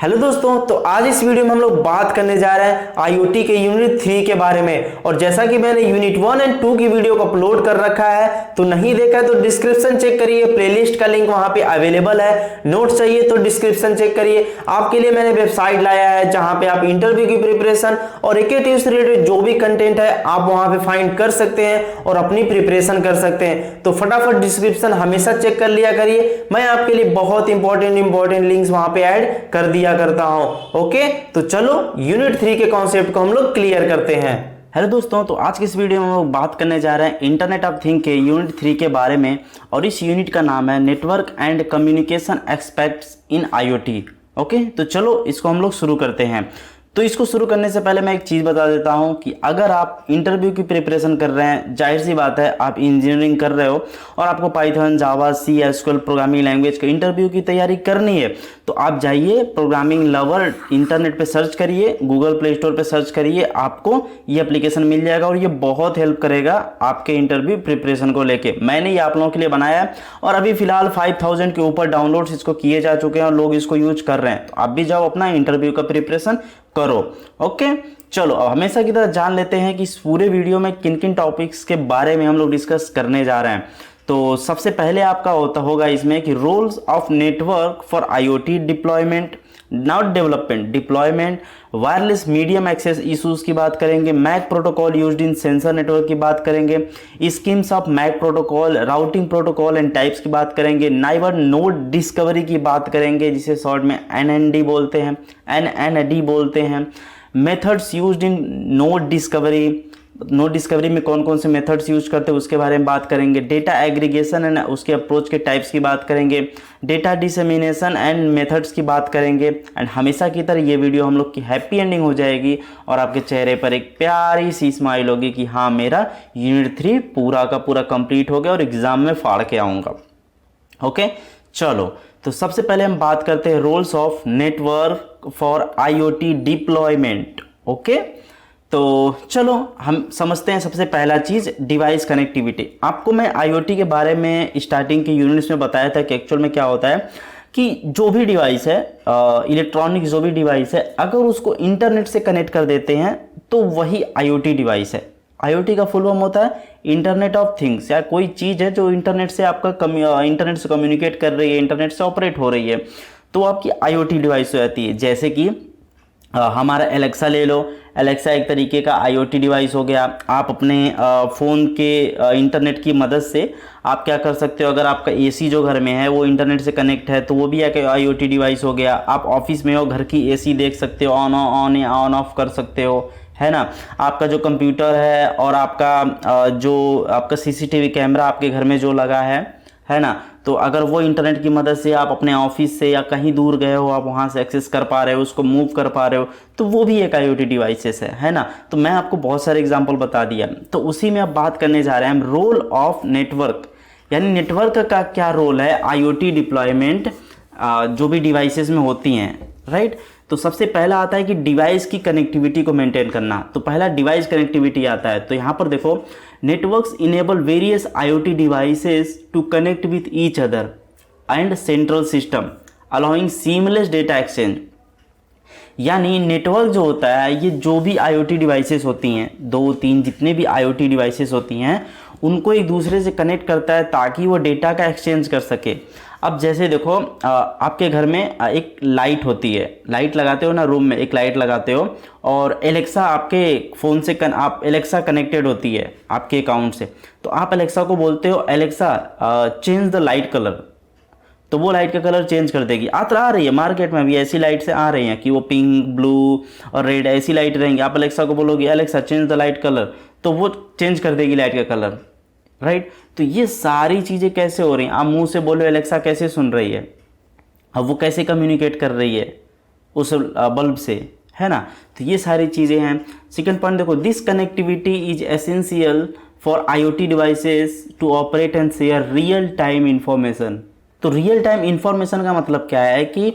Hello दोस्तों, तो आज इस वीडियो में हम लोग बात करने जा रहे हैं आईओटी के यूनिट 3 के बारे में। और जैसा कि मैंने यूनिट 1 एंड 2 की वीडियो को अपलोड कर रखा है, तो नहीं देखा है तो डिस्क्रिप्शन चेक करिए, प्लेलिस्ट का लिंक वहां पे अवेलेबल है। नोट्स चाहिए तो डिस्क्रिप्शन चेक करिए। आपके लिए मैंने वेबसाइट लाया है जहां पे आप इंटरव्यू की प्रिपरेशन और एकेटीव से रिलेटेड जो भी कंटेंट है आप वहां पे फाइंड कर सकते हैं और अपनी प्रिपरेशन कर सकते हैं। तो फटाफट डिस्क्रिप्शन हमेशा चेक कर लिया करिए, मैं आपके लिए बहुत इंपॉर्टेंट लिंक्स वहां पे ऐड कर दिया करता हूं। ओके, तो चलो यूनिट 3 के कॉन्सेप्ट को हम लोग क्लियर करते हैं। हेलो दोस्तों, तो आज की इस वीडियो में हम लोग बात करने जा रहे हैं इंटरनेट ऑफ थिंग के यूनिट 3 के बारे में। और इस यूनिट का नाम है network and communication aspects in IoT. Okay, तो चलो इसको हम लोग शुरू करते हैं। तो इसको शुरू करने से पहले मैं एक चीज़ बता देता हूं कि अगर आप इंटरव्यू की प्रिपरेशन कर रहे हैं, जाहिर सी बात है आप इंजीनियरिंग कर रहे हो और आपको पाइथन, जावा, सी, एसक्यूएल प्रोग्रामिंग लैंग्वेज के इंटरव्यू की तैयारी करनी है, तो आप जाइए प्रोग्रामिंग लवर इंटरनेट पे सर्च करिए, गूगल प्ले स्टोर पे सर्च करिए, आपको ये एप्लीकेशन मिल जाएगा और ये बहुत हेल्प करेगा आपके इंटरव्यू प्रिपरेशन को लेके। मैंने ये आप लोगों के लिए बनाया है और अभी फिलहाल 5000 के ऊपर डाउनलोड्स इसको किए जा चुके हैं और लोग इसको यूज कर रहे हैं। तो आप भी जाओ अपना इंटरव्यू का प्रिपरेशन करो। ओके, चलो अब हमेशा की तरह जान लेते हैं कि इस पूरे वीडियो में किन किन टॉपिक्स के बारे में हम लोग डिस्कस करने जा रहे हैं। तो सबसे पहले आपका होगा इसमें कि roles of network for IoT deployment, not development, deployment, wireless medium access issues की बात करेंगे, MAC protocol used in sensor network की बात करेंगे, schemes of MAC protocol, routing protocol and types की बात करेंगे, नाइबर नोड डिस्कवरी की बात करेंगे जिसे शॉर्ट में एनएनडी बोलते हैं, एनएनडी बोलते हैं, methods used in node discovery, node discovery में कौन कौन से मेथड्स यूज करते हैं उसके बारे में बात करेंगे, डेटा एग्रीगेशन एंड उसके अप्रोच के टाइप्स की बात करेंगे, डेटा डिसेमिनेशन एंड मेथड्स की बात करेंगे। एंड हमेशा की तरह ये वीडियो हम लोग की हैप्पी एंडिंग हो जाएगी और आपके चेहरे पर एक प्यारी सी स्माइल होगी कि हाँ, मेरा यूनिट 3 पूरा का पूरा कंप्लीट हो गया और एग्जाम में फाड़ के आऊँगा। ओके, चलो तो सबसे पहले हम बात करते हैं roles of network for IoT deployment. Okay, तो चलो हम समझते हैं सबसे पहला चीज डिवाइस कनेक्टिविटी। आपको मैं आईओटी के बारे में स्टार्टिंग के यूनिट्स में बताया था कि एक्चुअल में क्या होता है कि जो भी डिवाइस है, इलेक्ट्रॉनिक जो भी डिवाइस है, अगर उसको इंटरनेट से कनेक्ट कर देते हैं तो वही आईओटी डिवाइस है। आईओटी का फुल फॉर्म होता है इंटरनेट ऑफ थिंग्स, या कोई चीज़ है जो इंटरनेट से आपका इंटरनेट से कम्युनिकेट कर रही है, इंटरनेट से ऑपरेट हो रही है, तो आपकी आईओटी डिवाइस हो जाती है। जैसे कि हमारा एलेक्सा ले लो, एलेक्सा एक तरीके का आईओटी डिवाइस हो गया। आप अपने फ़ोन के इंटरनेट की मदद से आप क्या कर सकते हो, अगर आपका एसी जो घर में है वो इंटरनेट से कनेक्ट है तो वो भी एक आईओटी डिवाइस हो गया। आप ऑफिस में हो, घर की एसी देख सकते हो, ऑन ऑफ कर सकते हो, है ना। आपका जो कंप्यूटर है और आपका जो आपका सीसीटीवी कैमरा आपके घर में जो लगा है ना, तो अगर वो इंटरनेट की मदद से आप अपने ऑफिस से या कहीं दूर गए हो, आप वहाँ से एक्सेस कर पा रहे हो, उसको मूव कर पा रहे हो, तो वो भी एक आईओटी डिवाइसेस है ना। तो मैं आपको बहुत सारे एग्जांपल बता दिया, तो उसी में अब बात करने जा रहे हैं हम रोल ऑफ नेटवर्क, यानी नेटवर्क का क्या रोल है आईओटी डिप्लॉयमेंट जो भी डिवाइसेस में होती हैं, राइट। तो सबसे पहला आता है कि डिवाइस की कनेक्टिविटी को मेंटेन करना। तो पहला डिवाइस कनेक्टिविटी आता है। तो यहाँ पर देखो, networks enable various IoT devices to connect with each other and central system allowing seamless data exchange. यानी नेटवर्क जो होता है, ये जो भी आईओटी डिवाइसेस होती हैं, 2-3 जितने भी आईओटी डिवाइसेस होती हैं, उनको एक दूसरे से कनेक्ट करता है ताकि वो डेटा का एक्सचेंज कर सके। अब जैसे देखो, आपके घर में एक लाइट होती है, लाइट लगाते हो ना, रूम में एक लाइट लगाते हो, और एलेक्सा आपके फ़ोन से आप एलेक्सा कनेक्टेड होती है आपके अकाउंट से, तो आप एलेक्सा को बोलते हो Alexa change the light colour, तो वो लाइट का कलर चेंज कर देगी। आ रही है मार्केट में भी ऐसी लाइट से आ रही हैं कि वो पिंक, ब्लू और रेड ऐसी लाइट रहेंगी। आप एलेक्सा को बोलोगे Alexa change the light colour, तो वो चेंज कर देगी लाइट का कलर, राइट। तो ये सारी चीज़ें कैसे हो रही हैं, आप मुंह से बोलो एलेक्सा कैसे सुन रही है, अब वो कैसे कम्युनिकेट कर रही है उस बल्ब से, है ना। तो ये सारी चीज़ें हैं। सेकंड पॉइंट देखो, this connectivity is essential for IoT devices to operate and share real time information. तो रियल टाइम इंफॉर्मेशन का मतलब क्या है कि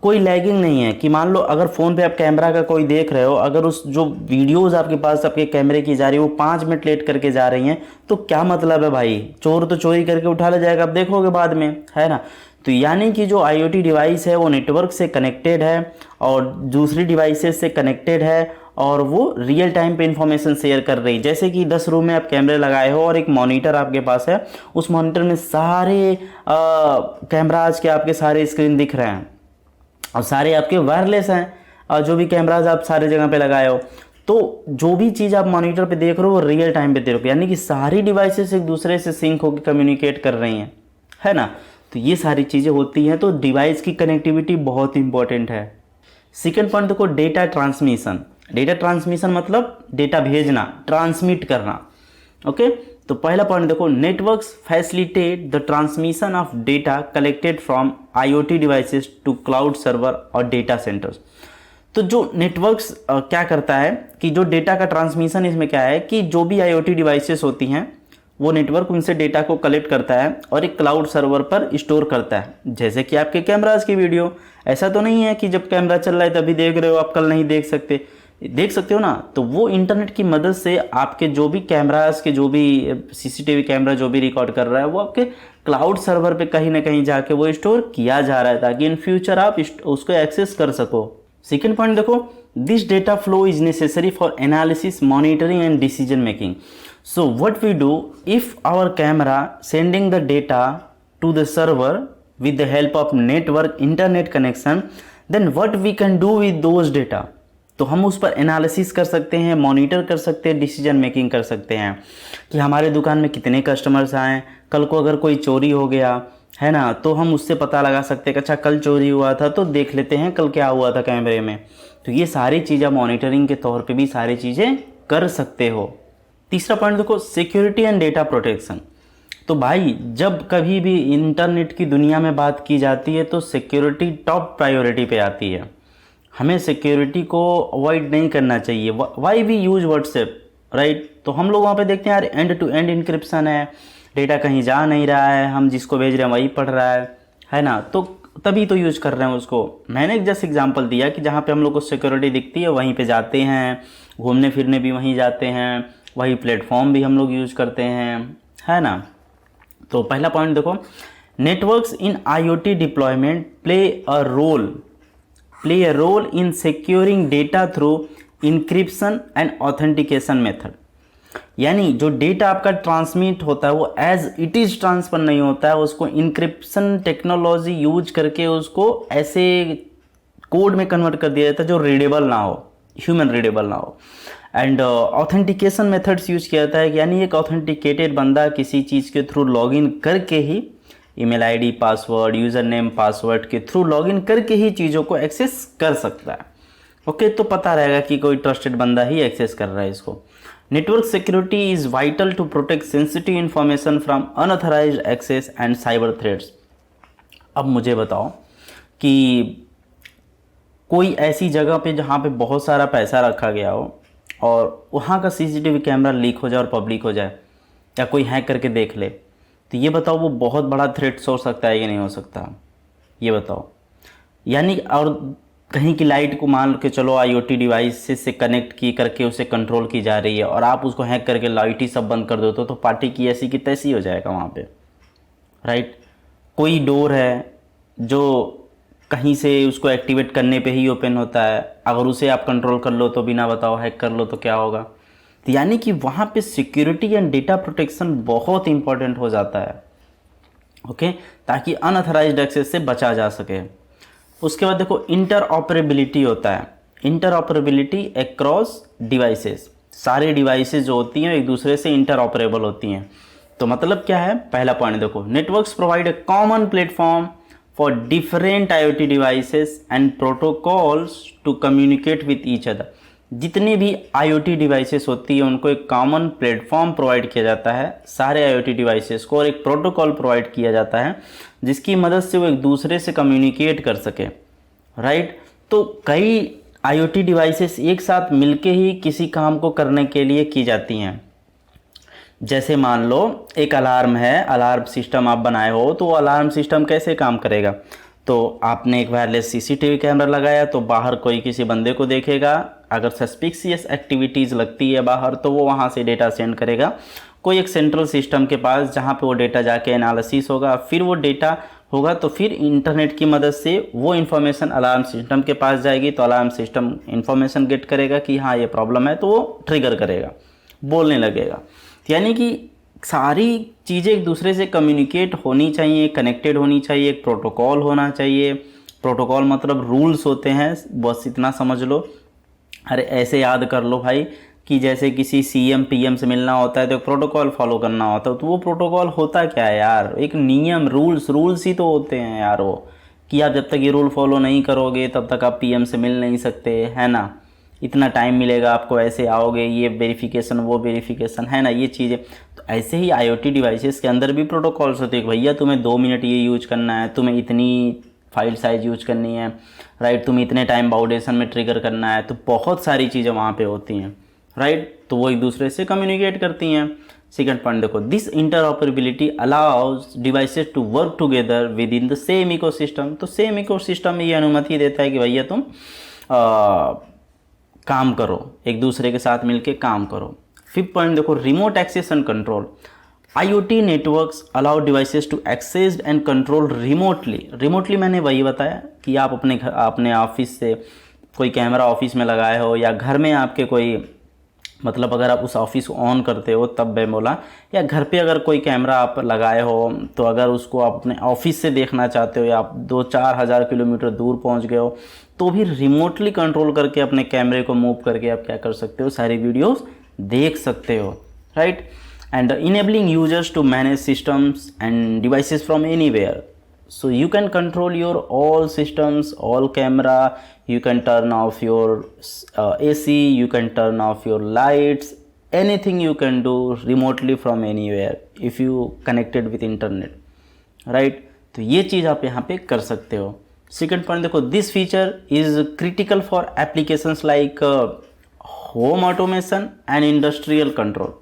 कोई लैगिंग नहीं है कि मान लो अगर फ़ोन पे आप कैमरा का कोई देख रहे हो, अगर उस जो वीडियोस आपके पास आपके कैमरे की जा रही है वो 5 मिनट लेट करके जा रही हैं, तो क्या मतलब है भाई? चोर तो चोरी करके उठा ले जाएगा, आप देखोगे बाद में, है ना। तो यानी कि जो IoT डिवाइस है वो नेटवर्क से कनेक्टेड है और दूसरी डिवाइसेस से कनेक्टेड है और वो रियल टाइम पे इंफॉर्मेशन शेयर कर रही है। जैसे कि 10 रूम में आप कैमरे लगाए हो और एक मॉनिटर आपके पास है, उस मॉनिटर में सारे कैमराज के आपके सारे स्क्रीन दिख रहे हैं और सारे आपके वायरलेस हैं, और जो भी कैमराज आप सारे जगह पे लगाए हो, तो जो भी चीज़ आप मॉनिटर पे देख रहे हो वो रियल टाइम पे देख रहे हो, यानी कि सारी डिवाइसेस एक दूसरे से सिंक होकर कम्युनिकेट कर रही हैं, है ना। तो ये सारी चीज़ें होती हैं, तो डिवाइस की कनेक्टिविटी बहुत इंपॉर्टेंट है। सेकेंड पॉइंट देखो, डेटा ट्रांसमिशन। डेटा ट्रांसमिशन मतलब डेटा भेजना, ट्रांसमिट करना। ओके, तो पहला पॉइंट देखो, networks facilitate the transmission of data collected from IoT devices to cloud server और डेटा सेंटर्स। तो जो नेटवर्क्स क्या करता है कि जो डेटा का ट्रांसमिशन इसमें क्या है कि जो भी IoT डिवाइसेस होती हैं वो नेटवर्क उनसे डेटा को कलेक्ट करता है और एक क्लाउड सर्वर पर स्टोर करता है। जैसे कि आपके कैमराज की वीडियो, ऐसा तो नहीं है कि जब कैमरा चल रहा है तभी देख रहे हो, आप कल नहीं देख सकते, देख सकते हो ना। तो वो इंटरनेट की मदद से आपके जो भी कैमरास के जो भी CCTV कैमरा जो भी रिकॉर्ड कर रहा है वो आपके क्लाउड सर्वर पे कहीं ना कहीं जाके वो स्टोर किया जा रहा है ताकि इन फ्यूचर आप उसको एक्सेस कर सको। सेकेंड पॉइंट देखो, this data flow is necessary for analysis, monitoring and decision making. So what we do, if our camera sending the data to the server with the help of network internet connection, then what we can do with those data? तो हम उस पर analysis कर सकते हैं, monitor कर सकते हैं, डिसीजन मेकिंग कर सकते हैं कि हमारे दुकान में कितने कस्टमर्स आए, कल को अगर कोई चोरी हो गया, है ना, तो हम उससे पता लगा सकते हैं कि अच्छा कल चोरी हुआ था तो देख लेते हैं कल क्या हुआ था कैमरे में। तो ये सारी चीज़ें मॉनिटरिंग के तौर पे भी सारी चीज़ें कर सकते हो। तीसरा पॉइंट देखो, सिक्योरिटी एंड डेटा प्रोटेक्शन। तो भाई जब कभी भी इंटरनेट की दुनिया में बात की जाती है तो सिक्योरिटी टॉप प्रायोरिटी पे आती है। हमें सिक्योरिटी को अवॉइड नहीं करना चाहिए। Why we use WhatsApp, right. तो हम लोग वहाँ पे देखते हैं यार एंड टू एंड इंक्रिप्शन है, डेटा कहीं जा नहीं रहा है, हम जिसको भेज रहे हैं वही पढ़ रहा है ना, तो तभी तो यूज कर रहे हैं उसको। मैंने एक जस्ट एग्जांपल दिया कि जहाँ पे हम लोग को सिक्योरिटी दिखती है वहीं पे जाते हैं, घूमने फिरने भी वहीं जाते हैं, वही प्लेटफॉर्म भी हम लोग यूज करते हैं, है ना। तो पहला पॉइंट देखो, networks in IoT deployment play a role in securing data through encryption and authentication method. यानी जो डेटा आपका ट्रांसमिट होता है वो एज इट इज़ ट्रांसफर नहीं होता है, उसको इंक्रिप्शन टेक्नोलॉजी यूज करके उसको ऐसे कोड में कन्वर्ट कर दिया जाता है जो रीडेबल ना हो, ह्यूमन रीडेबल ना हो। एंड ऑथेंटिकेशन मेथड्स यूज किया जाता है, यानी एक ऑथेंटिकेटेड बंदा किसी चीज़ के थ्रू लॉगिन करके ही email ID, password, user name, password के थ्रू लॉगिन करके ही चीज़ों को एक्सेस कर सकता है। ओके, तो पता रहेगा कि कोई ट्रस्टेड बंदा ही एक्सेस कर रहा है इसको। Network security is vital to protect sensitive information from unauthorized access and cyber threats. अब मुझे बताओ कि कोई ऐसी जगह पे जहाँ पे बहुत सारा पैसा रखा गया हो और वहाँ का CCTV कैमरा लीक हो जाए और पब्लिक हो जाए या कोई हैक करके देख ले, तो ये बताओ वो बहुत बड़ा थ्रेट हो सकता है कि नहीं हो सकता, ये बताओ। यानी और कहीं की लाइट को मान के चलो IoT डिवाइस से कनेक्ट की करके उसे कंट्रोल की जा रही है और आप उसको हैक करके लाइट ही सब बंद कर दो तो पार्टी की ऐसी की तैसी हो जाएगा वहाँ पे, राइट। कोई डोर है जो कहीं से उसको एक्टिवेट करने पे ही ओपन होता है, अगर उसे आप कंट्रोल कर लो तो बिना बताओ हैक कर लो तो क्या होगा। तो यानी कि वहाँ पे सिक्योरिटी एंड डेटा प्रोटेक्शन बहुत इंपॉर्टेंट हो जाता है, ओके, ताकि अनऑथराइज्ड एक्सेस से बचा जा सके। उसके बाद देखो, इंटरऑपरेबिलिटी होता है। इंटरऑपरेबिलिटी अक्रॉस डिवाइसेस, सारे डिवाइसेस जो होती हैं एक दूसरे से इंटरऑपरेबल होती हैं। तो मतलब क्या है, पहला पॉइंट देखो, networks provide a common platform for different IoT devices and protocols to communicate with each other। जितनी भी IoT डिवाइसेस होती है उनको एक कॉमन प्लेटफॉर्म प्रोवाइड किया जाता है सारे IoT डिवाइसेस को, और एक प्रोटोकॉल प्रोवाइड किया जाता है जिसकी मदद से वो एक दूसरे से कम्युनिकेट कर सके, राइट। तो कई IoT डिवाइसेस एक साथ मिलके ही किसी काम को करने के लिए की जाती हैं। जैसे मान लो एक अलार्म है, अलार्म सिस्टम आप बनाए हो, तो अलार्म सिस्टम कैसे काम करेगा, तो आपने एक वायरलेस सीसीटीवी कैमरा लगाया तो बाहर कोई किसी बंदे को देखेगा, अगर सस्पिशियस एक्टिविटीज़ लगती है बाहर तो वो वहाँ से डेटा सेंड करेगा कोई एक सेंट्रल सिस्टम के पास, जहाँ पे वो डेटा जाके एनालिसिस होगा, फिर वो डेटा होगा तो फिर इंटरनेट की मदद से वो इन्फॉर्मेशन अलार्म सिस्टम के पास जाएगी, तो अलार्म सिस्टम इन्फॉर्मेशन गेट करेगा कि हाँ ये प्रॉब्लम है, तो वो ट्रिगर करेगा, बोलने लगेगा। यानी कि सारी चीज़ें एक दूसरे से कम्युनिकेट होनी चाहिए, कनेक्टेड होनी चाहिए, एक प्रोटोकॉल होना चाहिए। प्रोटोकॉल मतलब रूल्स होते हैं, बस इतना समझ लो। अरे ऐसे याद कर लो भाई कि जैसे किसी सीएम पीएम से मिलना होता है तो एक प्रोटोकॉल फॉलो करना होता है, तो वो प्रोटोकॉल होता क्या है यार, एक नियम, रूल्स ही तो होते हैं यार वो, कि आप जब तक ये रूल फॉलो नहीं करोगे तब तक आप पीएम से मिल नहीं सकते, है ना, इतना टाइम मिलेगा आपको, ऐसे आओगे, ये वेरिफिकेशन वो वेरिफिकेशन, है ना, ये चीज़ें। तो ऐसे ही आईओटी डिवाइसेस के अंदर भी प्रोटोकॉल्स होते हैं, भैया तुम्हें 2 मिनट ये यूज करना है, तुम्हें इतनी फाइल साइज यूज करनी है, राइट, तुम्हें इतने टाइम बाउंडेशन में ट्रिगर करना है, तो बहुत सारी चीज़ें वहाँ पे होती हैं, राइट। तो वो एक दूसरे से कम्युनिकेट करती हैं। सेकंड पॉइंट देखो, this interoperability allows devices to work together within the same ecosystem. तो सेम इकोसिस्टम में ये अनुमति देता है कि भैया तुम काम करो, एक दूसरे के साथ मिलके काम करो। फिफ्थ पॉइंट देखो, remote access and control. IoT networks allow devices to access and control remotely मैंने वही बताया कि आप अपने घर, अपने ऑफिस से कोई कैमरा ऑफिस में लगाए हो, या घर में आपके कोई, मतलब अगर आप उस ऑफिस को ऑन करते हो तब मैं बोला, या घर पे अगर कोई कैमरा आप लगाए हो तो अगर उसको आप अपने ऑफिस से देखना चाहते हो, या आप 2-4 हज़ार किलोमीटर दूर पहुंच गए हो, तो भी रिमोटली कंट्रोल करके अपने कैमरे को मूव करके आप क्या कर सकते हो, सारी वीडियोस देख सकते हो, right. And enabling users to manage systems and devices from anywhere. So you can control your all systems, all camera, you can turn off your AC, you can turn off your lights, anything you can do remotely from anywhere if you connected with internet, right? तो ये चीज़ आप यहाँ पे कर सकते हो। Second point देखो, this feature is critical for applications like home automation and industrial control.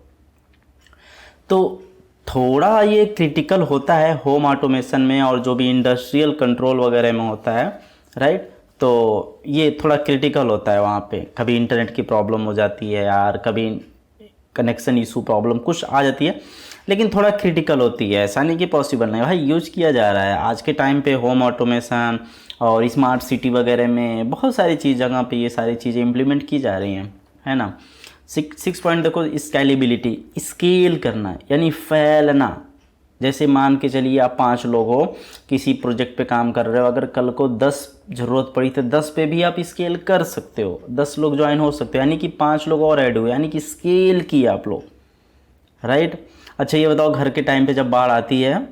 तो थोड़ा ये क्रिटिकल होता है होम ऑटोमेशन में और जो भी इंडस्ट्रियल कंट्रोल वगैरह में होता है, राइट। तो ये थोड़ा क्रिटिकल होता है, वहाँ पे कभी इंटरनेट की प्रॉब्लम हो जाती है यार, कभी कनेक्शन इशू प्रॉब्लम कुछ आ जाती है, लेकिन थोड़ा क्रिटिकल होती है, ऐसा नहीं कि पॉसिबल नहीं भाई, यूज किया जा रहा है आज के टाइम पे। होम ऑटोमेशन और स्मार्ट सिटी वगैरह में बहुत सारी चीज़ जगह पे ये सारी चीज़ें इम्प्लीमेंट की जा रही हैं, है ना। 6 पॉइंट देखो, स्केलेबिलिटी, स्केल करना यानी फैलना। जैसे मान के चलिए आप 5 लोग हो, किसी प्रोजेक्ट पे काम कर रहे हो, अगर कल को 10 ज़रूरत पड़ी तो 10 पे भी आप स्केल कर सकते हो, 10 लोग ज्वाइन हो सकते हो, यानी कि 5 लोग और ऐड हुए, यानी कि स्केल किए आप लोग, राइट। अच्छा ये बताओ, घर के टाइम पे जब बाढ़ आती है,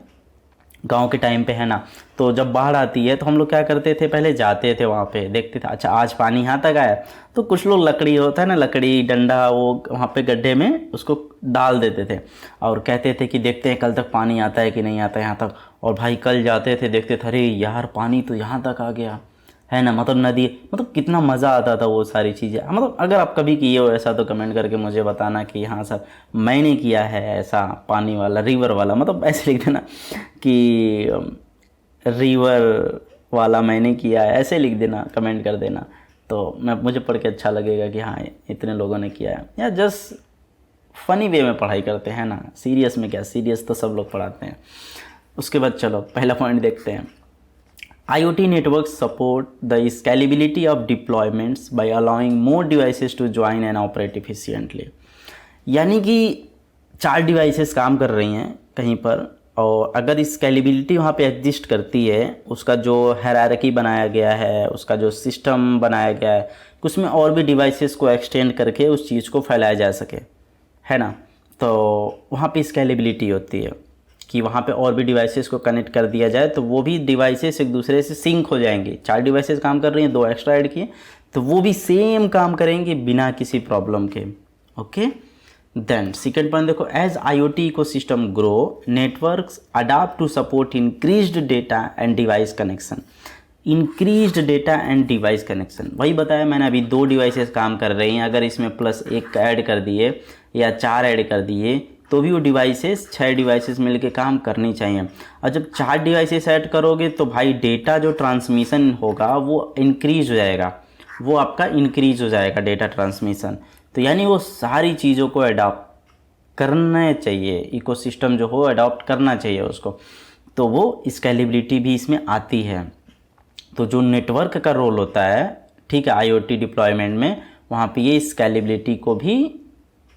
गांव के टाइम पे, है ना, तो जब बाढ़ आती है तो हम लोग क्या करते थे, पहले जाते थे वहाँ पे, देखते थे अच्छा आज पानी यहाँ तक आया, तो कुछ लोग लकड़ी होता है ना, लकड़ी डंडा, वो वहाँ पे गड्ढे में उसको डाल देते थे और कहते थे कि देखते हैं कल तक पानी आता है कि नहीं आता यहाँ तक। और भाई कल जाते थे, देखते थे अरे यार पानी तो यहाँ तक आ गया, है ना, मतलब नदी, मतलब कितना मज़ा आता था वो सारी चीज़ें। मतलब अगर आप कभी किए हो ऐसा तो कमेंट करके मुझे बताना कि हाँ सर मैंने किया है ऐसा, पानी वाला, रिवर वाला, मतलब ऐसे लिख देना कि रिवर वाला मैंने किया है, ऐसे लिख देना, कमेंट कर देना, तो मुझे पढ़ के अच्छा लगेगा कि हाँ इतने लोगों ने किया है। या जस्ट फ़नी वे में पढ़ाई करते हैं ना, सीरियस में क्या, सीरियस तो सब लोग पढ़ाते हैं। उसके बाद चलो पहला पॉइंट देखते हैं। IoT networks support the scalability of deployments by allowing more devices to join and operate efficiently। यानी कि 4 डिवाइसेस काम कर रही हैं कहीं पर, और अगर स्केलेबिलिटी वहाँ पे एग्जिस्ट करती है, उसका जो हायरार्की बनाया गया है, उसका जो सिस्टम बनाया गया है, उसमें और भी डिवाइसेस को एक्सटेंड करके उस चीज़ को फैलाया जा सके, है ना, तो वहाँ पे स्केलेबिलिटी होती है कि वहाँ पे और भी डिवाइसेस को कनेक्ट कर दिया जाए, तो वो भी डिवाइसेस एक दूसरे से सिंक हो जाएंगे। 4 डिवाइसेस काम कर रही हैं, 2 एक्स्ट्रा ऐड किए, तो वो भी सेम काम करेंगे बिना किसी प्रॉब्लम के। ओके, देन सेकंड पॉइंट देखो, as IoT ecosystem grow, networks adapt to support increased data and device connection. Increased data and device connection, वही बताया मैंने, अभी 2 डिवाइसेस काम कर रही हैं, अगर इसमें +1 ऐड कर दिए या 4 ऐड कर दिए तो भी वो डिवाइसेस 6 डिवाइसेस मिलके काम करनी चाहिए। और जब 4 डिवाइसेस ऐड करोगे तो भाई डेटा जो ट्रांसमिशन होगा वो इंक्रीज हो जाएगा, वो आपका इंक्रीज हो जाएगा डेटा ट्रांसमिशन। तो यानी वो सारी चीज़ों को अडॉप्ट करना चाहिए, इकोसिस्टम जो हो अडॉप्ट करना चाहिए उसको, तो वो स्केलेबिलिटी भी इसमें आती है। तो जो नेटवर्क का रोल होता है, ठीक है, IoT डिप्लॉयमेंट में, वहाँ पे ये स्केलेबिलिटी को भी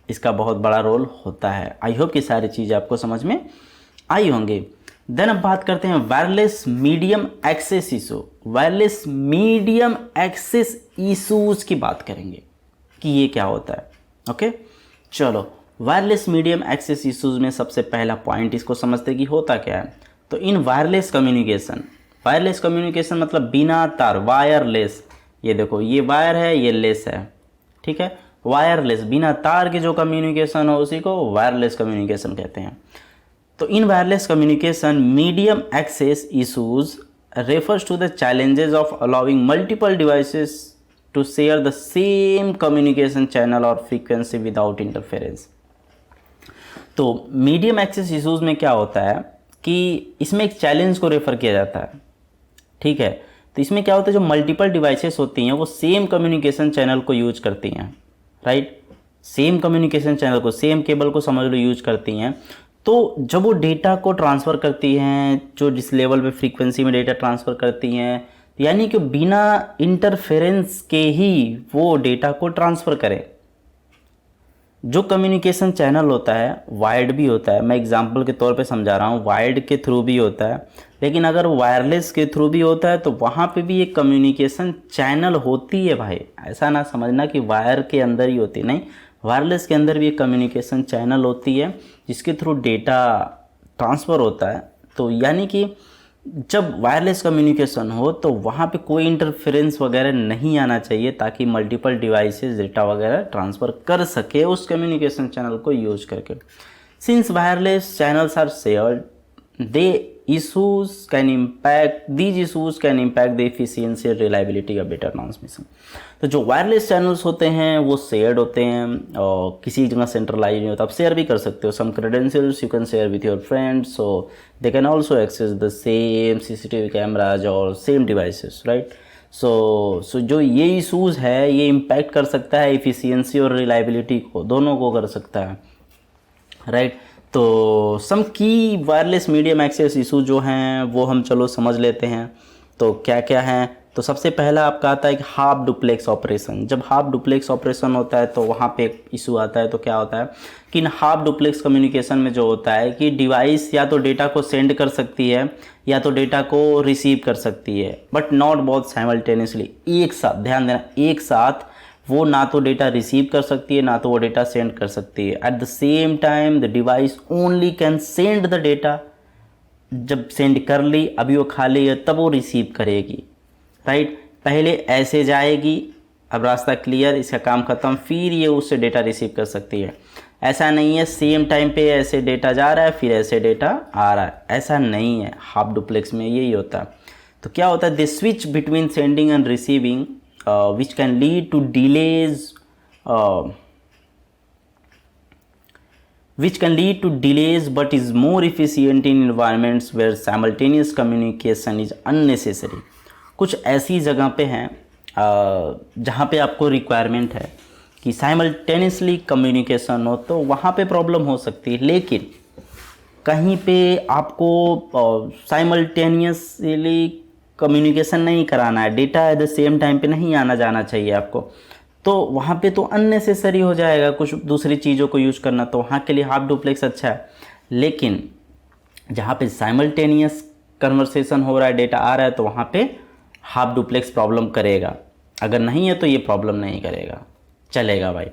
इसका बहुत बड़ा रोल होता है। आई होप कि सारी चीज़ें आपको समझ में आई होंगी। देन अब बात करते हैं wireless medium access issue. Wireless medium access issues की बात करेंगे कि ये क्या होता है। ओके, चलो वायरलेस मीडियम एक्सेस इशूज़ में सबसे पहला पॉइंट इसको समझते कि होता क्या है। तो in wireless communication, wireless communication मतलब बिना तार, वायरलेस, ये देखो ये वायर है ये लेस है, ठीक है, वायरलेस बिना तार के जो कम्युनिकेशन हो उसी को वायरलेस कम्युनिकेशन कहते हैं। तो in wireless communication medium access issues refers to the challenges of allowing multiple devices to share the same communication channel or frequency without interference। तो मीडियम एक्सेस इशूज़ में क्या होता है कि इसमें एक चैलेंज को रेफ़र किया जाता है, ठीक है। तो इसमें क्या होता है, जो मल्टीपल डिवाइसेस होती हैं वो सेम कम्युनिकेशन चैनल को यूज करती हैं, राइट, सेम कम्युनिकेशन चैनल को, सेम केबल को समझ लो यूज करती हैं। तो जब वो डेटा को ट्रांसफ़र करती हैं, जो जिस लेवल पे फ्रीक्वेंसी में डेटा ट्रांसफ़र करती हैं, यानी कि बिना इंटरफेरेंस के ही वो डेटा को ट्रांसफ़र करें। जो कम्युनिकेशन चैनल होता है वायर्ड भी होता है, मैं एग्जांपल के तौर पे समझा रहा हूँ, वायर्ड के थ्रू भी होता है, लेकिन अगर वायरलेस के थ्रू भी होता है तो वहाँ पे भी एक कम्युनिकेशन चैनल होती है भाई। ऐसा ना समझना कि वायर के अंदर ही होती, नहीं, वायरलेस के अंदर भी एक कम्युनिकेशन चैनल होती है जिसके थ्रू डेटा ट्रांसफ़र होता है। तो यानी कि जब वायरलेस कम्युनिकेशन हो तो वहाँ पे कोई इंटरफेरेंस वगैरह नहीं आना चाहिए, ताकि मल्टीपल डिवाइसेस डेटा वगैरह ट्रांसफ़र कर सके उस कम्युनिकेशन चैनल को यूज करके। Since wireless channels are shared, these issues can impact the efficiency and reliability of data transmission। तो जो वायरलेस चैनल्स होते हैं वो शेयर्ड होते हैं और किसी जगह सेंट्रलाइज नहीं होता। आप शेयर भी कर सकते हो, some credentials you can share with your friends, so they can also access the same CCTV cameras और सेम डिवाइसेस, राइट। सो जो ये इशूज़ है ये इम्पैक्ट कर सकता है एफिशिएंसी और रिलायबिलिटी को, दोनों को कर सकता है, राइट। तो सम की वायरलेस मीडियम एक्सेस इशू जो हैं वो हम चलो समझ लेते हैं। तो क्या क्या हैं, तो सबसे पहला आपका आता है कि हाफ डुप्लेक्स ऑपरेशन। जब हाफ डुप्लेक्स ऑपरेशन होता है तो वहाँ पे एक इशू आता है। तो क्या होता है कि इन हाफ डुप्लेक्स कम्युनिकेशन में जो होता है कि डिवाइस या तो डेटा को सेंड कर सकती है या तो डेटा को रिसीव कर सकती है, बट नॉट बोथ साइमल्टेनियसली, एक साथ, ध्यान देना, एक साथ वो ना तो डेटा रिसीव कर सकती है ना तो वो डेटा सेंड कर सकती है। Eight the same time the device only can send the data. जब सेंड कर ली, अभी वो खाली है, तब वो रिसीव करेगी, राइट। पहले ऐसे जाएगी, अब रास्ता क्लियर, इसका काम ख़त्म, फिर ये उससे डेटा रिसीव कर सकती है। ऐसा नहीं है सेम टाइम पे ऐसे डेटा जा रहा है फिर ऐसे डेटा आ रहा है, ऐसा नहीं है। हाफ डुप्लेक्स में यही होता है। तो क्या होता है, they switch between sending end receiving which can lead to delays but is more efficient in environments where simultaneous communication is unnecessary। कुछ ऐसी जगह पे हैं जहाँ पे आपको रिक्वायरमेंट है कि साइमल्टेनियसली कम्युनिकेशन हो, तो वहाँ पे प्रॉब्लम हो सकती है। लेकिन कहीं पे आपको साइमल्टेनियसली कम्युनिकेशन नहीं कराना है, data eight the same time पे नहीं आना जाना चाहिए आपको, तो वहाँ पे तो अननेसेसरी हो जाएगा कुछ दूसरी चीज़ों को यूज़ करना, तो वहाँ के लिए हाफ डुप्लेक्स अच्छा है। लेकिन जहाँ पे साइमल्टेनियस कन्वर्सेशन हो रहा है, डेटा आ रहा है, तो वहाँ पे हाफ डुप्लेक्स प्रॉब्लम करेगा। अगर नहीं है तो ये प्रॉब्लम नहीं करेगा, चलेगा भाई।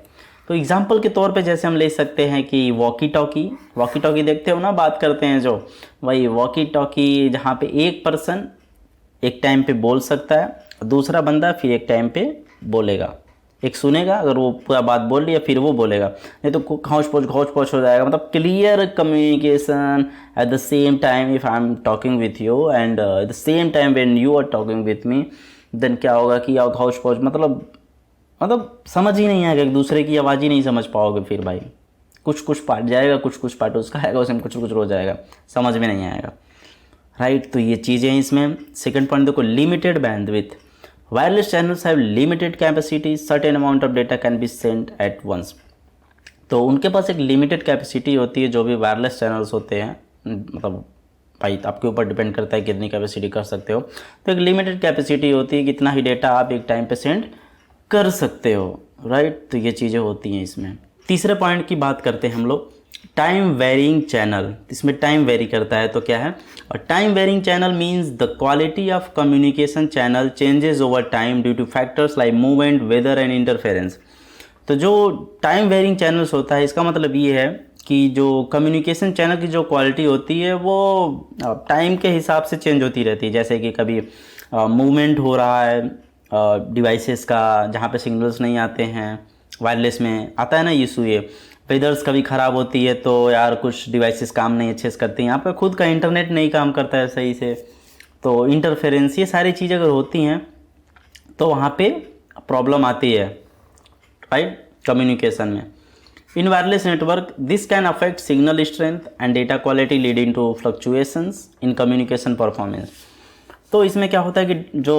तो एग्जांपल के तौर पे जैसे हम ले सकते हैं कि वॉकी टॉकी देखते हो ना, बात करते हैं जो, वही वॉकी टॉकी, जहाँ पे एक पर्सन एक टाइम पे बोल सकता है, दूसरा बंदा फिर एक टाइम पे बोलेगा, एक सुनेगा, अगर वो पूरा बात बोल लिया फिर वो बोलेगा, नहीं तो घौच पोच हो जाएगा। मतलब clear communication at the same time, if I am talking with you and at the same time when you are talking with me, then क्या होगा कि घौच पोच मतलब समझ ही नहीं आएगा, एक दूसरे की आवाज़ ही नहीं समझ पाओगे फिर भाई, कुछ कुछ पार्ट जाएगा, कुछ कुछ पार्ट उसका आएगा, उसमें कुछ कुछ हो जाएगा, समझ में नहीं आएगा, राइट। तो ये चीज़ें हैं इसमें। सेकंड पॉइंट देखो, limited bandwidth. Wireless channels have limited capacity, certain amount of data can be sent at once. तो उनके पास एक लिमिटेड कैपेसिटी होती है, जो भी वायरलेस चैनल्स होते हैं, मतलब भाई आपके ऊपर डिपेंड करता है कितनी कैपेसिटी कर सकते हो। तो एक लिमिटेड कैपेसिटी होती है, कितना ही डेटा आप एक टाइम पे सेंड कर सकते हो, राइट। तो ये चीज़ें होती हैं इसमें। तीसरे पॉइंट की बात करते हैं हम लोग, टाइम वेरिंग चैनल। इसमें टाइम वेरी करता है तो क्या है, और time varying channel means the quality of communication channel changes over time due to factors like movement, weather and interference. तो जो टाइम वेरिंग चैनल्स होता है, इसका मतलब ये है कि जो कम्युनिकेशन चैनल की जो क्वालिटी होती है वो टाइम के हिसाब से चेंज होती रहती है। जैसे कि कभी मूवमेंट हो रहा है डिवाइसेस का, जहाँ पे सिग्नल्स नहीं आते हैं, वायरलेस में आता है ना इशू ये। वेदर्स कभी ख़राब होती है तो यार कुछ डिवाइसेस काम नहीं अच्छे से करती हैं, यहाँ पे खुद का इंटरनेट नहीं काम करता है सही से, तो इंटरफेरेंस, ये सारी चीज़ें अगर होती हैं तो वहाँ पे प्रॉब्लम आती है, राइट, कम्युनिकेशन में। In wireless network, this can affect signal strength and data quality leading to fluctuations in communication performance। तो इसमें क्या होता है कि जो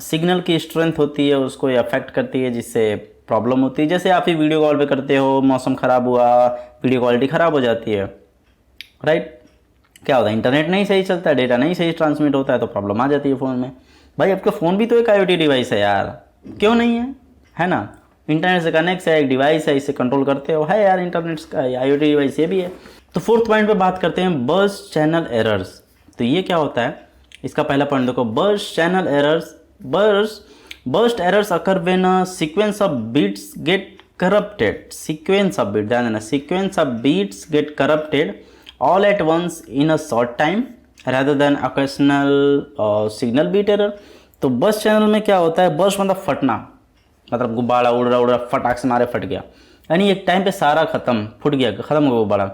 सिग्नल की स्ट्रेंथ होती है उसको ये अफेक्ट करती है, जिससे प्रॉब्लम होती है। जैसे आप ही वीडियो कॉल पे करते हो, मौसम ख़राब हुआ, वीडियो क्वालिटी ख़राब हो जाती है, राइट। क्या होता है, इंटरनेट नहीं सही चलता है, डेटा नहीं सही ट्रांसमिट होता है, तो प्रॉब्लम आ जाती है फ़ोन में। भाई आपका फ़ोन भी तो एक IoT डिवाइस है यार, क्यों नहीं है ना। इंटरनेट से कनेक्ट है, एक डिवाइस है, इससे कंट्रोल करते हो, है यार इंटरनेट का IoT डिवाइस ये भी है। तो फोर्थ पॉइंट पे बात करते हैं, बर्स्ट चैनल एरर्स। तो ये क्या होता है, इसका पहला पॉइंट देखो, burst channel errors. Burst errors occur when a sequence of bits get corrupted. Sequence of bit, ध्यान देना, sequence of bits get corrupted all at once in a short time rather than occasional signal bit error. तो burst channel में क्या होता है, burst मतलब फटना, मतलब गुब्बारा उड़ रहा फटाक से मारे फट गया, यानी एक टाइम पे सारा खत्म, फुट गया, खत्म हो गुब्बारा।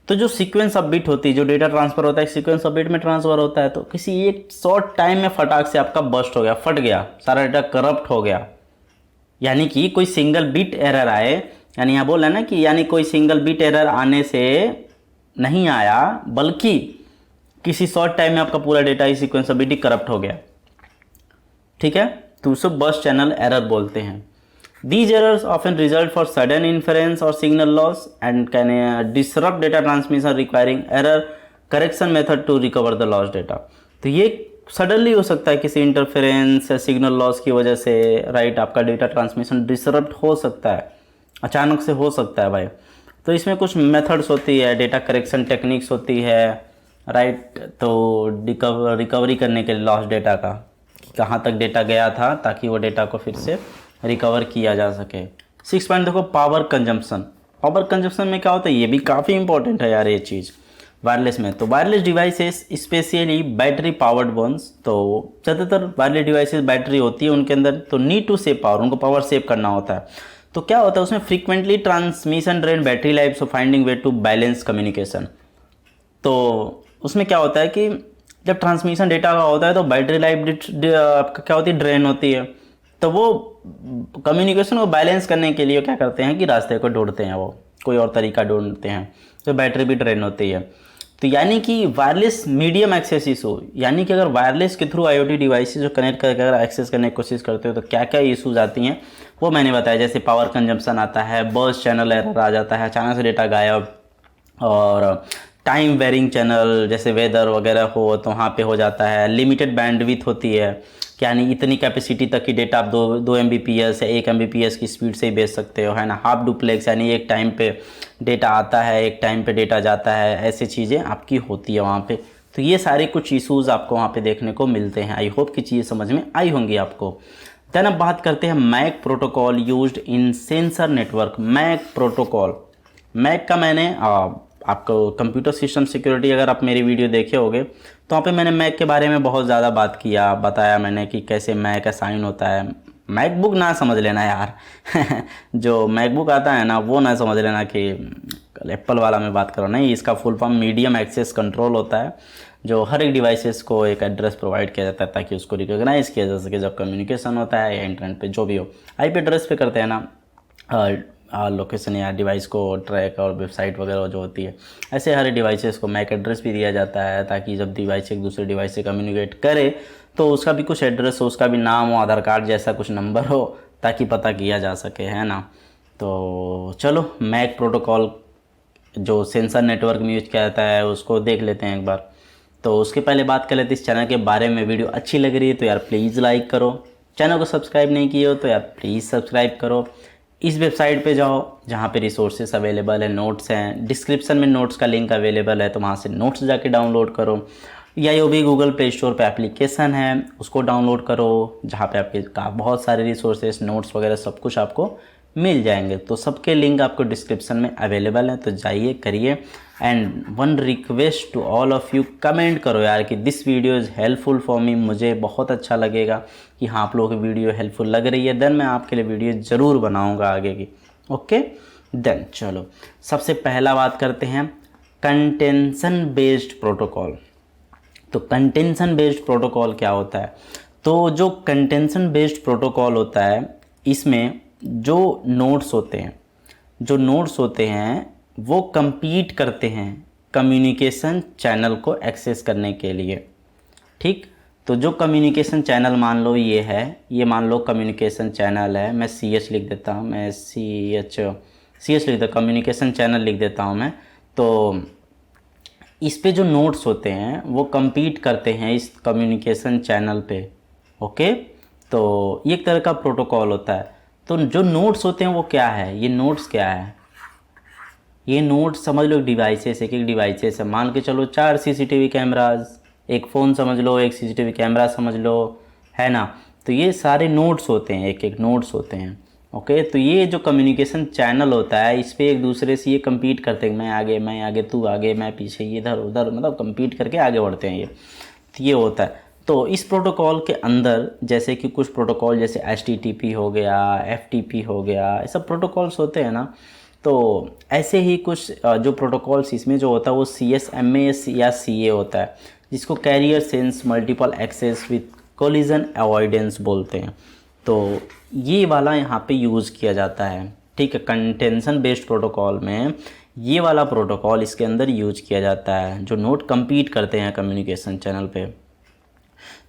तो जो सीक्वेंस ऑफ बिट होती है, जो डेटा ट्रांसफर होता है सीक्वेंस ऑफ बिट में ट्रांसफर होता है, तो किसी एक शॉर्ट टाइम में फटाक से आपका बस्ट हो गया, फट गया, सारा डेटा करप्ट हो गया। यानी कि कोई सिंगल बिट एरर आए, यानी यहाँ बोल रहे हैं ना कि यानी कोई सिंगल बिट एरर आने से नहीं आया, बल्कि किसी शॉर्ट टाइम में आपका पूरा डेटा इस sequence of bit he corrupt हो गया, ठीक है। तो उसे बर्स्ट चैनल एरर बोलते हैं। These errors often result for sudden inference or signal loss and can disrupt data transmission requiring error correction method to recover the lost data। तो ये सडनली हो सकता है किसी इंटरफेरेंस या सिग्नल लॉस की वजह से, राइट, आपका डेटा ट्रांसमिशन डिसरप्ट हो सकता है, अचानक से हो सकता है भाई। तो इसमें कुछ मेथड्स होती है, डेटा करेक्शन टेक्निक्स होती है, राइट। तो रिकवरी करने के लिए लॉस्ट डेटा का, कहाँ तक डेटा गया था, ताकि वो डेटा को फिर से रिकवर किया जा सके। 6 पॉइंट देखो, पावर कंजम्पशन। पावर कंजम्पशन में क्या होता है, ये भी काफ़ी इंपॉर्टेंट है यार ये चीज़ वायरलेस में। तो wireless devices specially battery powered ones, तो ज़्यादातर वायरलेस डिवाइसेस बैटरी होती है उनके अंदर, तो नीड टू सेव पावर, उनको पावर सेव करना होता है। तो क्या होता है उसमें, frequently transmission drain battery life, so finding way to balance communication. तो उसमें क्या होता है कि जब ट्रांसमिशन डेटा का होता है तो बैटरी लाइफ क्या होती है, ड्रेन होती है। तो वो कम्युनिकेशन को बैलेंस करने के लिए क्या करते हैं कि रास्ते को ढूंढते हैं, वो कोई और तरीका ढूंढते हैं, तो बैटरी भी ड्रेन होती है। तो यानी कि वायरलेस मीडियम एक्सेस इशू, यानी कि अगर वायरलेस के थ्रू IoT डिवाइसेस जो कनेक्ट करके अगर एक्सेस करने की कोशिश करते हो तो क्या क्या इशूज़ आती हैं वो मैंने बताया। जैसे पावर कंजम्पशन आता है, बर्स्ट चैनल एरर आ जाता है, अचानक से डेटा गायब, और टाइम वेरिंग चैनल जैसे वेदर वगैरह हो तो वहाँ पे हो जाता है। लिमिटेड बैंडविड्थ होती है, यानी इतनी कैपेसिटी तक की डेटा आप 2 Mbps या 1 Mbps की स्पीड से ही भेज सकते हो, है ना। हाफ डुप्लेक्स, यानी एक टाइम पे डेटा आता है, एक टाइम पे डेटा जाता है, ऐसी चीज़ें आपकी होती है वहाँ पे। तो ये सारे कुछ इशूज़ आपको वहाँ पे देखने को मिलते हैं। आई होप कि चीज़ें समझ में आई होंगी आपको। देन अब बात करते हैं MAC protocol used in sensor network. MAC protocol, MAC का मैंने आपको कंप्यूटर सिस्टम सिक्योरिटी, अगर आप मेरी वीडियो देखे होगे तो वहाँ पे मैंने मैक के बारे में बहुत ज़्यादा बात किया, बताया मैंने कि कैसे मैक असाइन होता है। मैकबुक ना समझ लेना यार जो मैकबुक आता है ना वो ना समझ लेना कि एप्पल वाला मैं बात कर रहा हूँ, नहीं, इसका full form medium access control होता है, जो हर एक डिवाइसेस को एक एड्रेस प्रोवाइड किया जाता है ताकि उसको रिकॉग्नाइज़ किया जा सके जब कम्युनिकेशन होता है या इंटरनेट पे जो भी हो। IP एड्रेस पे करते हैं ना लोकेशन या डिवाइस को ट्रैक और वेबसाइट वगैरह जो होती है, ऐसे हर डिवाइसेस को मैक एड्रेस भी दिया जाता है, ताकि जब डिवाइस एक दूसरे डिवाइस से कम्युनिकेट करे तो उसका भी कुछ एड्रेस हो, उसका भी नाम हो, आधार कार्ड जैसा कुछ नंबर हो, ताकि पता किया जा सके, है ना। तो चलो मैक प्रोटोकॉल जो सेंसर नेटवर्क में यूज किया जाता है उसको देख लेते हैं एक बार। तो उसके पहले बात कर लेते हैं इस चैनल के बारे में। वीडियो अच्छी लग रही है तो यार प्लीज़ लाइक करो, चैनल को सब्सक्राइब नहीं किए हो तो यार प्लीज़ सब्सक्राइब करो। इस वेबसाइट पे जाओ जहाँ पे रिसोर्सेस अवेलेबल है, नोट्स हैं, डिस्क्रिप्शन में नोट्स का लिंक अवेलेबल है, तो वहाँ से नोट्स जाके डाउनलोड करो, या यो भी गूगल प्ले स्टोर पे एप्लीकेशन है उसको डाउनलोड करो, जहाँ पे आपके बहुत सारे रिसोर्सेस, नोट्स वगैरह सब कुछ आपको मिल जाएंगे। तो सबके लिंक आपको डिस्क्रिप्शन में अवेलेबल है, तो जाइए करिए। And one request to all of you, comment करो यार कि this video is helpful for me, मुझे बहुत अच्छा लगेगा कि हाँ आप लोगों की वीडियो हेल्पफुल लग रही है, देन मैं आपके लिए वीडियो ज़रूर बनाऊंगा आगे की। ओके देन चलो सबसे पहला बात करते हैं कंटेंशन बेस्ड प्रोटोकॉल। तो कंटेंशन बेस्ड प्रोटोकॉल क्या होता है? तो जो कंटेंशन बेस्ड प्रोटोकॉल होता है इसमें जो नोड्स होते हैं वो compete करते हैं कम्युनिकेशन चैनल को एक्सेस करने के लिए। ठीक, तो जो कम्युनिकेशन चैनल मान लो ये है, ये मान लो कम्युनिकेशन चैनल है, मैं CH लिख देता हूँ, मैं CH लिख देता, कम्युनिकेशन चैनल लिख देता हूँ मैं। तो इस पे जो नोड्स होते हैं वो compete करते हैं इस कम्युनिकेशन चैनल पे। ओके, तो ये एक तरह का प्रोटोकॉल होता है। तो जो नोड्स होते हैं वो क्या है, ये नोड्स क्या है, ये नोड्स समझ लो डिवाइसेस, एक डिवाइसेस है, मान के चलो 4 CCTV कैमराज, एक फ़ोन समझ लो, एक CCTV कैमरा समझ लो, है ना। तो ये सारे नोड्स होते हैं, एक एक नोड्स होते हैं। ओके, तो ये जो कम्युनिकेशन चैनल होता है इस पर एक दूसरे से ये compete करते हैं, मैं आगे तू आगे, मैं पीछे, इधर उधर, मतलब compete करके आगे बढ़ते हैं ये होता है। तो इस प्रोटोकॉल के अंदर जैसे कि कुछ प्रोटोकॉल जैसे HTTP हो गया, FTP हो गया, ये सब प्रोटोकॉल्स होते हैं ना। तो ऐसे ही कुछ जो प्रोटोकॉल्स इसमें जो होता है वो CSMA या CA होता है, जिसको carrier sense multiple access with collision avoidance बोलते हैं। तो ये वाला यहाँ पे यूज़ किया जाता है। ठीक है, कंटेंशन बेस्ड प्रोटोकॉल में ये वाला प्रोटोकॉल इसके अंदर यूज किया जाता है, जो नोड compete करते हैं कम्युनिकेशन चैनल पे।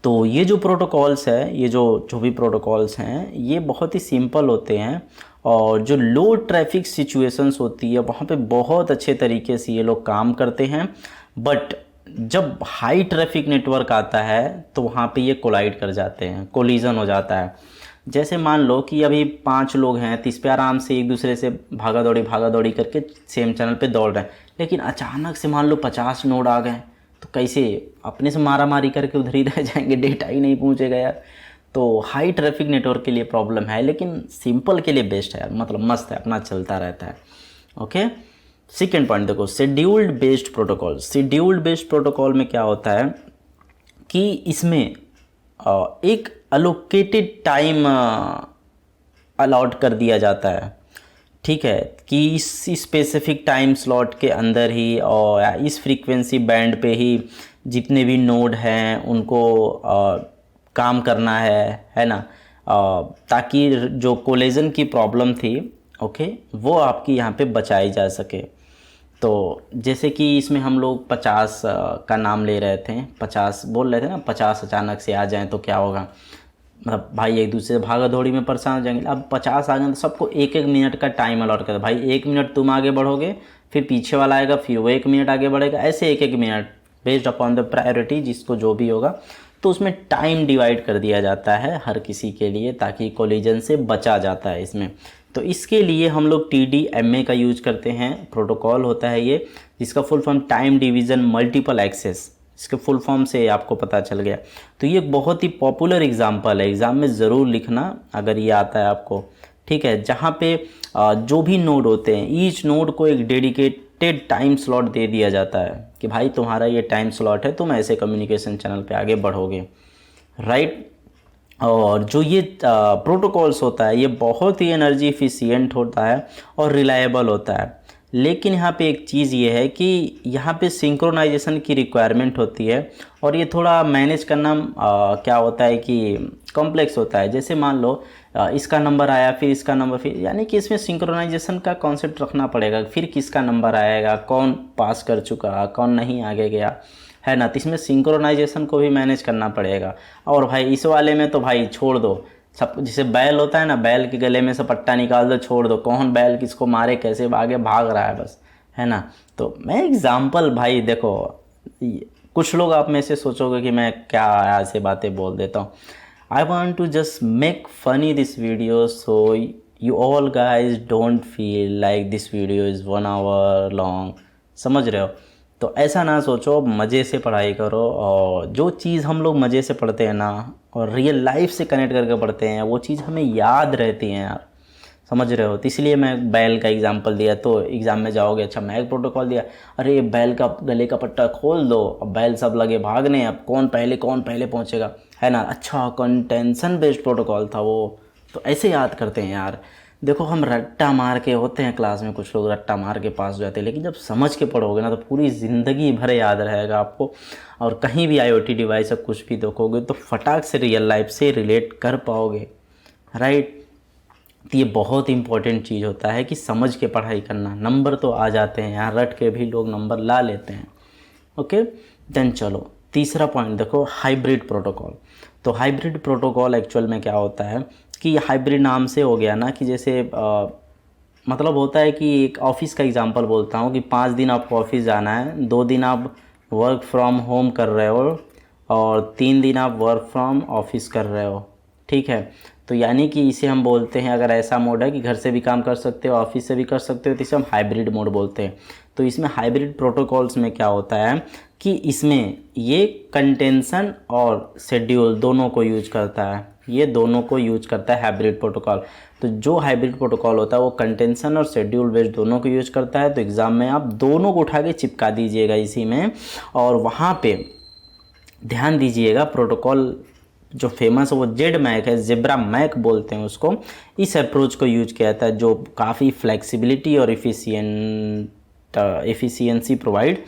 तो ये जो प्रोटोकॉल्स है, ये जो भी प्रोटोकॉल्स हैं ये बहुत ही सिंपल होते हैं, और जो लो ट्रैफिक सिचुएशंस होती है वहाँ पे बहुत अच्छे तरीके से ये लोग काम करते हैं। बट जब हाई ट्रैफिक नेटवर्क आता है तो वहाँ पे ये कोलाइड कर जाते हैं, कोलिजन हो जाता है। जैसे मान लो कि अभी 5 लोग हैं तो इस पर आराम से एक दूसरे से भागा दौड़ी करके सेम चैनल पे दौड़ रहे हैं, लेकिन अचानक से मान लो 50 नोड आ गए तो कैसे अपने से मारा मारी करके उधर ही रह जाएंगे, डेटा ही नहीं पहुँचेगा यार। तो हाई ट्रैफिक नेटवर्क के लिए प्रॉब्लम है, लेकिन सिंपल के लिए बेस्ट है यार, मतलब मस्त है, अपना चलता रहता है। ओके, सेकेंड पॉइंट देखो, scheduled based protocol. Scheduled based protocol में क्या होता है कि इसमें एक अलोकेटेड टाइम अलॉट कर दिया जाता है। ठीक है, कि इस स्पेसिफिक टाइम स्लॉट के अंदर ही और इस फ्रीक्वेंसी बैंड पे ही जितने भी नोड हैं उनको काम करना है ना, ताकि जो कोलिजन की प्रॉब्लम थी ओके वो आपकी यहाँ पे बचाई जा सके। तो जैसे कि इसमें हम लोग 50 का नाम ले रहे थे, 50 बोल रहे थे ना, 50 अचानक से आ जाएं तो क्या होगा, मतलब भाई एक दूसरे से भागा दौड़ी में परेशान हो जाएंगे। अब 50 आ गए तो सबको 1-1 मिनट का टाइम अलॉट कर दो, भाई 1 मिनट तुम आगे बढ़ोगे, फिर पीछे वाला आएगा, फिर वो 1 मिनट आगे बढ़ेगा, ऐसे 1-1 minute based upon the priority, जिसको जो भी होगा। तो उसमें टाइम डिवाइड कर दिया जाता है हर किसी के लिए, ताकि कोलिजन से बचा जाता है इसमें। तो इसके लिए हम लोग TDMA का यूज करते हैं, प्रोटोकॉल होता है ये, जिसका full form time division multiple access, इसके फुल फॉर्म से आपको पता चल गया। तो ये एक बहुत ही पॉपुलर एग्जांपल है, एग्ज़ाम में ज़रूर लिखना अगर ये आता है आपको। ठीक है, जहाँ पे जो भी नोड होते हैं ईच नोड को एक डेडिकेटेड टाइम स्लॉट दे दिया जाता है कि भाई तुम्हारा ये टाइम स्लॉट है, तुम ऐसे कम्युनिकेशन चैनल पे आगे बढ़ोगे, राइट। और जो ये प्रोटोकॉल्स होता है ये बहुत ही एनर्जी एफिशिएंट होता है और रिलायबल होता है। लेकिन यहाँ पे एक चीज़ ये है कि यहाँ पे सिंक्रोनाइजेशन की रिक्वायरमेंट होती है और ये थोड़ा मैनेज करना क्या होता है कि कॉम्प्लेक्स होता है। जैसे मान लो इसका नंबर आया, फिर इसका नंबर, फिर यानी कि इसमें सिंक्रोनाइजेशन का कॉन्सेप्ट रखना पड़ेगा। फिर किसका नंबर आएगा, कौन पास कर चुका, कौन नहीं आगे गया, है ना। तो इसमें सिंक्रोनाइजेशन को भी मैनेज करना पड़ेगा। और भाई इस वाले में तो भाई छोड़ दो, सब जैसे बैल होता है ना, बैल के गले में से पट्टा निकाल दो, छोड़ दो, कौन बैल किसको मारे, कैसे भागे, भाग रहा है बस, है ना। तो मैं एग्जाम्पल भाई देखो, कुछ लोग आप में से सोचोगे कि मैं क्या ऐसे बातें बोल देता हूँ। I want to just make funny this video so you all guys don't feel like this video is 1 hour long, समझ रहे हो। तो ऐसा ना सोचो, मज़े से पढ़ाई करो। और जो चीज़ हम लोग मज़े से पढ़ते हैं ना और रियल लाइफ से कनेक्ट करके पढ़ते हैं, वो चीज़ हमें याद रहती है यार, समझ रहे हो। तो इसलिए मैं बैल का एग्जांपल दिया। तो एग्ज़ाम में जाओगे, अच्छा मैक प्रोटोकॉल दिया, अरे बैल का गले का पट्टा खोल दो, अब बैल सब लगे भागने, अब कौन पहले पहुंचेगा, है ना। अच्छा कंटेंशन बेस्ड प्रोटोकॉल था वो, तो ऐसे याद करते हैं यार। देखो हम रट्टा मार के होते हैं क्लास में, कुछ लोग रट्टा मार के पास हो जाते हैं, लेकिन जब समझ के पढ़ोगे ना तो पूरी ज़िंदगी भर याद रहेगा आपको। और कहीं भी IoT डिवाइस अब कुछ भी देखोगे तो फटाक से रियल लाइफ से रिलेट कर पाओगे, राइट। तो ये बहुत इंपॉर्टेंट चीज़ होता है कि समझ के पढ़ाई करना। नंबर तो आ जाते हैं यहाँ, रट के भी लोग नंबर ला लेते हैं। ओके देन चलो तीसरा पॉइंट देखो, हाइब्रिड प्रोटोकॉल। तो हाइब्रिड प्रोटोकॉल एक्चुअल में क्या होता है कि हाइब्रिड नाम से हो गया ना कि जैसे मतलब होता है कि एक ऑफिस का एग्जांपल बोलता हूँ कि 5 दिन आपको ऑफिस जाना है, 2 दिन आप वर्क फ्रॉम होम कर रहे हो और 3 दिन आप वर्क फ्रॉम ऑफिस कर रहे हो, ठीक है। तो यानी कि इसे हम बोलते हैं, अगर ऐसा मोड है कि घर से भी काम कर सकते हो, ऑफिस से भी कर सकते हो, तो इसे हम हाइब्रिड मोड बोलते हैं। तो इसमें हाइब्रिड प्रोटोकॉल्स में क्या होता है कि इसमें ये कंटेंशन और शेड्यूल दोनों को यूज करता है, ये दोनों को यूज करता है हाइब्रिड प्रोटोकॉल। तो जो हाइब्रिड प्रोटोकॉल होता है वो कंटेंशन और शेड्यूल बेस्ड दोनों को यूज करता है। तो एग्ज़ाम में आप दोनों को उठा के चिपका दीजिएगा इसी में, और वहाँ पे ध्यान दीजिएगा प्रोटोकॉल जो फेमस है वो जेड मैक है, जेब्रा मैक बोलते हैं उसको। इस अप्रोच को यूज किया जाता है जो काफ़ी फ्लेक्सिबिलिटी और एफिशिएंसी प्रोवाइड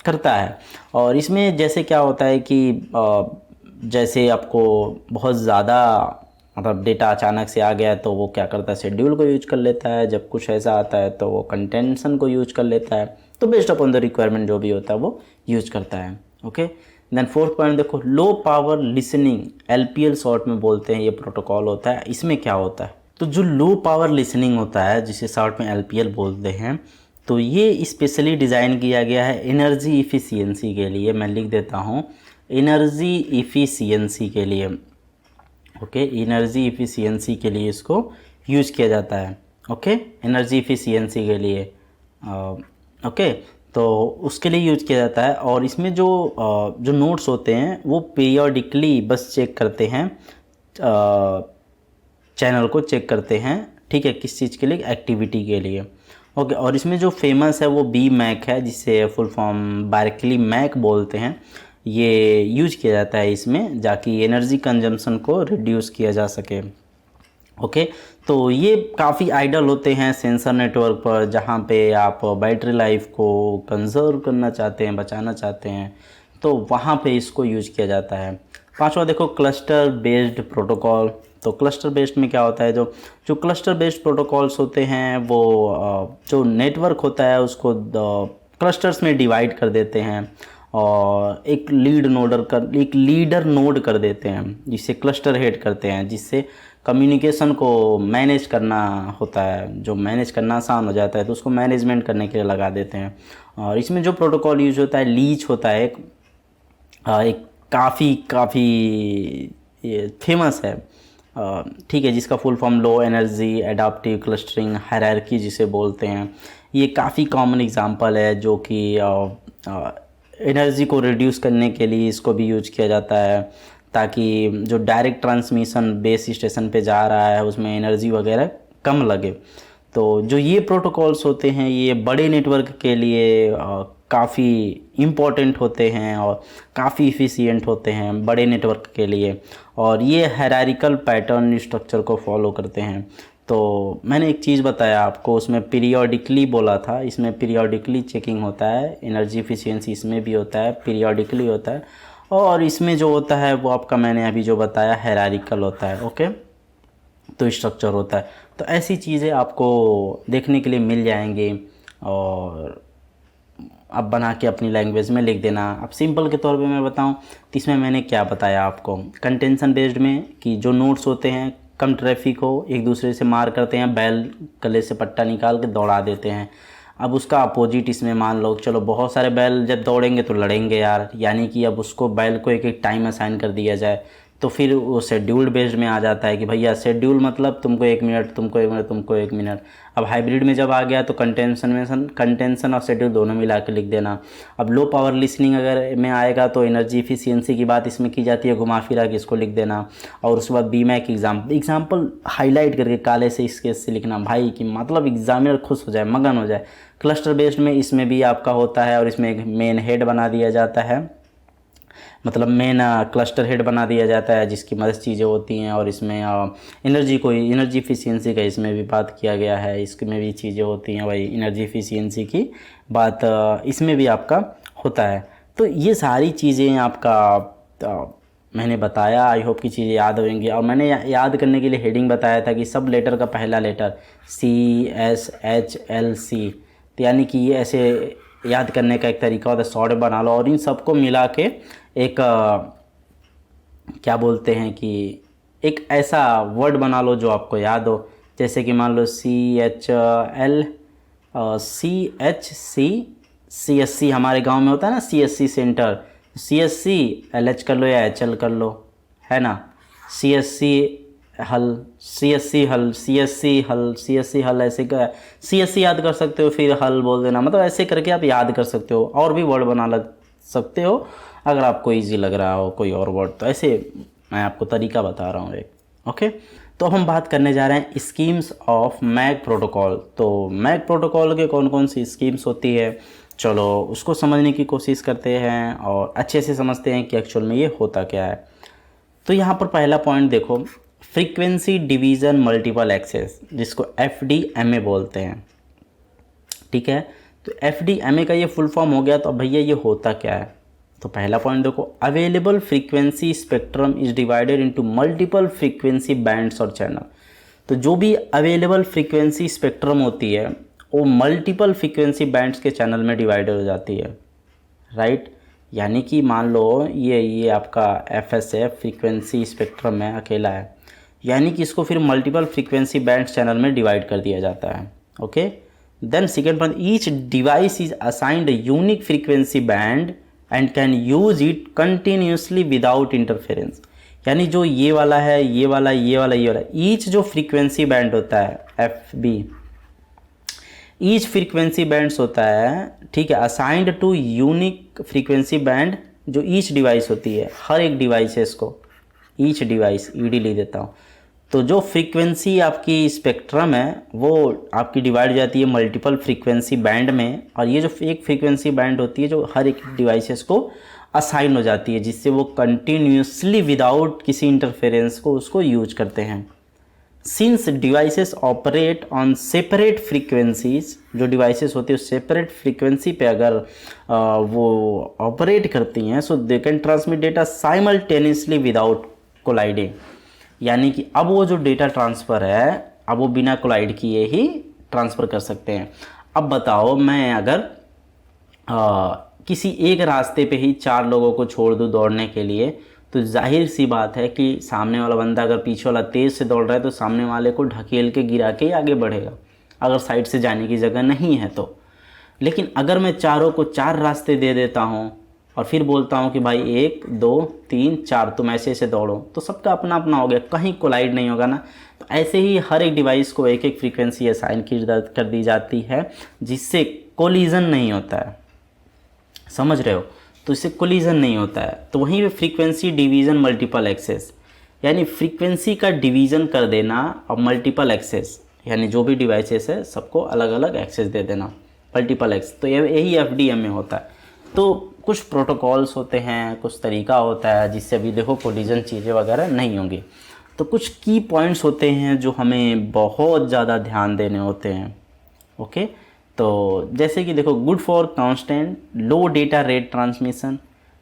करता है। और इसमें जैसे क्या होता है कि जैसे आपको बहुत ज़्यादा मतलब डेटा अचानक से आ गया तो वो क्या करता है, शेड्यूल को यूज कर लेता है। जब कुछ ऐसा आता है तो वो कंटेंशन को यूज कर लेता है। तो बेस्ड अपॉन द रिक्वायरमेंट जो भी होता है वो यूज करता है। ओके देन फोर्थ पॉइंट देखो, low power listening, LPL short में बोलते हैं, ये प्रोटोकॉल होता है। इसमें क्या होता है, तो जो लो पावर लिसनिंग होता है जिसे शॉर्ट में LPL बोलते हैं, तो ये स्पेशली डिज़ाइन किया गया है एनर्जी इफ़िशियंसी के लिए। मैं लिख देता हूँ, एनर्जी इफ़िशियंसी के लिए। ओके एनर्जी इफ़िशियंसी के लिए इसको यूज किया जाता है। ओके एनर्जी इफ़िशियंसी के लिए ओके तो उसके लिए यूज किया जाता है। और इसमें जो नोट्स होते हैं वो पीरियडिकली बस चेक करते हैं, चैनल को चेक करते हैं, ठीक है, किस चीज़ के लिए, एक्टिविटी के लिए। ओके और इसमें जो फेमस है वो बी मैक है, जिसे फुल फॉर्म बार्कली मैक बोलते हैं। ये यूज किया जाता है इसमें जाकि एनर्जी कंजम्पशन को रिड्यूस किया जा सके। ओके तो ये काफ़ी आइडल होते हैं सेंसर नेटवर्क पर, जहाँ पे आप बैटरी लाइफ को कंजर्व करना चाहते हैं, बचाना चाहते हैं, तो वहाँ पे इसको यूज किया जाता है। पांचवा देखो, क्लस्टर बेस्ड प्रोटोकॉल। तो क्लस्टर बेस्ड में क्या होता है, जो क्लस्टर बेस्ड प्रोटोकॉल्स होते हैं वो जो नेटवर्क होता है उसको क्लस्टर्स में डिवाइड कर देते हैं और एक लीडर नोड कर देते हैं जिसे क्लस्टर हेड करते हैं, जिससे कम्युनिकेशन को मैनेज करना होता है। जो मैनेज करना आसान हो जाता है तो उसको मैनेजमेंट करने के लिए लगा देते हैं। और इसमें जो प्रोटोकॉल यूज होता है, लीच होता है, एक काफ़ी ये फेमस है, ठीक है, जिसका full form low energy adaptive clustering hierarchy जिसे बोलते हैं। ये काफ़ी कॉमन एग्जांपल है जो कि एनर्जी को रिड्यूस करने के लिए इसको भी यूज किया जाता है, ताकि जो डायरेक्ट ट्रांसमिशन बेस स्टेशन पे जा रहा है उसमें एनर्जी वगैरह कम लगे। तो जो ये प्रोटोकॉल्स होते हैं ये बड़े नेटवर्क के लिए काफ़ी इम्पोर्टेंट होते हैं और काफ़ी इफ़िशियंट होते हैं बड़े नेटवर्क के लिए, और ये हायरार्किकल पैटर्न स्ट्रक्चर को फॉलो करते हैं। तो मैंने एक चीज़ बताया आपको, उसमें पीरियोडिकली बोला था, इसमें पीरियोडिकली चेकिंग होता है, एनर्जी एफिशिएंसी इसमें भी होता है, पीरियोडिकली होता है, और इसमें जो होता है वो आपका मैंने अभी जो बताया हायरार्किकल होता है। ओके, तो स्ट्रक्चर होता है। तो ऐसी चीज़ें आपको देखने के लिए मिल जाएंगे, और आप बना के अपनी लैंग्वेज में लिख देना। अब सिंपल के तौर पे मैं बताऊं तो इसमें मैंने क्या बताया आपको, कंटेंशन बेस्ड में कि जो नोट्स होते हैं कम ट्रैफिक हो, एक दूसरे से मार करते हैं, बैल गले से पट्टा निकाल के दौड़ा देते हैं। अब उसका अपोजिट इसमें मान लो, चलो बहुत सारे बैल जब दौड़ेंगे तो लड़ेंगे यार, यानी कि अब उसको बैल को एक एक टाइम असाइन कर दिया जाए, तो फिर वो शेड्यूल्ड बेस्ड में आ जाता है कि भैया शेड्यूल मतलब तुमको 1 मिनट, तुमको 1 मिनट, तुमको 1 मिनट। अब हाइब्रिड में जब आ गया तो कंटेंशन और शेड्यूल दोनों मिला के लिख देना। अब लो पावर लिसनिंग अगर में आएगा तो एनर्जी एफिशिएंसी की बात इसमें की जाती है, घुमा फिरा के इसको लिख देना। और उसके बाद BMAC एग्जाम्पल हाईलाइट करके काले से इसके से लिखना भाई, कि मतलब एग्जामिनर खुश हो जाए, मगन हो जाए। क्लस्टर बेस्ड में इसमें भी आपका होता है, और इसमें एक मेन हेड बना दिया जाता है, मतलब मेन क्लस्टर हेड बना दिया जाता है जिसकी मदद चीज़ें होती हैं। और इसमें एनर्जी एफिशिएंसी का इसमें भी बात किया गया है, इसमें भी चीज़ें होती हैं भाई, एनर्जी एफिशिएंसी की बात इसमें भी आपका होता है। तो ये सारी चीज़ें आपका मैंने बताया, आई होप की चीज़ें याद होंगी। और मैंने याद करने के लिए हेडिंग बताया था कि सब लेटर का पहला लेटर CSHLC, तो यानी कि ये ऐसे याद करने का एक तरीका होता है, शॉर्ट बना लो और इन सबको मिला के एक क्या बोलते हैं कि एक ऐसा वर्ड बना लो जो आपको याद हो। जैसे कि मान लो CHC हमारे गांव में होता है ना, CSC सेंटर, CSC LH कर लो या HL कर लो, है ना। CSC हल, CSC हल, CSC हल, CSC हल, ऐसे का CSC याद कर सकते हो, फिर हल बोल देना, मतलब ऐसे करके आप याद कर सकते हो। और भी वर्ड बना लग सकते हो अगर आपको इजी लग रहा हो कोई और वर्ड, तो ऐसे मैं आपको तरीका बता रहा हूँ एक। ओके, तो हम बात करने जा रहे हैं स्कीम्स ऑफ मैक प्रोटोकॉल। तो मैक प्रोटोकॉल के कौन कौन सी स्कीम्स होती है, चलो उसको समझने की कोशिश करते हैं और अच्छे से समझते हैं कि एक्चुअल में ये होता क्या है। तो यहाँ पर पहला पॉइंट देखो, फ्रीक्वेंसी डिवीज़न मल्टीपल एक्सेस, जिसको FDMA बोलते हैं, ठीक है। तो FDMA का ये फुल फॉर्म हो गया। तो अब भैया ये होता क्या है, तो पहला पॉइंट देखो, available frequency spectrum is divided into multiple frequency bands और चैनल। तो जो भी अवेलेबल फ्रीक्वेंसी स्पेक्ट्रम होती है वो मल्टीपल फ्रीक्वेंसी बैंड्स के चैनल में डिवाइड हो जाती है, राइट। यानी कि मान लो ये आपका FSF फ्रीक्वेंसी स्पेक्ट्रम है, अकेला है, यानी कि इसको फिर मल्टीपल फ्रीक्वेंसी बैंड्स चैनल में डिवाइड कर दिया जाता है। Okay, then second point, each device is assigned unique frequency band and can use it continuously without interference. यानी जो ये वाला है, ये वाला, ये वाला, ये वाला, ईच जो फ्रीक्वेंसी बैंड होता है FB, ईच फ्रीक्वेंसी बैंड्स होता है, ठीक है, assigned to unique frequency band, जो ईच डिवाइस होती है, हर एक डिवाइस है, इसको ईच डिवाइस ED लिख देता हूँ। तो जो फ्रीक्वेंसी आपकी स्पेक्ट्रम है वो आपकी डिवाइड हो जाती है मल्टीपल फ्रीक्वेंसी बैंड में, और ये जो एक फ्रीक्वेंसी बैंड होती है जो हर एक डिवाइसेस को असाइन हो जाती है, जिससे वो कंटिन्यूसली विदाउट किसी इंटरफेरेंस को उसको यूज करते हैं। Since devices operate on separate frequencies, जो डिवाइसेस होती है सेपरेट फ्रीक्वेंसी पे अगर वो ऑपरेट करती हैं, so they can transmit data simultaneously without colliding. यानी कि अब वो जो डेटा ट्रांसफ़र है, अब वो बिना कोलाइड किए ही ट्रांसफ़र कर सकते हैं। अब बताओ, मैं अगर किसी एक रास्ते पे ही 4 लोगों को छोड़ दूँ दौड़ने के लिए, तो जाहिर सी बात है कि सामने वाला बंदा अगर पीछे वाला तेज़ से दौड़ रहा है तो सामने वाले को ढकेल के गिरा के ही आगे बढ़ेगा, अगर साइड से जाने की जगह नहीं है तो। लेकिन अगर मैं चारों को 4 रास्ते दे देता हूँ और फिर बोलता हूँ कि भाई 1 2 3 4 तुम ऐसे ऐसे दौड़ो, तो सबका अपना अपना हो गया, कहीं कोलाइड नहीं होगा ना। तो ऐसे ही हर एक डिवाइस को एक एक फ्रीक्वेंसी असाइन कर दी जाती है, जिससे कोलिजन नहीं होता है, समझ रहे हो। तो इससे कोलिजन नहीं होता है। तो वहीं पे फ्रीक्वेंसी डिवीज़न मल्टीपल एक्सेस, यानी फ्रीक्वेंसी का डिवीज़न कर देना और मल्टीपल एक्सेस, यानी जो भी डिवाइसेस है सबको अलग अलग एक्सेस दे देना, मल्टीपल एक्सेस। तो यही FDMA होता है। तो कुछ प्रोटोकॉल्स होते हैं, कुछ तरीका होता है जिससे अभी देखो कोलिजन चीज़ें वगैरह नहीं होंगी। तो कुछ की पॉइंट्स होते हैं जो हमें बहुत ज़्यादा ध्यान देने होते हैं। ओके, तो जैसे कि देखो, good for constant low data rate transmission,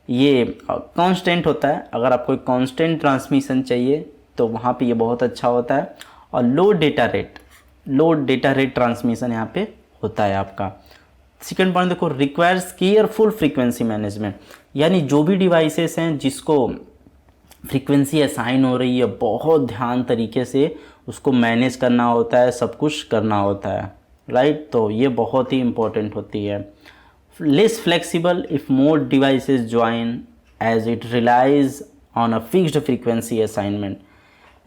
ये कांस्टेंट होता है। अगर आपको एक कांस्टेंट ट्रांसमिशन चाहिए तो वहाँ पे ये बहुत अच्छा होता है। और लो डेटा रेट ट्रांसमिशन यहाँ पे होता है आपका। सेकेंड पॉइंट देखो, रिक्वायर्स केयरफुल फ्रीक्वेंसी मैनेजमेंट, यानी जो भी डिवाइसेस हैं जिसको फ्रीक्वेंसी असाइन हो रही है, बहुत ध्यान तरीके से उसको मैनेज करना होता है, सब कुछ करना होता है, राइट। तो ये बहुत ही इम्पोर्टेंट होती है। Less flexible if more devices join as it relies on a fixed frequency assignment,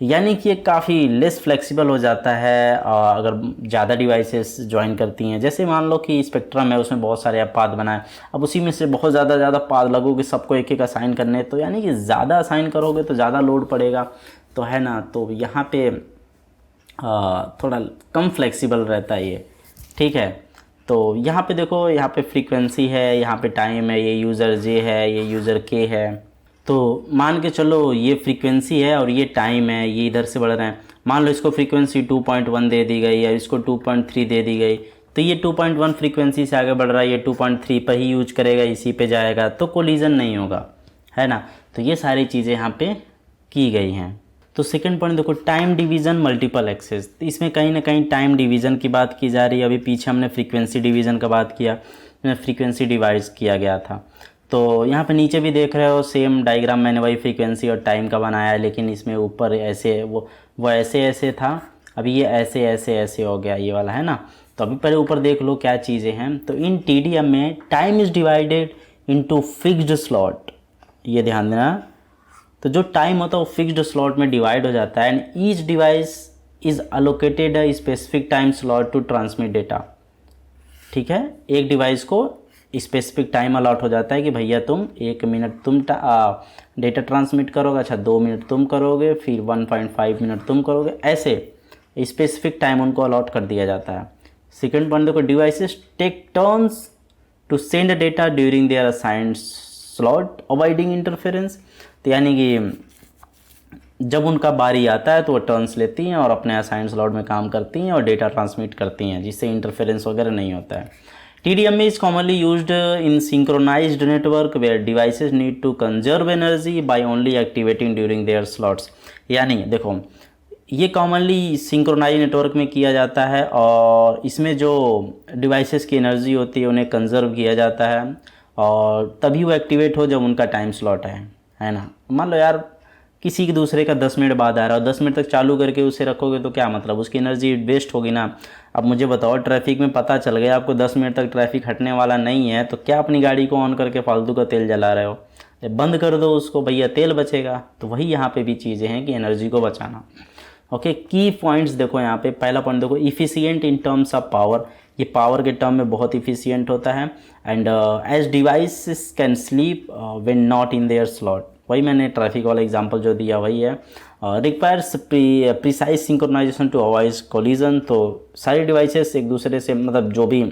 यानी कि ये काफ़ी लेस फ्लेक्सिबल हो जाता है अगर ज़्यादा डिवाइसेस ज्वाइन करती हैं। जैसे मान लो कि स्पेक्ट्रम है, उसमें बहुत सारे आप पाथ बनाए, अब उसी में से बहुत ज़्यादा पाथ लगोगे, सबको एक एक असाइन करने, तो यानी कि ज़्यादा असाइन करोगे तो ज़्यादा लोड पड़ेगा, तो है ना। तो यहाँ पे थोड़ा कम फ्लेक्सिबल रहता है ये, ठीक है। तो यहाँ पे देखो, यहाँ पे फ्रीक्वेंसी है, यहाँ पे टाइम है, ये यूज़र जे है, ये यूज़र के है। तो मान के चलो ये फ्रीक्वेंसी है और ये टाइम है, ये इधर से बढ़ रहे हैं। मान लो इसको फ्रीक्वेंसी 2.1 दे दी गई या इसको 2.3 दे दी गई, तो ये 2.1 फ्रीक्वेंसी से आगे बढ़ रहा है, ये 2.3 पर ही यूज करेगा, इसी पे जाएगा, तो कोलिजन नहीं होगा, है ना। तो ये सारी चीज़ें यहाँ पे की गई हैं। तो सेकंड पॉइंट देखो, टाइम डिवीज़न मल्टीपल एक्सेस, तो इसमें कहीं ना कहीं टाइम डिवीज़न की बात की जा रही है। अभी पीछे हमने फ्रीक्वेंसी डिवीज़न का बात किया, फ्रीक्वेंसी डिवाइड किया गया था। तो यहाँ पे नीचे भी देख रहे हो, सेम डायग्राम मैंने वही फ्रीक्वेंसी और टाइम का बनाया है, लेकिन इसमें ऊपर ऐसे वो ऐसे था, अभी ये ऐसे हो गया, ये वाला है ना। तो अभी पहले ऊपर देख लो क्या चीज़ें हैं। तो इन TDM में time is divided into fixed slot, ये ध्यान देना। तो जो टाइम होता है वो फिक्स्ड स्लॉट में डिवाइड हो जाता है, and each device is allocated a specific time slot to transmit data, ठीक है। एक डिवाइस को स्पेसिफिक टाइम अलॉट हो जाता है कि भैया तुम 1 मिनट तुम डेटा ट्रांसमिट करोगे, अच्छा 2 मिनट तुम करोगे, फिर 1.5 मिनट तुम करोगे, ऐसे स्पेसिफिक टाइम उनको अलॉट कर दिया जाता है। सेकेंड पॉइंट देखो, devices take turns to send data during their assigned slot avoiding interference, तो यानी कि जब उनका बारी आता है तो वो टर्न्स लेती हैं और अपने असाइंड स्लॉट में काम करती हैं और डेटा ट्रांसमिट करती हैं, जिससे इंटरफेरेंस वगैरह नहीं होता है। TDM is commonly used in synchronized network where devices need to conserve energy by only activating during their slots, यानी देखो ये कॉमनली सिंक्रोनाइज नेटवर्क में किया जाता है और इसमें जो डिवाइसेस की एनर्जी होती है उन्हें कंजर्व किया जाता है और तभी वो एक्टिवेट हो जब उनका टाइम स्लॉट है ना। मान लो यार किसी के दूसरे का 10 मिनट बाद आ रहा है और 10 मिनट तक चालू करके उसे रखोगे तो क्या मतलब, उसकी एनर्जी वेस्ट होगी ना। अब मुझे बताओ, ट्रैफिक में पता चल गया आपको 10 मिनट तक ट्रैफिक हटने वाला नहीं है, तो क्या अपनी गाड़ी को ऑन करके फालतू का तेल जला रहे हो, बंद कर दो उसको, भैया तेल बचेगा। तो वही यहाँ पे भी चीज़ें हैं कि एनर्जी को बचाना। ओके, की पॉइंट्स देखो यहाँ पे, पहला पॉइंट देखो, efficient in terms of power, ये पावर के टर्म में बहुत इफिशियंट होता है। And as devices can sleep when not in their slot, वही मैंने ट्रैफिक वाला एग्जांपल जो दिया वही है। Requires precise synchronization to avoid collision, तो सारे डिवाइसेस एक दूसरे से, मतलब जो भी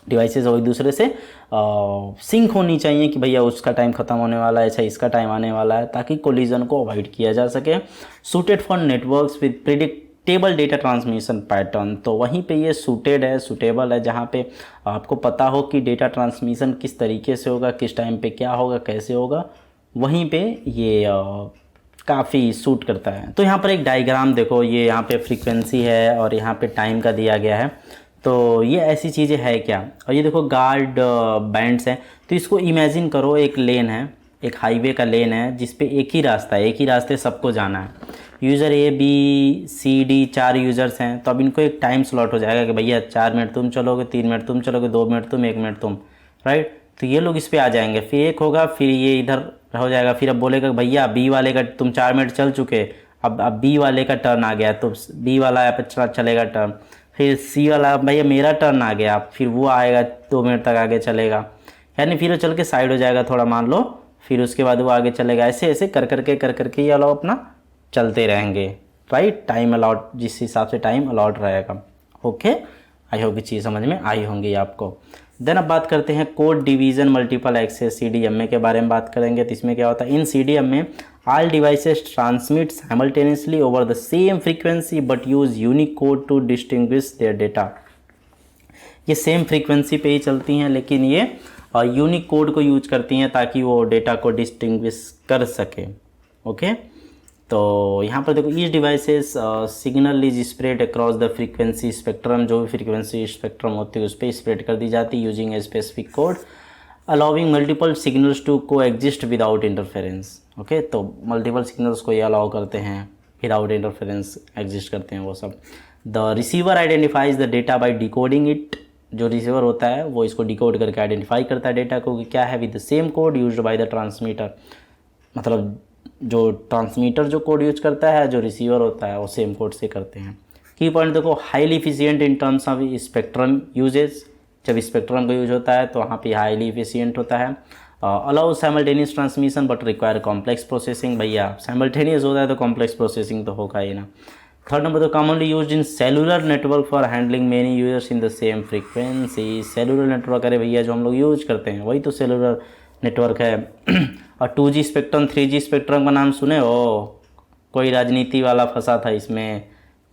डिवाइसेस वो एक दूसरे से सिंक होनी चाहिए कि भैया उसका टाइम ख़त्म होने वाला है, अच्छा इसका टाइम आने वाला है, ताकि कोलिजन को अवॉइड किया जा सके। Suited for networks with predictable data transmission pattern, तो वहीं पे ये सूटेबल है जहाँ पे आपको पता हो कि डेटा ट्रांसमिशन किस तरीके से होगा, किस टाइम पे क्या होगा, कैसे होगा, वहीं पे ये काफ़ी सूट करता है। तो यहाँ पर एक डायग्राम देखो, ये यहाँ पे फ्रीक्वेंसी है और यहाँ पे टाइम का दिया गया है। तो ये ऐसी चीज़ें है क्या, और ये देखो गार्ड बैंड्स हैं। तो इसको इमेजिन करो, एक लेन है, एक हाईवे का लेन है जिस पे एक ही रास्ता है, एक ही रास्ते सबको जाना है। User A B C D 4 users हैं, तो अब इनको एक टाइम स्लॉट हो जाएगा कि भैया 4 मिनट तुम चलोगे, 3 मिनट तुम चलोगे, 2 मिनट तुम, 1 मिनट तुम, राइट। तो ये लोग इस पे आ जाएंगे, फिर एक होगा, फिर ये इधर हो जाएगा, फिर अब बोलेगा भैया B वाले का तुम 4 मिनट चल चुके, अब B वाले का टर्न आ गया, तो B वाला यहाँ पर चलेगा टर्न, फिर C वाला भैया मेरा टर्न आ गया, फिर वो आएगा 2 मिनट तक आगे चलेगा, यानी फिर वो चल के साइड हो जाएगा थोड़ा मान लो, फिर उसके बाद वो आगे चलेगा, ऐसे ऐसे कर करके ये लोग अपना चलते रहेंगे, राइट। टाइम अलॉट, जिस हिसाब से टाइम अलॉट रहेगा। ओके, आई होप कि चीज़ समझ में आई होंगी आपको। देन अब बात करते हैं code division multiple access CDMA के बारे में बात करेंगे। तो इसमें क्या होता है, in CDMA all devices transmit simultaneously over the same frequency but use unique code to distinguish their data. ये सेम फ्रीक्वेंसी पे ही चलती हैं लेकिन ये यूनिक कोड को यूज करती हैं ताकि वो डेटा को डिस्टिंग्विश कर सके। ओके, तो यहाँ पर देखो each devices signal is spread across the frequency spectrum, जो भी फ्रीक्वेंसी स्पेक्ट्रम होती है उस पर स्प्रेड कर दी जाती है using a specific code allowing multiple signals to coexist without interference. Okay, तो मल्टीपल सिग्नल्स को ये अलाउ करते हैं, विदाउट इंटरफेरेंस एग्जिस्ट करते हैं वो सब। The receiver identifies the data bye decoding it, जो रिसीवर होता है वो इसको डिकोड करके आइडेंटिफाई करता है डेटा को कि क्या है with the same code used by the transmitter. मतलब जो ट्रांसमीटर जो कोड यूज करता है, जो रिसीवर होता है वो सेम कोड से करते हैं। की पॉइंट देखो, highly efficient in terms of spectrum usage, जब स्पेक्ट्रम का यूज होता है तो वहाँ पे हाईली इफिशिएंट होता है। Allow simultaneous transmission but require complex processing, भैया साइमल्टेनियस होता है तो कॉम्प्लेक्स प्रोसेसिंग तो होगा ही ना। थर्ड नंबर, तो commonly use in cellular network for handling many users in the same frequency. Cellular network, अरे भैया जो हम लोग यूज करते हैं वही तो सेलुलर नेटवर्क है। और 2G स्पेक्ट्रम 3G स्पेक्ट्रम का नाम सुने हो? कोई राजनीति वाला फंसा था इसमें,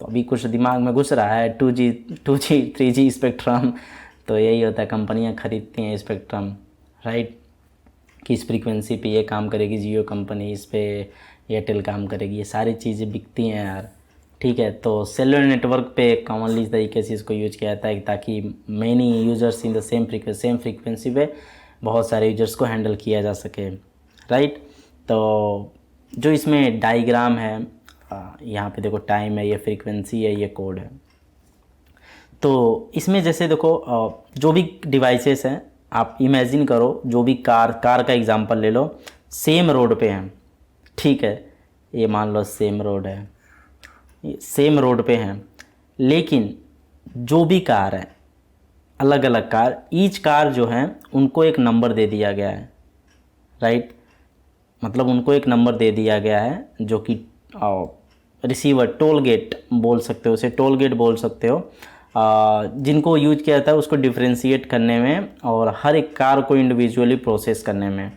तो अभी कुछ दिमाग में घुस रहा है। 2G 3G स्पेक्ट्रम, तो यही होता है, कंपनियां खरीदती हैं स्पेक्ट्रम, राइट, कि इस फ्रीक्वेंसी पे ये काम करेगी जियो कंपनी, इस पे एयरटेल काम करेगी, ये सारी चीज़ें बिकती हैं यार, ठीक है। तो सेलुलर नेटवर्क पे कॉमनली इस तरीके से इसको यूज किया जाता है ताकि many users in the same frequency पे बहुत सारे यूजर्स को हैंडल किया जा सके, राइट। तो जो इसमें डायग्राम है, यहाँ पे देखो टाइम है, ये फ्रीक्वेंसी है, ये कोड है। तो इसमें जैसे देखो जो भी डिवाइसेस हैं, आप इमेजिन करो, जो भी कार का एग्जांपल ले लो, सेम रोड पे हैं, ठीक है, ये मान लो सेम रोड है, सेम रोड पे हैं, लेकिन जो भी कार है, अलग अलग कार, ईच कार जो है उनको एक नंबर दे दिया गया है, राइट, मतलब उनको एक नंबर दे दिया गया है जो कि रिसीवर, टोल गेट बोल सकते हो उसे, टोल गेट बोल सकते हो, जिनको यूज किया जाता है उसको डिफ्रेंशिएट करने में और हर एक कार को इंडिविजुअली प्रोसेस करने में।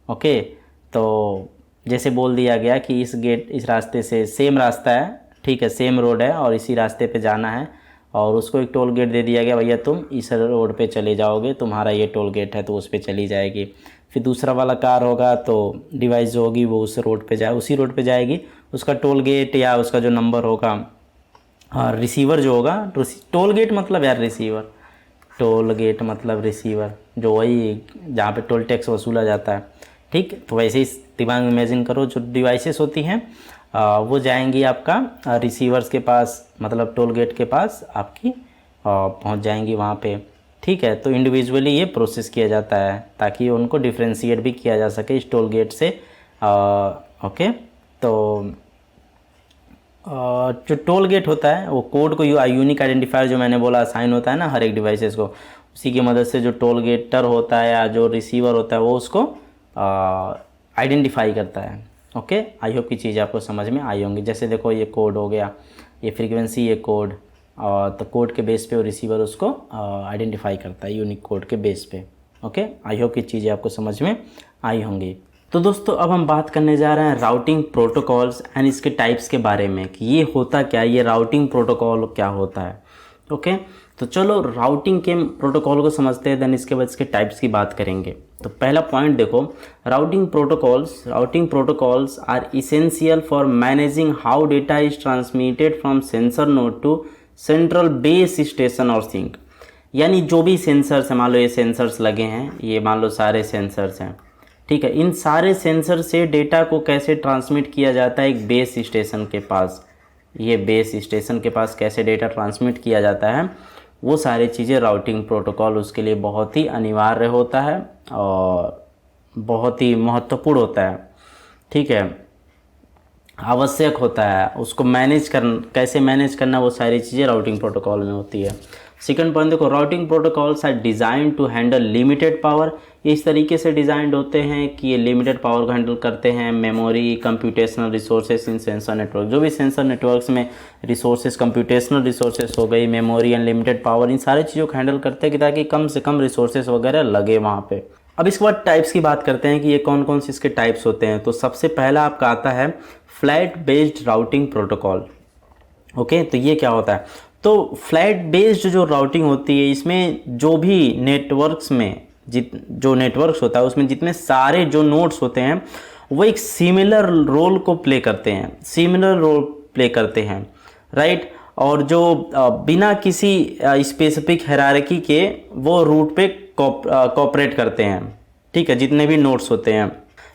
ओके, तो जैसे बोल दिया गया कि इस रास्ते से, सेम रास्ता है, ठीक है, सेम रोड है और इसी रास्ते पे जाना है, और उसको एक टोल गेट दे दिया गया, भैया तुम इस रोड पे चले जाओगे, तुम्हारा ये टोल गेट है, तो उस पे चली जाएगी। फिर दूसरा वाला कार होगा तो डिवाइस जो होगी वो उस रोड पे उसी रोड पे जाएगी, उसका टोल गेट या उसका जो नंबर होगा, और रिसीवर जो होगा, टोल गेट मतलब यार रिसीवर, टोल गेट मतलब रिसीवर, जो वही जहाँ पे टोल टैक्स वसूला जाता है, ठीक। तो वैसे ही दिमाग में इमेजिन करो, जो डिवाइसेस होती हैं वो जाएंगी आपका रिसीवर्स के पास, मतलब टोल गेट के पास आपकी पहुंच जाएंगी वहाँ पे, ठीक है। तो इंडिविजुअली ये प्रोसेस किया जाता है ताकि उनको डिफ्रेंशिएट भी किया जा सके इस टोल गेट से। ओके, तो जो टोल गेट होता है वो कोड को यूनिक आइडेंटिफायर जो मैंने बोला असाइन होता है ना हर एक डिवाइसेस को, उसी की मदद से जो टोल गेटर होता है या जो रिसीवर होता है वो उसको आइडेंटिफाई करता है। ओके, आई होप की चीज़ आपको समझ में आई होंगी। जैसे देखो ये कोड हो गया, ये फ्रीक्वेंसी, ये कोड, तो कोड के बेस पे वो रिसीवर उसको आइडेंटिफाई करता है यूनिक कोड के बेस पे। ओके, आई होप की चीज़ें आपको समझ में आई होंगी। तो दोस्तों अब हम बात करने जा रहे हैं राउटिंग प्रोटोकॉल्स एंड इसके टाइप्स के बारे में कि ये होता क्या, ये राउटिंग प्रोटोकॉल क्या होता है। ओके, तो चलो राउटिंग के प्रोटोकॉल को समझते हैं, देन इसके बाद इसके टाइप्स की बात करेंगे। तो पहला पॉइंट देखो, routing protocols are essential for managing how data is transmitted from sensor node to central base station और सिंक। यानी जो भी सेंसर्स हैं, मान लो ये सेंसर्स लगे हैं, ये मान लो सारे सेंसर्स हैं, ठीक है, इन सारे सेंसर से डेटा को कैसे ट्रांसमिट किया जाता है एक बेस स्टेशन के पास, ये बेस स्टेशन के पास कैसे डेटा ट्रांसमिट किया जाता है, वो सारी चीज़ें राउटिंग प्रोटोकॉल उसके लिए बहुत ही अनिवार्य होता है और बहुत ही महत्वपूर्ण होता है, ठीक है, आवश्यक होता है। उसको कैसे मैनेज करना, वो सारी चीज़ें राउटिंग प्रोटोकॉल में होती है। सेकंड पॉइंट देखो, routing protocols are design to handle limited power ये इस तरीके से डिज़ाइंड होते हैं कि ये लिमिटेड पावर को हैंडल करते हैं। Memory, computational resources in sensor network, जो भी सेंसर नेटवर्क्स में रिसोर्सेज, कंप्यूटेशनल रिसोर्सेज हो गई, मेमोरी, अनलिमिटेड पावर, इन सारी चीज़ों को हैंडल करते हैं कि ताकि कम से कम रिसोर्सेज वगैरह लगे वहाँ पे। अब इसके बाद टाइप्स की बात करते हैं कि ये कौन कौन से इसके टाइप्स होते हैं। तो सबसे पहला आपका आता है flat based routing protocol. Okay, तो ये क्या होता है? तो फ्लैट बेस्ड जो राउटिंग होती है, इसमें जो भी नेटवर्क्स में जो नेटवर्क्स होता है उसमें जितने सारे जो नोड्स होते हैं वो एक सिमिलर रोल को प्ले करते हैं, सिमिलर रोल प्ले करते हैं, राइट। और जो बिना किसी स्पेसिफिक हायरार्की के वो रूट पे कोऑपरेट करते हैं, ठीक है, जितने भी नोड्स होते हैं।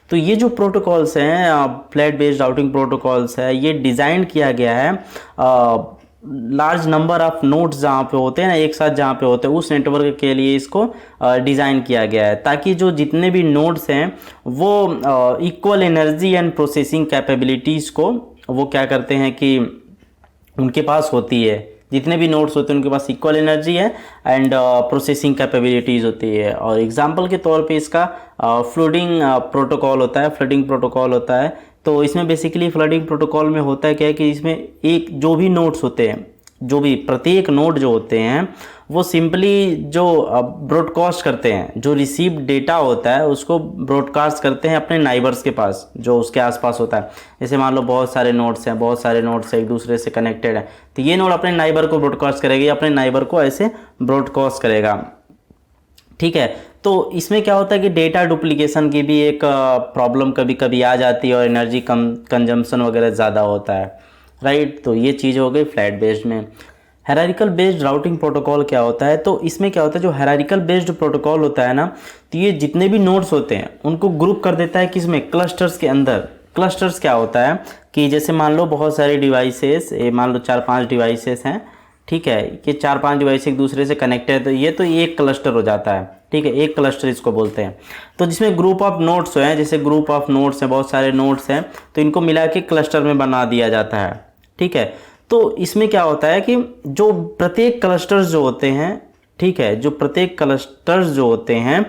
तो ये जो प्रोटोकॉल्स हैं, फ्लैट बेस्ड राउटिंग प्रोटोकॉल्स है, ये डिज़ाइन किया गया है लार्ज नंबर ऑफ नोड्स जहाँ पे होते हैं ना, एक साथ जहाँ पे होते हैं, उस नेटवर्क के लिए इसको डिज़ाइन किया गया है, ताकि जो जितने भी नोड्स हैं वो equal energy and processing capabilities को वो क्या करते हैं कि उनके पास होती है। जितने भी नोड्स होते हैं उनके पास इक्वल एनर्जी है एंड प्रोसेसिंग कैपेबिलिटीज़ होती है। और एग्जांपल के तौर पे इसका फ्लडिंग प्रोटोकॉल होता है, फ्लडिंग प्रोटोकॉल होता है। तो इसमें बेसिकली फ्लडिंग प्रोटोकॉल में होता है क्या है कि इसमें एक जो भी नोड्स होते हैं, जो भी प्रत्येक नोड जो होते हैं वो सिंपली जो ब्रॉडकास्ट करते हैं, जो रिसीव डेटा होता है उसको ब्रॉडकास्ट करते हैं अपने नाइबर्स के पास, जो उसके आसपास होता है। जैसे मान लो बहुत सारे नोड्स हैं, बहुत सारे नोड्स एक दूसरे से कनेक्टेड हैं, तो ये नोड अपने नाइबर को ब्रॉडकास्ट करेगा, अपने नाइबर को ऐसे ब्रॉडकास्ट करेगा, ठीक है। तो इसमें क्या होता है कि डेटा डुप्लीकेशन की भी एक प्रॉब्लम कभी कभी आ जाती है और एनर्जी कंजम्पशन वगैरह ज़्यादा होता है, राइट। तो ये चीज़ हो गई फ्लैट बेस्ड में। हायरार्किकल बेस्ड राउटिंग प्रोटोकॉल क्या होता है? तो इसमें क्या होता है, जो हायरार्किकल बेस्ड प्रोटोकॉल होता है ना, तो ये जितने भी नोड्स होते हैं उनको ग्रुप कर देता है किसमें, क्लस्टर्स के अंदर। क्लस्टर्स क्या होता है कि जैसे मान लो बहुत सारे डिवाइसेस, मान लो 4-5 डिवाइसेस हैं, ठीक है, कि 4-5 डिवाइस एक दूसरे से कनेक्टेड है, तो ये एक क्लस्टर हो जाता है, ठीक है, एक क्लस्टर इसको बोलते हैं। तो जिसमें ग्रुप ऑफ नोड्स हैं, जैसे ग्रुप ऑफ नोड्स हैं, बहुत सारे नोड्स हैं, तो इनको मिला के क्लस्टर में बना दिया जाता है, ठीक है। तो इसमें क्या होता है कि जो प्रत्येक क्लस्टर्स जो होते हैं, ठीक है, जो प्रत्येक क्लस्टर्स जो होते हैं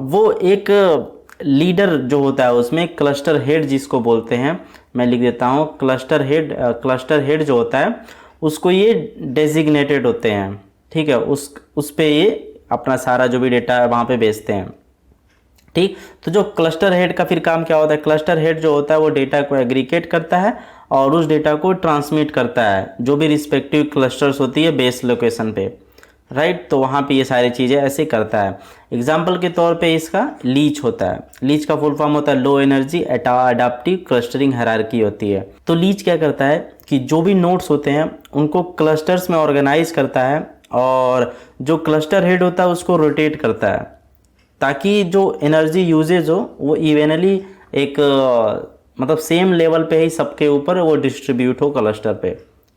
वो एक लीडर जो होता है उसमें क्लस्टर हेड जिसको बोलते हैं, मैं लिख देता हूँ, क्लस्टर हेड जो होता है उसको ये डेजिग्नेटेड होते हैं, ठीक है, उस पे ये अपना सारा जो भी डेटा है वहाँ पे भेजते हैं, ठीक। तो जो क्लस्टर हेड का फिर काम क्या होता है, क्लस्टर हेड जो होता है वो डेटा को एग्रीगेट करता है और उस डेटा को ट्रांसमिट करता है जो भी रिस्पेक्टिव क्लस्टर्स होती है बेस लोकेशन पे, राइट। तो वहाँ पे ये सारी चीज़ें ऐसे करता है। एग्जाम्पल के तौर पे इसका लीच होता है, लीच का फुल फॉर्म होता है low energy adaptive clustering hierarchy होती है। तो लीच क्या करता है कि जो भी नोड्स होते हैं उनको क्लस्टर्स में ऑर्गेनाइज करता है और जो क्लस्टर हेड होता है उसको रोटेट करता है, ताकि जो एनर्जी यूजेज हो वो इवेनली एक मतलब सेम लेवल पे ही सबके ऊपर वो डिस्ट्रीब्यूट हो क्लस्टर पे,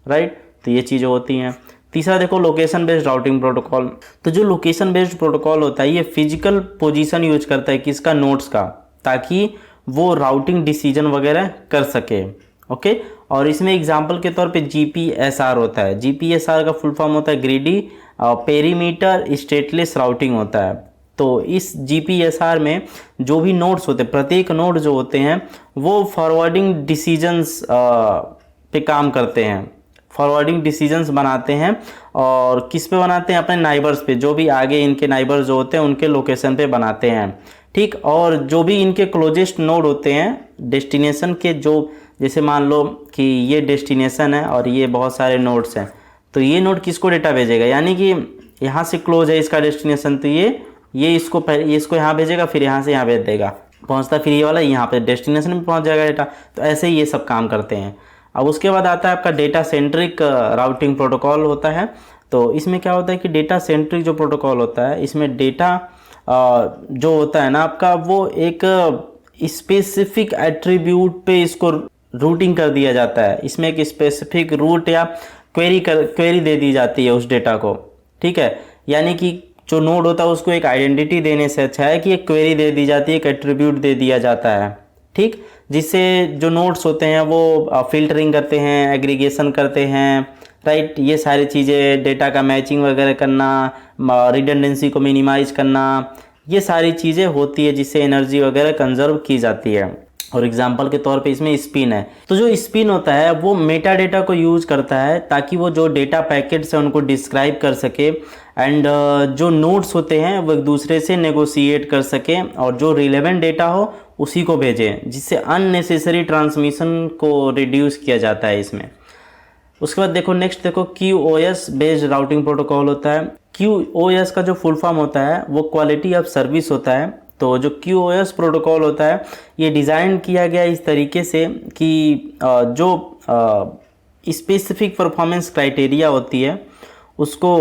राइट। तो ये चीज़ें होती हैं। तीसरा देखो लोकेशन बेस्ड राउटिंग प्रोटोकॉल। तो जो लोकेशन बेस्ड प्रोटोकॉल होता है ये फिजिकल पोजीशन यूज करता है किसका, नोड्स का, ताकि वो राउटिंग डिसीजन वगैरह कर सके, ओके। और इसमें एग्जांपल के तौर पे GPSR होता है। GPSR का फुल फॉर्म होता है ग्रिडी पेरीमीटर स्टेटलेस राउटिंग होता है। तो इस GPSR में जो भी नोड्स होते हैं, प्रत्येक नोड जो होते हैं वो फॉरवर्डिंग डिसीजंस पे काम करते हैं, फॉरवर्डिंग डिसीजंस बनाते हैं। और किस पे बनाते हैं, अपने नाइबर्स पे, जो भी आगे इनके नाइबर्स जो होते हैं उनके लोकेशन पे बनाते हैं, ठीक। और जो भी इनके क्लोजेस्ट नोड होते हैं डेस्टिनेशन के, जो जैसे मान लो कि ये डेस्टिनेशन है और ये बहुत सारे नोड्स हैं, तो ये नोड किसको डेटा भेजेगा, यानी कि यहाँ से क्लोज है इसका डेस्टिनेशन, तो ये इसको यहाँ भेजेगा, फिर यहाँ से यहाँ भेज देगा, पहुँचता फिर ये वाला यहाँ पे डेस्टिनेशन में पहुँच जाएगा डेटा। तो ऐसे ही ये सब काम करते हैं। अब उसके बाद आता है आपका डेटा सेंट्रिक राउटिंग प्रोटोकॉल होता है। तो इसमें क्या होता है कि डेटा सेंट्रिक जो प्रोटोकॉल होता है इसमें डेटा जो होता है ना आपका, वो एक स्पेसिफिक एट्रीब्यूट पे इसको रूटिंग कर दिया जाता है। इसमें एक स्पेसिफिक रूट या क्वेरी दे दी जाती है उस डेटा को, ठीक है। यानी कि जो नोड होता है उसको एक आइडेंटिटी देने से अच्छा है कि एक क्वेरी दे दी जाती है, एक एट्रीब्यूट दे दिया जाता है, ठीक। जिससे जो नोड्स होते हैं वो फिल्टरिंग करते हैं, एग्रीगेशन करते हैं, राइट। ये सारी चीज़ें, डेटा का मैचिंग वगैरह करना, रिडंडेंसी को मिनिमाइज करना, ये सारी चीज़ें होती है जिससे एनर्जी वगैरह कंजर्व की जाती है। और एग्जाम्पल के तौर पे इसमें स्पिन है, तो जो स्पिन होता है वो मेटा डेटा को यूज करता है ताकि वो जो डेटा पैकेट्स है उनको डिस्क्राइब कर सके, एंड जो नोड्स होते हैं वो एक दूसरे से नेगोशिएट कर सके और जो रिलेवेंट डेटा हो उसी को भेजें, जिससे अननेसेसरी ट्रांसमिशन को रिड्यूस किया जाता है इसमें। उसके बाद देखो नेक्स्ट देखो QoS बेस्ड राउटिंग प्रोटोकॉल होता है। QoS का जो फुल फॉर्म होता है वो क्वालिटी ऑफ सर्विस होता है। तो जो QoS प्रोटोकॉल होता है ये डिज़ाइन किया गया इस तरीके से कि जो स्पेसिफिक परफॉर्मेंस क्राइटेरिया होती है उसको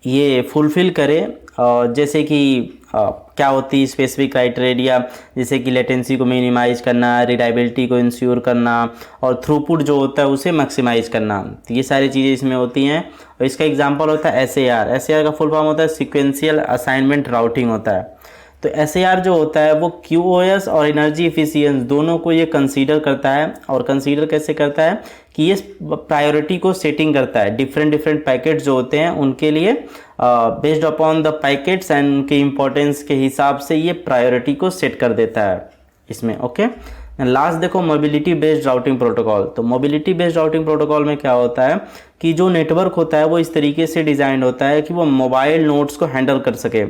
ये फुलफ़िल करे। जैसे कि क्या होती है स्पेसिफिक क्राइटेरिया, जैसे कि लेटेंसी को मिनिमाइज करना, रिलायबिलिटी को इंश्योर करना और थ्रूपुट जो होता है उसे मैक्सिमाइज करना। तो ये सारी चीज़ें इसमें होती हैं। और इसका एग्जांपल होता है SAR। SAR का फुल फॉर्म होता है सीक्वेंशियल असाइनमेंट राउटिंग होता है। तो SAR जो होता है वो QoS और एनर्जी एफिशिएंस दोनों को ये कंसीडर करता है। और कंसीडर कैसे करता है कि ये प्रायोरिटी को सेटिंग करता है डिफरेंट पैकेट्स जो होते हैं उनके लिए, based upon the packets and उनके इम्पोर्टेंस के हिसाब से ये प्रायोरिटी को सेट कर देता है इसमें। ओके, लास्ट देखो मोबिलिटी बेस्ड राउटिंग प्रोटोकॉल। तो मोबिलिटी बेस्ड राउटिंग प्रोटोकॉल में क्या होता है कि जो नेटवर्क होता है वो इस तरीके से डिज़ाइन होता है कि वो मोबाइल नोड्स को हैंडल कर सके।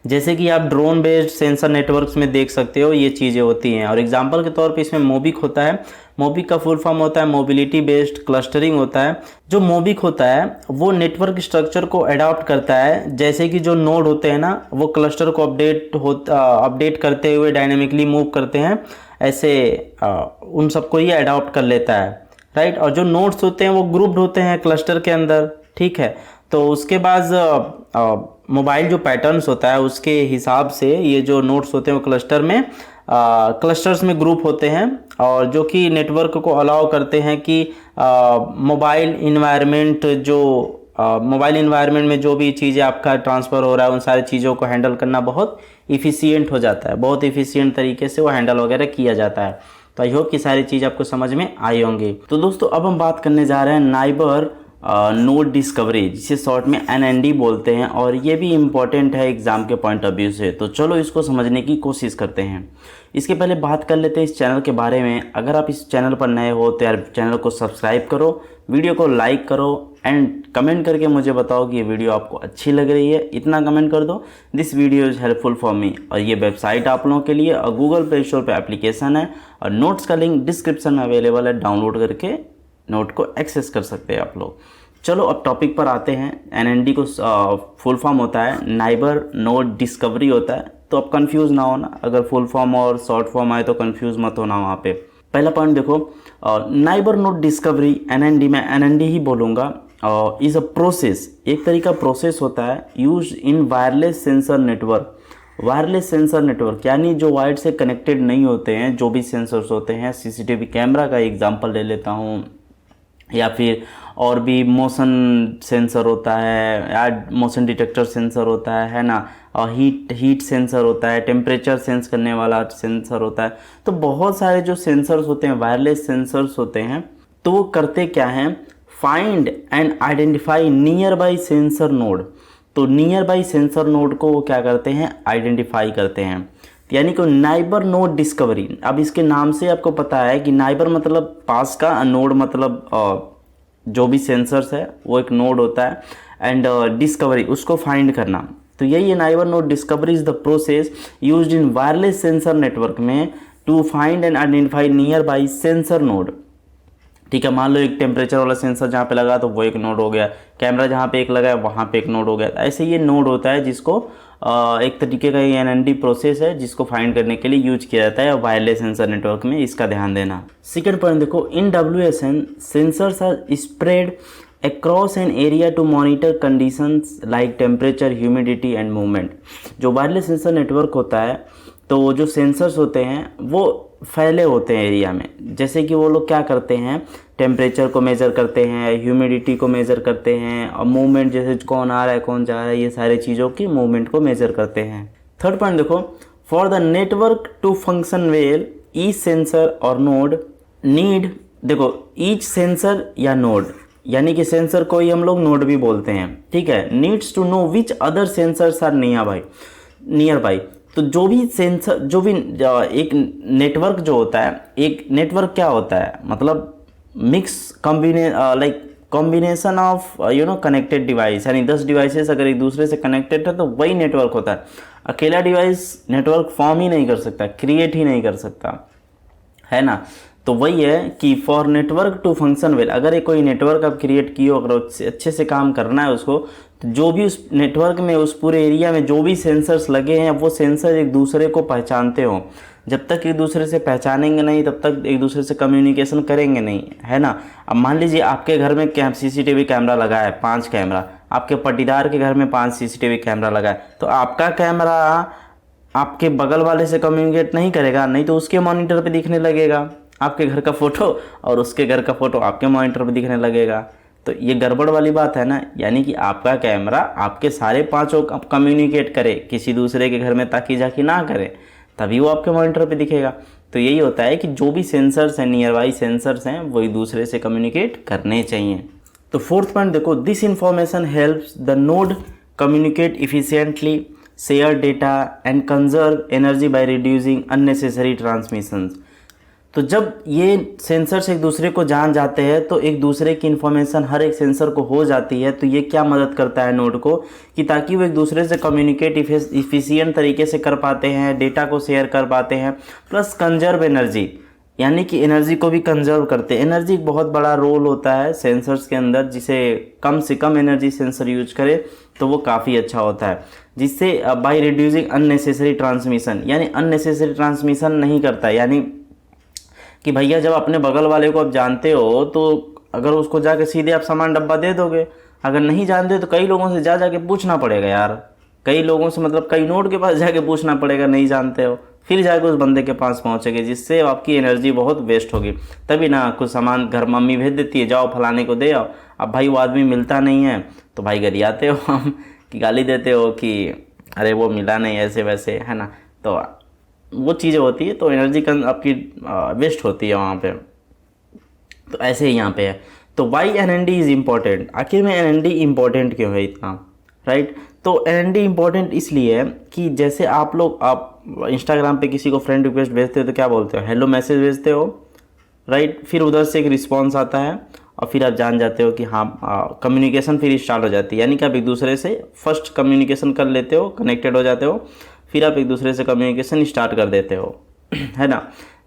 जैसे कि आप ड्रोन बेस्ड सेंसर नेटवर्क्स में देख सकते हो ये चीज़ें होती हैं। और एग्जांपल के तौर पे इसमें मोबिक होता है। मोबिक का फुल फॉर्म होता है मोबिलिटी बेस्ड क्लस्टरिंग होता है। जो मोबिक होता है वो नेटवर्क स्ट्रक्चर को अडॉप्ट करता है, जैसे कि जो नोड होते हैं ना वो क्लस्टर को अपडेट करते हुए डायनेमिकली मूव करते हैं, ऐसे उन सबको ये अडॉप्ट कर लेता है, राइट। और जो नोड्स होते हैं वो ग्रुप्ड होते हैं क्लस्टर के अंदर, ठीक है। तो उसके बाद मोबाइल जो पैटर्न्स होता है उसके हिसाब से ये जो नोड्स होते हैं वो क्लस्टर्स में ग्रुप होते हैं, और जो कि नेटवर्क को अलाउ करते हैं कि मोबाइल इन्वायरमेंट में जो भी चीज़ें आपका ट्रांसफ़र हो रहा है उन सारी चीज़ों को हैंडल करना बहुत इफ़िशियंट हो जाता है, बहुत इफ़िशियंट तरीके से वो हैंडल वगैरह किया जाता है। तो आई होप कि सारी चीज़ आपको समझ में आई होंगी। तो दोस्तों अब हम बात करने जा रहे हैं नाइबर नोड डिस्कवरी, जिसे शॉर्ट में NND बोलते हैं, और ये भी इम्पॉर्टेंट है एग्जाम के पॉइंट ऑफ व्यू से। तो चलो इसको समझने की कोशिश करते हैं। इसके पहले बात कर लेते हैं इस चैनल के बारे में। अगर आप इस चैनल पर नए हो तो यार चैनल को सब्सक्राइब करो, वीडियो को लाइक करो एंड कमेंट करके मुझे बताओ कि ये वीडियो आपको अच्छी लग रही है। इतना कमेंट कर दो, this video is helpful for मी। और ये वेबसाइट आप लोगों के लिए और गूगल प्ले स्टोर पर एप्लीकेशन है, और नोट्स का लिंक डिस्क्रिप्शन में अवेलेबल है, डाउनलोड करके नोट को एक्सेस कर सकते हैं आप लोग। चलो अब टॉपिक पर आते हैं। NND को फुल फॉर्म होता है नाइबर नोड डिस्कवरी होता है। तो अब कंफ्यूज ना होना, अगर फुल फॉर्म और शॉर्ट फॉर्म आए तो कंफ्यूज मत होना वहाँ पे। पहला पॉइंट देखो, नाइबर नोड डिस्कवरी NND में NND ही बोलूँगा, इज़ अ प्रोसेस, एक तरीका प्रोसेस होता है use in wireless sensor network. Wireless sensor network यानी जो वायर से कनेक्टेड नहीं होते हैं, जो भी सेंसर्स होते हैं, CCTV कैमरा का एग्जांपल ले लेता हूँ, या फिर और भी मोशन सेंसर होता है, या मोशन डिटेक्टर सेंसर होता है ना, और हीट सेंसर होता है, टेम्परेचर सेंस करने वाला सेंसर होता है। तो बहुत सारे जो सेंसर्स होते हैं, वायरलेस सेंसर्स होते हैं, तो वो करते क्या हैं, find and identify nearby sensor node. तो नियर बाई सेंसर नोड को वो क्या करते हैं, आइडेंटिफाई करते हैं, यानी कि नाइबर नोड डिस्कवरी। अब इसके नाम से आपको पता है कि नाइबर मतलब पास का, नोड मतलब जो भी सेंसर्स है वो एक नोड होता है, एंड डिस्कवरी उसको फाइंड करना। तो यही है neighbour node discovery is the process used in wireless sensor network में to find and identify nearby sensor node. ठीक है, मान लो एक टेम्परेचर वाला सेंसर जहाँ पे लगा तो वो एक नोड हो गया, कैमरा जहाँ पे एक लगा है वहाँ पे एक नोड हो गया। ऐसे ये नोड होता है जिसको एक तरीके का ये NND प्रोसेस है जिसको फाइंड करने के लिए यूज किया जाता है वायरलेस सेंसर नेटवर्क में, इसका ध्यान देना। सेकंड पॉइंट देखो, in WSN sensors are spread across an area to monitor conditions like temperature, humidity and movement. जो वायरलेस सेंसर नेटवर्क होता है तो जो सेंसर्स होते हैं वो फैले होते हैं एरिया में, जैसे कि वो लोग क्या करते हैं, टेम्परेचर को मेज़र करते हैं, ह्यूमिडिटी को मेज़र करते हैं, और मूवमेंट जैसे कौन आ रहा है कौन जा रहा है, ये सारी चीज़ों की मूवमेंट को मेज़र करते हैं। थर्ड पॉइंट देखो, for the network to function well each sensor और नोड नीड, देखो ईच सेंसर या नोड, यानी कि सेंसर को ही हम लोग नोड भी बोलते हैं, ठीक है, needs to know which other sensors are nearby. तो जो भी सेंसर, जो भी एक नेटवर्क जो होता है, एक नेटवर्क क्या होता है, मतलब mix combination of connected device, यानी 10 डिवाइसेस अगर एक दूसरे से कनेक्टेड है तो वही नेटवर्क होता है। अकेला डिवाइस नेटवर्क फॉर्म ही नहीं कर सकता, क्रिएट ही नहीं कर सकता, है ना। तो वही है कि for network to function well, अगर एक कोई नेटवर्क आप क्रिएट किए हो, अगर अच्छे से काम करना है उसको, तो जो भी उस नेटवर्क में, उस पूरे एरिया में जो भी सेंसर्स लगे हैं, वो सेंसर एक दूसरे को पहचानते हो। जब तक एक दूसरे से पहचानेंगे नहीं तब तक एक दूसरे से कम्युनिकेशन करेंगे नहीं, है ना। अब मान लीजिए आपके घर में CCTV कैमरा लगा है, 5 कैमरा, आपके पट्टीदार के घर में 5 CCTV कैमरा लगा है, तो आपका कैमरा आपके बगल वाले से कम्युनिकेट नहीं करेगा, नहीं तो उसके मॉनिटर पे दिखने लगेगा आपके घर का फ़ोटो, और उसके घर का फ़ोटो आपके मॉनिटर पे दिखने लगेगा। तो ये गड़बड़ वाली बात है ना। यानी कि आपका कैमरा आपके सारे 5 कम्युनिकेट करे किसी दूसरे के घर में, ताकि जाके ना करे, तभी वो आपके मॉनिटर पे दिखेगा। तो यही होता है कि जो भी सेंसर्स हैं, नियर बाई सेंसर्स हैं, वो एक दूसरे से कम्युनिकेट करने चाहिए। तो 4th पॉइंट देखो, this information helps the node communicate efficiently, share data and conserve energy by reducing unnecessary transmissions. तो जब ये सेंसर्स एक दूसरे को जान जाते हैं तो एक दूसरे की इन्फॉर्मेशन हर एक सेंसर को हो जाती है। तो ये क्या मदद करता है नोड को, कि ताकि वो एक दूसरे से कम्युनिकेट इफिशिएंट तरीके से कर पाते हैं, डेटा को शेयर कर पाते हैं, प्लस कंजर्व एनर्जी, यानी कि एनर्जी को भी कंजर्व करते हैं। एनर्जी एक बहुत बड़ा रोल होता है सेंसर्स के अंदर, जिसे कम से कम एनर्जी सेंसर यूज करे तो वो काफ़ी अच्छा होता है, जिससे बाय रिड्यूसिंग अननेसेसरी ट्रांसमिशन, यानी अननेसेसरी ट्रांसमिशन नहीं करता। यानी कि भैया जब अपने बगल वाले को आप जानते हो तो अगर उसको जाके सीधे आप सामान डब्बा दे दोगे, अगर नहीं जानते तो कई लोगों से जाके पूछना पड़ेगा यार, कई लोगों से, मतलब कई नोड के पास जाके पूछना पड़ेगा, नहीं जानते हो, फिर जाके उस बंदे के पास पहुंचेंगे, जिससे आपकी एनर्जी बहुत वेस्ट होगी। तभी ना कुछ सामान घर मम्मी भेज देती है, जाओ फलाने को दे आओ। अब भाई वो आदमी मिलता नहीं है तो भाई गरियाते हो हम, कि गाली देते हो कि अरे वो मिला नहीं, ऐसे वैसे, है ना। तो वो चीज़ें होती है, तो एनर्जी आपकी वेस्ट होती है वहाँ पे। तो ऐसे ही यहाँ पे है। तो वाई NND इज़ इम्पॉर्टेंट, आखिर में NND इम्पॉर्टेंट क्यों है इतना, राइट। तो NND इम्पॉर्टेंट इसलिए है कि जैसे आप इंस्टाग्राम पे किसी को फ्रेंड रिक्वेस्ट भेजते हो तो क्या बोलते हो, हेलो मैसेज भेजते हो, राइट। फिर उधर से एक रिस्पॉन्स आता है और फिर आप जान जाते हो कि हाँ, कम्युनिकेशन फिर स्टार्ट हो जाती है। यानी कि आप एक दूसरे से फर्स्ट कम्युनिकेशन कर लेते हो, कनेक्टेड हो जाते हो, फिर आप एक दूसरे से कम्युनिकेशन स्टार्ट कर देते हो, है ना।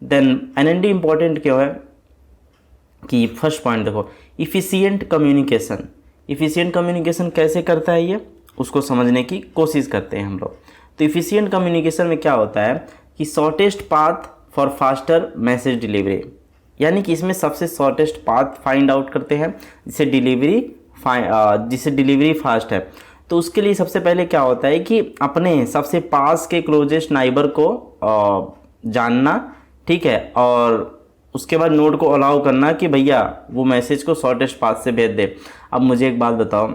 देन NND इम्पॉर्टेंट क्यों है, कि फर्स्ट पॉइंट देखो, इफ़िशिएंट कम्युनिकेशन। इफ़िशिएंट कम्युनिकेशन कैसे करता है ये, उसको समझने की कोशिश करते हैं हम लोग। तो इफ़िशिएंट कम्युनिकेशन में क्या होता है कि shortest path for faster message delivery, यानी कि इसमें सबसे शॉर्टेस्ट पाथ फाइंड आउट करते हैं जिससे डिलीवरी फास्ट है। तो उसके लिए सबसे पहले क्या होता है कि अपने सबसे पास के क्लोजेस्ट नाइबर को जानना, ठीक है, और उसके बाद नोड को अलाउ करना कि भैया वो मैसेज को शॉर्टेस्ट पाथ से भेज दे। अब मुझे एक बात बताओ,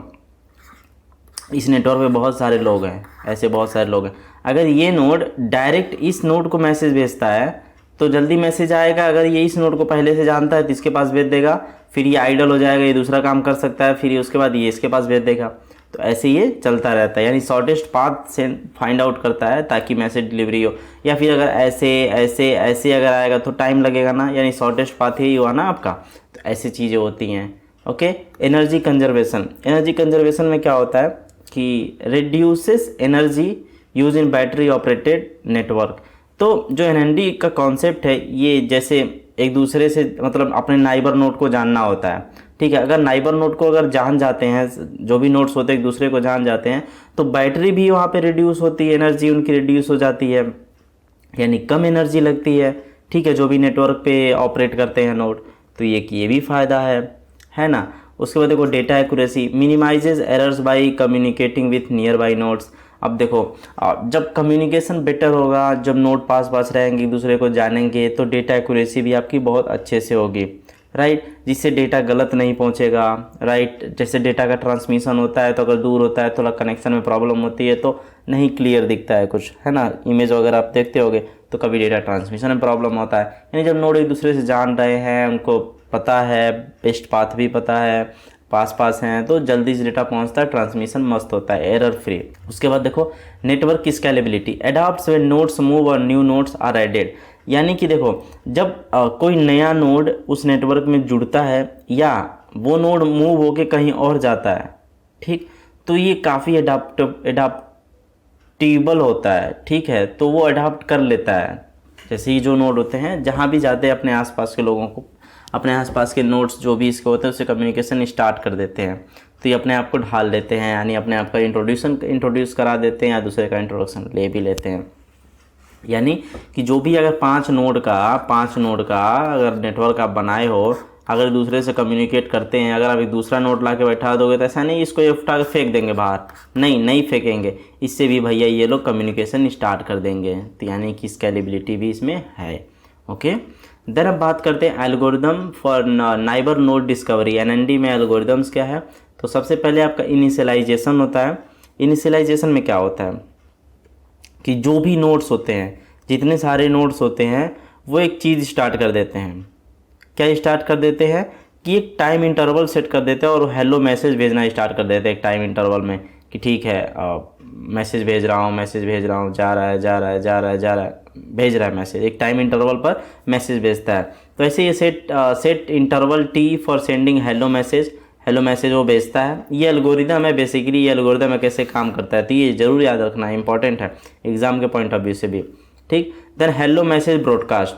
इस नेटवर्क पे बहुत सारे लोग हैं, ऐसे बहुत सारे लोग हैं, अगर ये नोड डायरेक्ट इस नोड को मैसेज भेजता है तो जल्दी मैसेज आएगा। अगर ये इस नोड को पहले से जानता है तो इसके पास भेज देगा, फिर ये आइडल हो जाएगा, ये दूसरा काम कर सकता है, फिर उसके बाद ये इसके पास भेज देगा। तो ऐसे ये चलता रहता है, यानी शॉर्टेस्ट पाथ से फाइंड आउट करता है ताकि मैसेज डिलीवरी हो। या फिर अगर ऐसे ऐसे ऐसे अगर आएगा तो टाइम लगेगा ना, यानी शॉर्टेस्ट पाथ ही हुआ ना आपका। तो ऐसी चीज़ें होती हैं। Okay, energy conservation. Energy conservation में क्या होता है कि reduces energy use in battery operated network. तो जो NND का कॉन्सेप्ट है, ये जैसे एक दूसरे से, मतलब अपने नाइबर नोड को जानना होता है, ठीक है। अगर नाइबर नोड को अगर जान जाते हैं, जो भी नोड्स होते हैं एक दूसरे को जान जाते हैं, तो बैटरी भी वहाँ पे रिड्यूस होती है, एनर्जी उनकी रिड्यूस हो जाती है, यानी कम एनर्जी लगती है, ठीक है, जो भी नेटवर्क पे ऑपरेट करते हैं नोड। तो ये भी फ़ायदा है ना। उसके बाद देखो, data accuracy minimizes errors by communicating with nearby nodes. अब देखो, जब कम्युनिकेशन बेटर होगा, जब नोड पास रहेंगे, एक दूसरे को जानेंगे, तो डेटा एक्यूरेसी भी आपकी बहुत अच्छे से होगी, राइट, जिससे डेटा गलत नहीं पहुंचेगा, राइट। जैसे डेटा का ट्रांसमिशन होता है तो अगर दूर होता है, थोड़ा कनेक्शन में प्रॉब्लम होती है तो नहीं क्लियर दिखता है कुछ, है ना। इमेज वगैरह आप देखते होगे तो कभी डेटा ट्रांसमिशन में प्रॉब्लम होता है। यानी जब नोड एक दूसरे से जान रहे हैं, उनको पता है, बेस्ट पाथ भी पता है, पास पास हैं तो जल्दी से डेटा पहुंचता है, ट्रांसमिशन मस्त होता है, एरर फ्री। उसके बाद देखो नेटवर्क की स्केलेबिलिटी, एडॉप्ट्स व्हेन नोड्स मूव और न्यू नोड्स आर एडेड। यानी कि देखो जब कोई नया नोड उस नेटवर्क में जुड़ता है या वो नोड मूव होके कहीं और जाता है, ठीक, तो ये काफ़ी एडाप्टेबल होता है, ठीक है, तो वो अडाप्ट कर लेता है। जैसे ये जो नोड होते हैं जहाँ भी जाते हैं अपने आसपास के लोगों को, अपने आसपास के नोड्स जो भी इसके होते हैं उससे कम्युनिकेशन स्टार्ट कर देते हैं, तो ये अपने आप को ढाल लेते हैं, यानी अपने आप का इंट्रोड्यूस करा देते हैं या दूसरे का इंट्रोडक्शन ले भी लेते हैं। यानी कि जो भी अगर पांच नोड का अगर नेटवर्क आप बनाए हो, अगर दूसरे से कम्युनिकेट करते हैं, अगर आप एक दूसरा नोड ला के बैठा दोगे तो ऐसा नहीं इसको ये उठा के फेंक देंगे बाहर, नहीं फेंकेंगे, इससे भी भैया ये लोग कम्युनिकेशन स्टार्ट कर देंगे। तो यानी कि स्केलेबिलिटी भी इसमें है। ओके, देन अब बात करते हैं algorithm for neighbour node discovery. NND में एल्गोरिदम्स क्या है, तो सबसे पहले आपका इनिशियलाइजेशन होता है। इनिशियलाइजेशन में क्या होता है कि जो भी नोड्स होते हैं, जितने सारे नोड्स होते हैं, वो एक चीज़ स्टार्ट कर देते हैं। क्या स्टार्ट कर देते हैं कि एक टाइम इंटरवल सेट कर देते हैं और हेलो मैसेज भेजना स्टार्ट कर देते हैं एक टाइम इंटरवल में कि ठीक है मैसेज भेज रहा हूँ, जा रहा है, भेज रहा है मैसेज, एक टाइम इंटरवल पर मैसेज भेजता है। तो ऐसे ये set interval T for sending hello message वो भेजता है। ये एल्गोरिदम है बेसिकली, ये एल्गोरिदम कैसे काम करता है, तो ये जरूर याद रखना है, इंपॉर्टेंट है एग्जाम के पॉइंट ऑफ व्यू से भी, ठीक। देन हेलो मैसेज ब्रॉडकास्ट,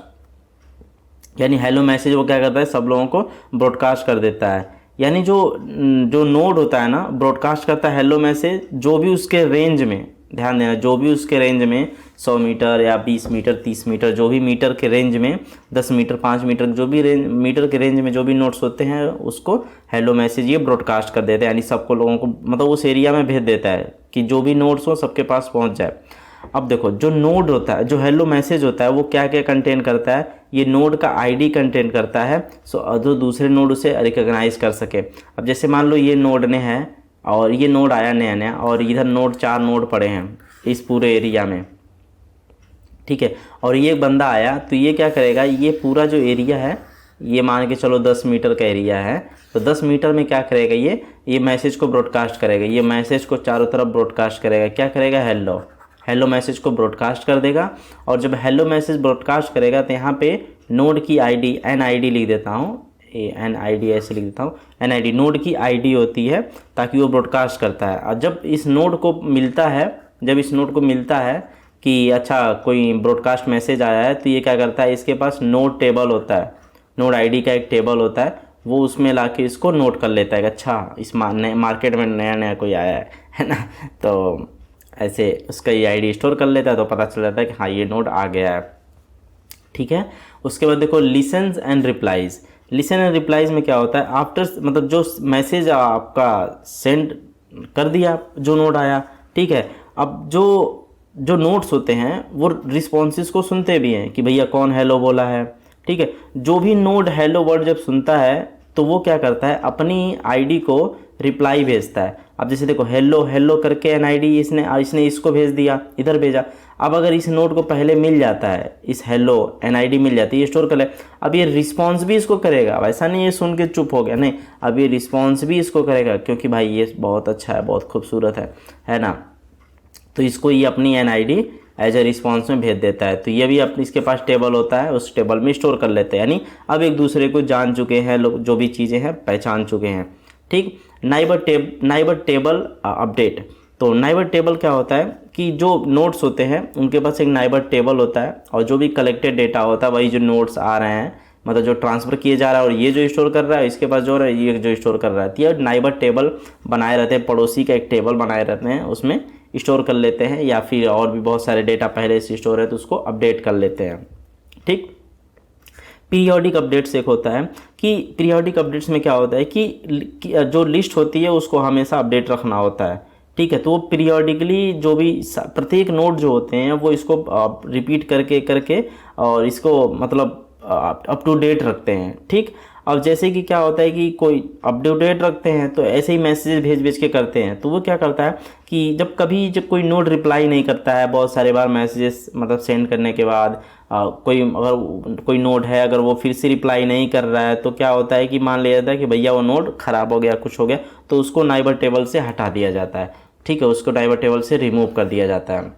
यानी हेलो मैसेज वो क्या करता है, सब लोगों को ब्रॉडकास्ट कर देता है। यानी जो नोड होता है ना, ब्रॉडकास्ट करता है हेलो मैसेज, जो भी उसके रेंज में, ध्यान देना, जो भी उसके रेंज में 100 मीटर या 20 मीटर 30 मीटर, जो भी मीटर के रेंज में, 10 मीटर 5 मीटर, जो भी मीटर के रेंज में जो भी नोड्स होते हैं उसको हेलो मैसेज ये ब्रॉडकास्ट कर देते हैं। यानी सबको लोगों को मतलब उस एरिया में भेज देता है कि जो भी नोड्स हो सबके पास पहुँच जाए। अब देखो जो नोड होता है, जो हेलो मैसेज होता है वो क्या क्या कंटेन करता है, ये नोड का आईडी कंटेन करता है, सो जो दूसरे नोड उसे रिकॉग्नाइज कर सके। अब जैसे मान लो ये नोड ने है और ये नोड आया नया और इधर नोड 4 नोड पड़े हैं इस पूरे एरिया में, ठीक है, और ये बंदा आया तो ये क्या करेगा, ये पूरा जो एरिया है, ये मान के चलो 10 मीटर का एरिया है, तो 10 मीटर में क्या करेगा, ये मैसेज को ब्रॉडकास्ट करेगा, ये मैसेज को चारों तरफ ब्रॉडकास्ट करेगा। क्या करेगा, हेलो मैसेज को ब्रॉडकास्ट कर देगा। और जब हेलो मैसेज ब्रॉडकास्ट करेगा तो यहाँ पे नोड की आईडी, NID लिख देता हूँ, NID ऐसे लिख देता हूँ, NID नोड की आईडी होती है ताकि वो ब्रॉडकास्ट करता है। और जब इस नोड को मिलता है कि अच्छा कोई ब्रॉडकास्ट मैसेज आया है, तो ये क्या करता है, इसके पास नोड टेबल होता है, नोड आईडी का एक टेबल होता है, वो उसमें लाके इसको नोट कर लेता है कि अच्छा इस मार्केट में नया कोई आया है ना, तो ऐसे उसका ये आईडी स्टोर कर लेता है, तो पता चल जाता है कि हाँ ये नोड आ गया है, ठीक है। उसके बाद देखो lessons and replies. Listen and replies में क्या होता है, आफ्टर मतलब जो मैसेज आपका सेंड कर दिया जो नोड आया, ठीक है, अब जो नोट्स होते हैं वो रिस्पॉन्सेज को सुनते भी हैं कि भैया कौन हेलो बोला है, ठीक है। जो भी नोड हेलो वर्ड जब सुनता है तो वो क्या करता है, अपनी आईडी को रिप्लाई भेजता है। अब जैसे देखो हेलो करके NID इसने इसको भेज दिया, इधर भेजा। अब अगर इस नोड को पहले मिल जाता है, इस हेलो NID मिल जाती है, ये स्टोर कर ले, अब ये रिस्पॉन्स भी इसको करेगा। वैसा नहीं ये सुन के चुप हो गया, नहीं, अब ये रिस्पॉन्स भी इसको करेगा क्योंकि भाई ये बहुत अच्छा है, बहुत खूबसूरत है ना, तो इसको ये अपनी NID एज ए रिस्पॉन्स में भेज देता है। तो ये भी अपनी इसके पास टेबल होता है, उस टेबल में स्टोर कर लेते हैं। यानी अब एक दूसरे को जान चुके हैं लोग, जो भी चीज़ें हैं पहचान चुके हैं, ठीक। Neighbour table update. तो नाइबर टेबल क्या होता है कि जो नोट्स होते हैं उनके पास एक नाइबर टेबल होता है, और जो भी कलेक्टेड डेटा होता है वही जो नोट्स आ रहे हैं, मतलब जो ट्रांसफ़र किए जा रहा है और ये जो स्टोर कर रहा है, इसके पास जो है ये जो स्टोर कर रहा है, ये नाइबर टेबल बनाए रहते हैं, पड़ोसी का एक टेबल बनाए रहते हैं, उसमें स्टोर कर लेते हैं, या फिर और भी बहुत सारे डेटा पहले से स्टोर है तो उसको अपडेट कर लेते हैं, ठीक। पीरियोडिक अपडेट्स एक होता है कि पीरियोडिक अपडेट्स में क्या होता है कि जो लिस्ट होती है उसको हमेशा अपडेट रखना होता है, ठीक है। तो वो पीरियोडिकली जो भी प्रत्येक नोड जो होते हैं वो इसको रिपीट करके और इसको मतलब अप टू डेट रखते हैं। ठीक, अब जैसे कि क्या होता है कि कोई अप टू डेट रखते हैं तो ऐसे ही मैसेज भेज भेज के करते हैं, तो वो क्या करता है कि जब कोई नोड रिप्लाई नहीं करता है, बहुत सारे बार मैसेजेस मतलब सेंड करने के बाद अगर कोई नोड है अगर वो फिर से रिप्लाई नहीं कर रहा है, तो क्या होता है कि मान लिया जाता है कि भैया वो नोड ख़राब हो गया, कुछ हो गया, तो उसको नाइबर टेबल से हटा दिया जाता है। ठीक है, उसको नाइबर टेबल से रिमूव कर दिया जाता है।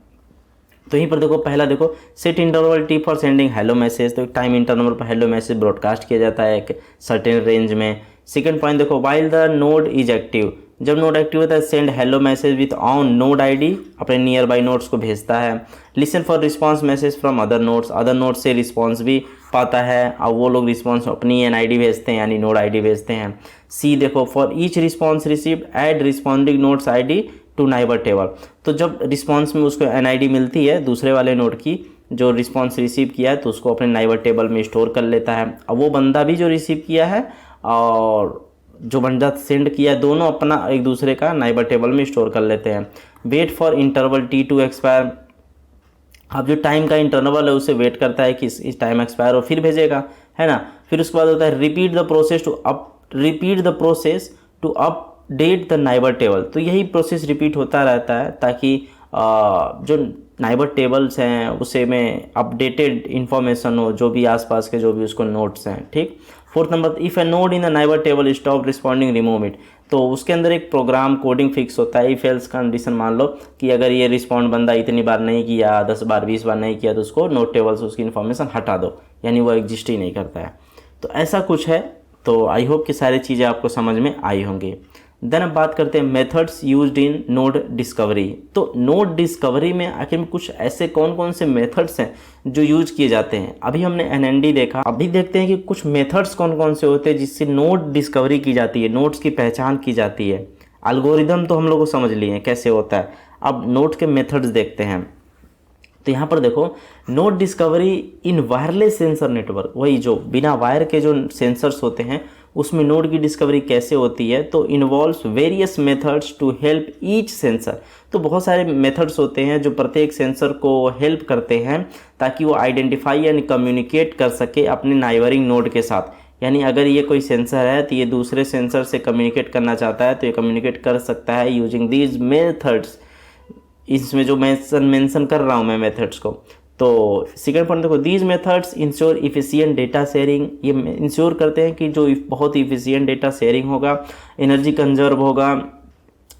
तो यहीं पर देखो, पहला देखो set interval T for sending hello message, तो टाइम इंटरवल पर हेलो मैसेज ब्रॉडकास्ट किया जाता है एक सर्टेन रेंज में। सेकंड पॉइंट देखो, while the node is active, जब नोड एक्टिव होता है send hello message with on node ID, अपने नियर बाई नोड्स को भेजता है। Listen for response message from other nodes से रिस्पॉन्स भी पाता है, और वो लोग रिस्पॉन्स अपनी एनआईडी भेजते हैं यानी नोड आईडी भेजते हैं। सी देखो, for each response received add responding nodes ID to neighbour table, तो जब रिस्पॉन्स में उसको एनआईडी मिलती है दूसरे वाले नोड की जो रिस्पॉन्स रिसीव किया है, तो उसको अपने नाइबर टेबल में स्टोर कर लेता है। अब वो बंदा भी जो रिसीव किया है और जो बंदा सेंड किया है, दोनों अपना एक दूसरे का नाइबर टेबल में स्टोर कर लेते हैं। Wait for interval T to expire, अब जो टाइम का इंटरवल है उसे वेट करता है कि इस टाइम एक्सपायर हो फिर भेजेगा, है ना। फिर उसके बाद होता है repeat the process to update the neighbour table, तो यही प्रोसेस रिपीट होता रहता है ताकि जो नाइबर टेबल्स हैं उसे में अपडेटेड इन्फॉर्मेशन हो, जो भी आसपास के जो भी उसको नोट्स हैं। ठीक, fourth number, if A node in the neighbour table stop responding remove it, तो उसके अंदर एक प्रोग्राम कोडिंग फिक्स होता है। इफ एल्स कंडीशन मान लो कि अगर ये रिस्पॉन्ड बंदा इतनी बार नहीं किया, 10 बार 20 बार नहीं किया, तो उसको नोट टेबल से उसकी इन्फॉर्मेशन हटा दो, यानी वो एग्जिस्ट ही नहीं करता है। तो ऐसा कुछ है। तो आई होप कि सारी चीज़ें आपको समझ में आई होंगी। देन अब बात करते हैं methods used in node discovery. तो नोड डिस्कवरी में आखिर में कुछ ऐसे कौन कौन से मेथड्स हैं जो यूज किए जाते हैं। अभी हमने एनएनडी देखा, अभी देखते हैं कि कुछ मेथड्स कौन कौन से होते हैं जिससे नोड डिस्कवरी की जाती है, नोड्स की पहचान की जाती है। एल्गोरिदम तो हम लोग को समझ लिए हैं कैसे होता है, अब नोड के मेथड्स देखते हैं। तो यहाँ पर देखो, नोड डिस्कवरी इन वायरलेस सेंसर नेटवर्क, वही जो बिना वायर के जो सेंसर्स होते हैं उसमें नोड की डिस्कवरी कैसे होती है, तो involves various methods to help each sensor. तो बहुत सारे मेथड्स होते हैं जो प्रत्येक सेंसर को हेल्प करते हैं ताकि वो आइडेंटिफाई यानी कम्युनिकेट कर सके अपने नाइबरिंग नोड के साथ। यानी अगर ये कोई सेंसर है तो ये दूसरे सेंसर से कम्युनिकेट करना चाहता है तो ये कम्युनिकेट कर सकता है यूजिंग दीज मेथड्स। इसमें जो मेंशन कर रहा हूँ मैं मेथड्स को। तो सेकंड पॉइंट देखो, these methods ensure efficient data sharing, ये इंश्योर करते हैं कि जो बहुत इफिशिएंट डेटा शेयरिंग होगा, एनर्जी कंजर्व होगा,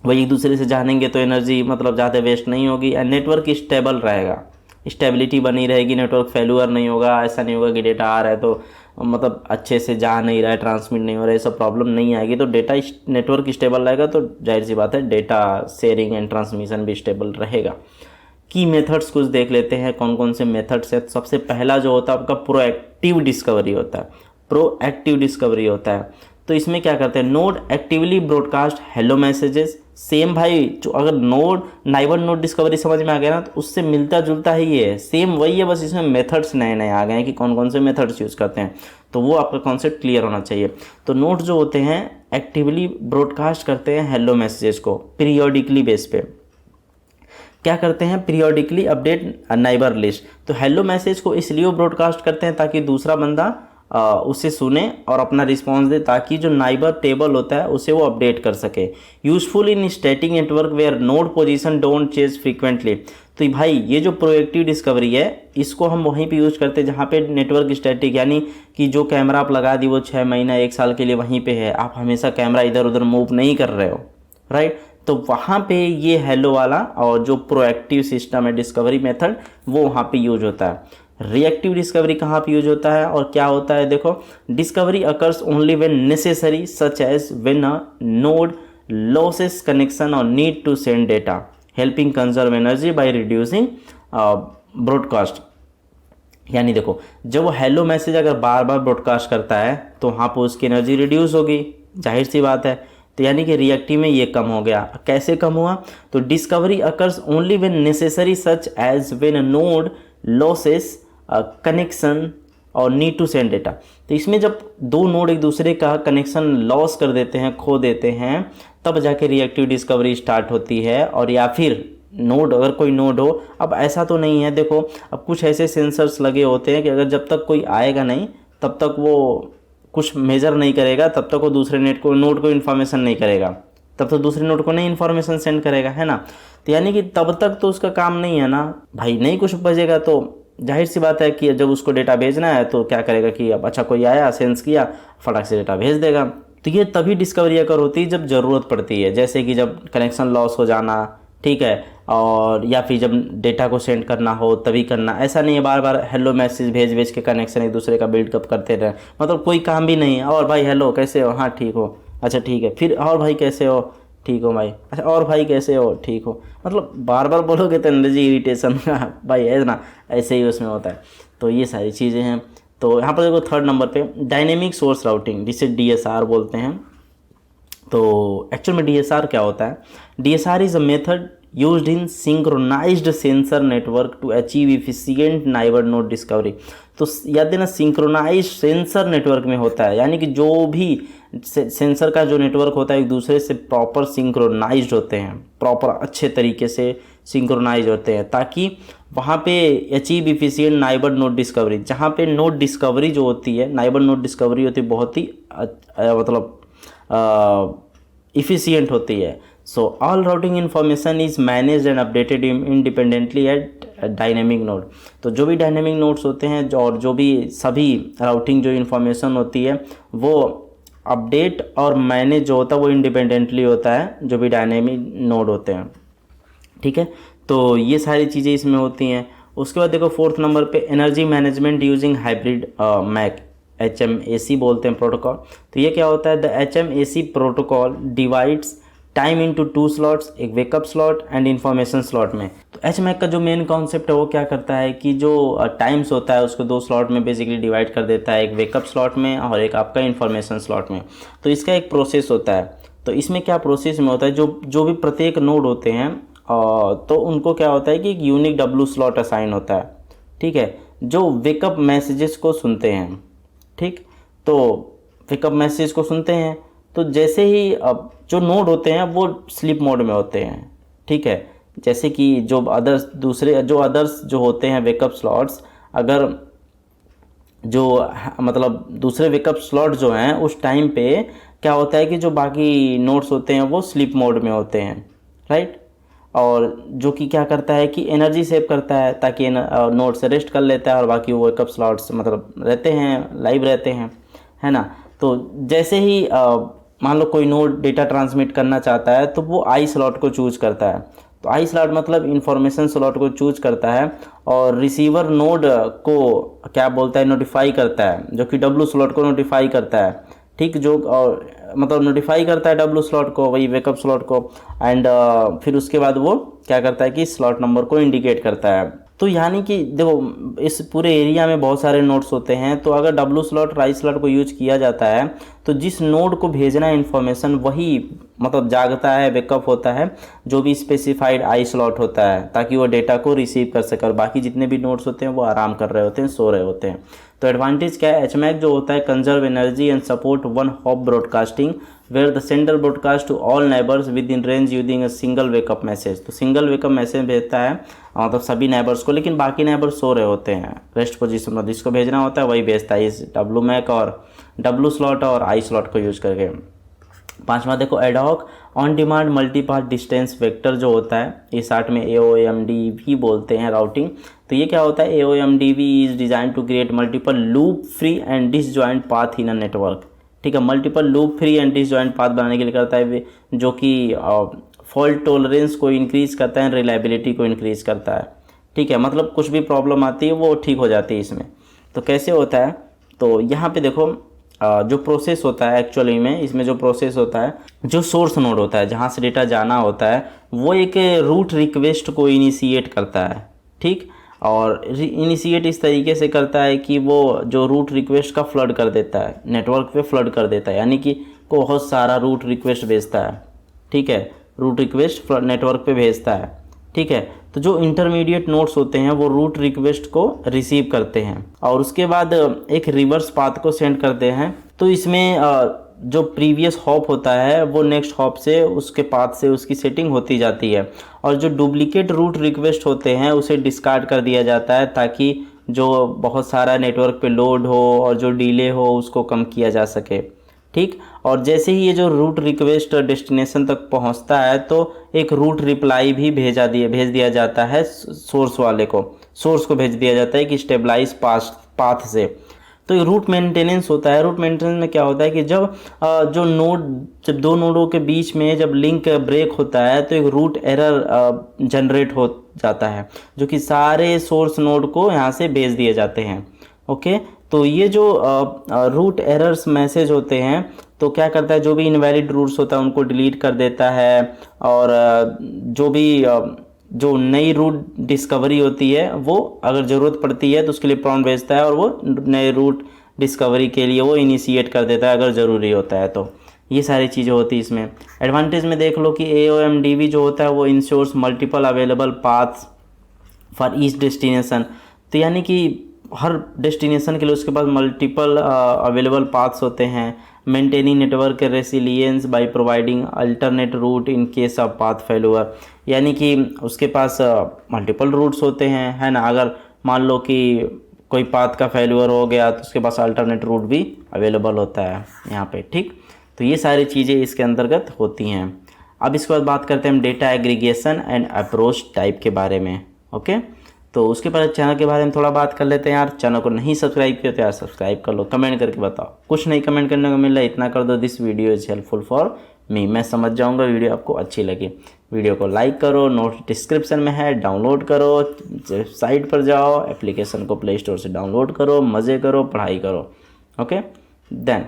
वही एक दूसरे से जानेंगे तो एनर्जी मतलब ज़्यादा वेस्ट नहीं होगी, एंड नेटवर्क स्टेबल रहेगा, स्टेबिलिटी बनी रहेगी, नेटवर्क फेल्यूर नहीं होगा। ऐसा नहीं होगा कि डेटा आ रहा है तो मतलब अच्छे से जा नहीं रहा है, ट्रांसमिट नहीं हो रहा है, सब प्रॉब्लम नहीं आएगी। तो डेटा नेटवर्क स्टेबल रहेगा तो जाहिर सी बात है डेटा शेयरिंग एंड ट्रांसमिशन भी स्टेबल रहेगा। की मेथड्स कुछ देख लेते हैं कौन कौन से मेथड्स है। सबसे पहला जो होता है आपका प्रोएक्टिव डिस्कवरी होता है। प्रोएक्टिव डिस्कवरी होता है तो इसमें क्या करते हैं, node actively broadcast hello messages. Same भाई, जो अगर नोड नाइबर नोड डिस्कवरी समझ में आ गया ना, तो उससे मिलता जुलता ही ये है, सेम वही है, बस इसमें मेथड्स नए नए आ गए हैं कि कौन कौन से मेथड्स यूज़ करते हैं। तो वो आपका कॉन्सेप्ट क्लियर होना चाहिए। तो नोड जो होते हैं एक्टिवली ब्रॉडकास्ट करते हैं हेलो मैसेजेस को पीरियोडिकली बेस पे। क्या करते हैं, पीरियोडिकली अपडेट नाइबर लिस्ट। तो हेलो मैसेज को इसलिए ब्रॉडकास्ट करते हैं ताकि दूसरा बंदा उसे सुने और अपना रिस्पॉन्स दे, ताकि जो नाइबर टेबल होता है उसे वो अपडेट कर सके। Useful in static network where node position don't change frequently. तो भाई ये जो प्रोएक्टिव डिस्कवरी है इसको हम वहीं पे यूज़ करते हैं जहाँ पे नेटवर्क स्टैटिक, यानी कि जो कैमरा आप लगा दी वो 6 महीना 1 साल के लिए वहीं पे है, आप हमेशा कैमरा इधर उधर मूव नहीं कर रहे हो, राइट। तो वहाँ पे ये हेलो वाला और जो प्रोएक्टिव सिस्टम है डिस्कवरी मेथड वो वहाँ पे यूज होता है। रिएक्टिव डिस्कवरी कहाँ पे यूज होता है और क्या होता है, देखो, discovery occurs only when necessary such as when a node loses connection और need to send data, helping conserve energy by reducing broadcast. यानी देखो, जब वो हेलो मैसेज अगर बार बार ब्रॉडकास्ट करता है तो वहाँ पर उसकी एनर्जी रिड्यूस होगी, जाहिर सी बात है। तो यानी कि रिएक्टिव में ये कम हो गया। कैसे कम हुआ, तो discovery occurs only when necessary such as when a node loses connection और नीड टू सेंड डेटा। तो इसमें जब दो नोड एक दूसरे का कनेक्शन लॉस कर देते हैं, खो देते हैं, तब जाके रिएक्टिव डिस्कवरी स्टार्ट होती है। और या फिर नोड, अगर कोई नोड हो, अब ऐसा तो नहीं है, देखो अब कुछ ऐसे सेंसर्स लगे होते हैं कि अगर जब तक कोई आएगा नहीं तब तक वो कुछ मेजर नहीं करेगा, तब तक वो दूसरे नोड को इन्फॉर्मेशन नहीं करेगा, तब तो दूसरे नोड को नहीं इन्फॉर्मेशन सेंड करेगा, है ना। तो यानी कि तब तक तो उसका काम नहीं है ना भाई, नहीं कुछ बजेगा तो जाहिर सी बात है कि जब उसको डेटा भेजना है तो क्या करेगा कि अब अच्छा कोई आया, सेंस किया, फटाक से डेटा भेज देगा। तो ये तभी डिस्कवरी अगर होती है जब ज़रूरत पड़ती है, जैसे कि जब कनेक्शन लॉस हो जाना, ठीक है, और या फिर जब डेटा को सेंड करना हो तभी करना। ऐसा नहीं है बार बार हेलो मैसेज भेज भेज के कनेक्शन एक दूसरे का बिल्डअप करते रहे, मतलब कोई काम भी नहीं है। और भाई हेलो कैसे हो, हाँ ठीक हो, अच्छा ठीक है, फिर और भाई कैसे हो, ठीक हो भाई, अच्छा और भाई कैसे हो, ठीक हो, मतलब बार बार बोलोगे तो एनर्जी इरिटेशन भाई है ना, ऐसे ही उसमें होता है। तो ये सारी चीज़ें हैं। तो यहाँ पर देखो थर्ड नंबर पे डायनेमिक सोर्स राउटिंग, जिसे DSR बोलते हैं। तो एक्चुअल में DSR क्या होता है? DSR is a method used in synchronized sensor network to achieve efficient neighbor node discovery। तो याद देना सिंक्रोनाइज सेंसर नेटवर्क में होता है, यानी कि जो भी सेंसर का जो नेटवर्क होता है एक दूसरे से प्रॉपर सिंक्रोनाइज्ड होते हैं, प्रॉपर अच्छे तरीके से सिंक्रोनाइज होते हैं, ताकि वहाँ पे achieve efficient neighbour node discovery. जहाँ पे नोड डिस्कवरी जो होती है, नाइबर नोड डिस्कवरी होती है, बहुत ही मतलब इफिशिएंट होती है। So all routing information is managed and updated independently at dynamic node. तो जो भी डायनेमिक नोड्स होते हैं और जो भी सभी राउटिंग जो इन्फॉर्मेशन होती है वो अपडेट और मैनेज जो होता है वो इंडिपेंडेंटली होता है, जो भी डायनेमिक नोड होते हैं, ठीक है। तो ये सारी चीज़ें इसमें होती हैं। उसके बाद देखो फोर्थ नंबर पे energy management using hybrid MAC, HMAC बोलते हैं प्रोटोकॉल। तो ये क्या होता है? The HMAC protocol divides time into 2 slots, एक wakeup slot and information slot में। तो HMAC का जो मेन कॉन्सेप्ट है वो क्या करता है कि जो टाइम्स होता है उसको 2 स्लॉट में बेसिकली डिवाइड कर देता है, एक वेकअप स्लॉट में और एक आपका इन्फॉर्मेशन स्लॉट में। तो इसका एक प्रोसेस होता है। तो इसमें क्या प्रोसेस में होता है, जो भी प्रत्येक नोड होते हैं तो उनको क्या होता है कि एक यूनिक W स्लॉट असाइन होता है, ठीक है, जो वेकअप मैसेजेस को सुनते हैं, ठीक। तो वेकअप मैसेज को सुनते हैं तो जैसे ही अब जो नोड होते हैं वो स्लीप मोड में होते हैं, ठीक है। जैसे कि जो अदर्स जो होते हैं वेकअप स्लॉट्स, अगर जो मतलब दूसरे वेकअप स्लॉट जो हैं उस टाइम पे क्या होता है कि जो बाकी नोड्स होते हैं वो स्लीप मोड में होते हैं, राइट। और जो कि क्या करता है कि एनर्जी सेव करता है ताकि नोड से रेस्ट कर लेता है और बाकी वो वेकअप स्लॉट्स मतलब रहते हैं, लाइव रहते हैं, है ना। तो जैसे ही मान लो कोई नोड डेटा ट्रांसमिट करना चाहता है तो वो आई स्लॉट को चूज करता है। तो आई स्लॉट मतलब इंफॉर्मेशन स्लॉट को चूज करता है और रिसीवर नोड को क्या बोलता है, नोटिफाई करता है, जो कि W स्लॉट को नोटिफाई करता है, ठीक। जो और मतलब नोटिफाई करता है W स्लॉट को, वही वेकअप स्लॉट को, एंड फिर उसके बाद वो क्या करता है कि स्लॉट नंबर को इंडिकेट करता है। तो यानी कि देखो इस पूरे एरिया में बहुत सारे नोड्स होते हैं, तो अगर W स्लॉट और आई स्लॉट को यूज किया जाता है तो जिस नोड को भेजना है इन्फॉर्मेशन वही मतलब जागता है, बैकअप होता है, जो भी स्पेसिफाइड आई स्लॉट होता है, ताकि वो डेटा को रिसीव कर सके और बाकी जितने भी नोड्स होते हैं वो आराम कर रहे होते हैं, सो रहे होते हैं। तो एडवांटेज क्या है, HMAC जो होता है conserve energy and support one hop broadcasting where the sender broadcast to all neighbours within range using a single wake up message. तो सिंगल वेकअप मैसेज भेजता है मतलब सभी नेबर्स को, लेकिन बाकी नेबर्स सो रहे होते हैं रेस्ट पोजीशन में, जिसको भेजना होता है वही भेजता है इस WMAC और W स्लॉट और आई स्लॉट को यूज करके। पांचवा देखो ad hoc on demand multipath distance vector जो होता है, इस आर्ट में AOMD भी बोलते हैं राउटिंग। तो ये क्या होता है, AOMDV is design to create multiple loop free and disjoint path in a network, ठीक है। Multiple loop free and disjoint path बनाने के लिए करता है, जो कि फॉल्ट टॉलरेंस को इंक्रीज करता है, रिलायबिलिटी को इंक्रीज करता है, ठीक है। मतलब कुछ भी प्रॉब्लम आती है वो ठीक हो जाती है इसमें। तो कैसे होता है, तो यहाँ पे देखो जो प्रोसेस होता है एक्चुअली में, इसमें जो प्रोसेस होता है, जो सोर्स नोड होता है जहाँ से डेटा जाना होता है, वो एक रूट रिक्वेस्ट को इनिशिएट करता है, ठीक। और इनिशिएट इस तरीके से करता है कि वो जो रूट रिक्वेस्ट का फ्लड कर देता है, नेटवर्क पे फ्लड कर देता है, यानी कि बहुत सारा रूट रिक्वेस्ट भेजता है, ठीक है। रूट रिक्वेस्ट नेटवर्क पे भेजता है, ठीक है। तो जो इंटरमीडिएट नोड्स होते हैं वो रूट रिक्वेस्ट को रिसीव करते हैं और उसके बाद एक रिवर्स पाथ को सेंड करते हैं। तो इसमें जो प्रीवियस हॉप होता है वो नेक्स्ट हॉप से उसके पाथ से उसकी सेटिंग होती जाती है, और जो डुप्लीकेट रूट रिक्वेस्ट होते हैं उसे डिस्कार्ड कर दिया जाता है ताकि जो बहुत सारा नेटवर्क पे लोड हो और जो डिले हो उसको कम किया जा सके। ठीक, और जैसे ही ये जो रूट रिक्वेस्ट डेस्टिनेशन तक पहुंचता है तो एक रूट रिप्लाई भी भेज दिया जाता है सोर्स वाले को, सोर्स को भेज दिया जाता है कि स्टेबलाइज पाथ से। तो ये रूट मेंटेनेंस होता है। रूट मेंटेनेंस में क्या होता है कि जब जब दो नोडों के बीच में जब लिंक ब्रेक होता है तो एक रूट एरर जनरेट हो जाता है जो कि सारे सोर्स नोड को यहाँ से भेज दिए जाते हैं। ओके, तो ये जो रूट एरर्स मैसेज होते हैं तो क्या करता है, जो भी इनवैलिड रूट्स होता है उनको डिलीट कर देता है, और जो भी जो नई रूट डिस्कवरी होती है वो अगर ज़रूरत पड़ती है तो उसके लिए प्रॉम्प्ट भेजता है और वो नए रूट डिस्कवरी के लिए वो इनिशिएट कर देता है अगर ज़रूरी होता है। तो ये सारी चीज़ें होती है इसमें। एडवांटेज में देख लो कि AOMDB जो होता है वो ensures multiple available paths for each destination. तो यानी कि हर डेस्टिनेशन के लिए उसके पास मल्टीपल अवेलेबल पाथ्स होते हैं। Maintaining network resilience by providing alternate root in case of path failure, यानी कि उसके पास मल्टीपल रूट्स होते हैं, है ना। अगर मान लो कि कोई पाथ का फेल्यूर हो गया तो उसके पास अल्टरनेट रूट भी अवेलेबल होता है यहाँ पे। ठीक, तो ये सारी चीज़ें इसके अंतर्गत होती हैं। अब इसके बाद बात करते हैं हम data aggregation and approach type के बारे में। ओके, तो उसके बाद चैनल के बारे में थोड़ा बात कर लेते हैं यार। चैनल को नहीं सब्सक्राइब किया तो यार सब्सक्राइब कर लो, कमेंट करके बताओ। कुछ नहीं कमेंट करने को मिल रहा है, इतना कर दो, this video is helpful for मी, मैं समझ जाऊंगा वीडियो आपको अच्छी लगी। वीडियो को लाइक करो, नोट डिस्क्रिप्शन में है, डाउनलोड करो, साइट पर जाओ, एप्लीकेशन को प्ले स्टोर से डाउनलोड करो, मज़े करो, पढ़ाई करो। ओके, देन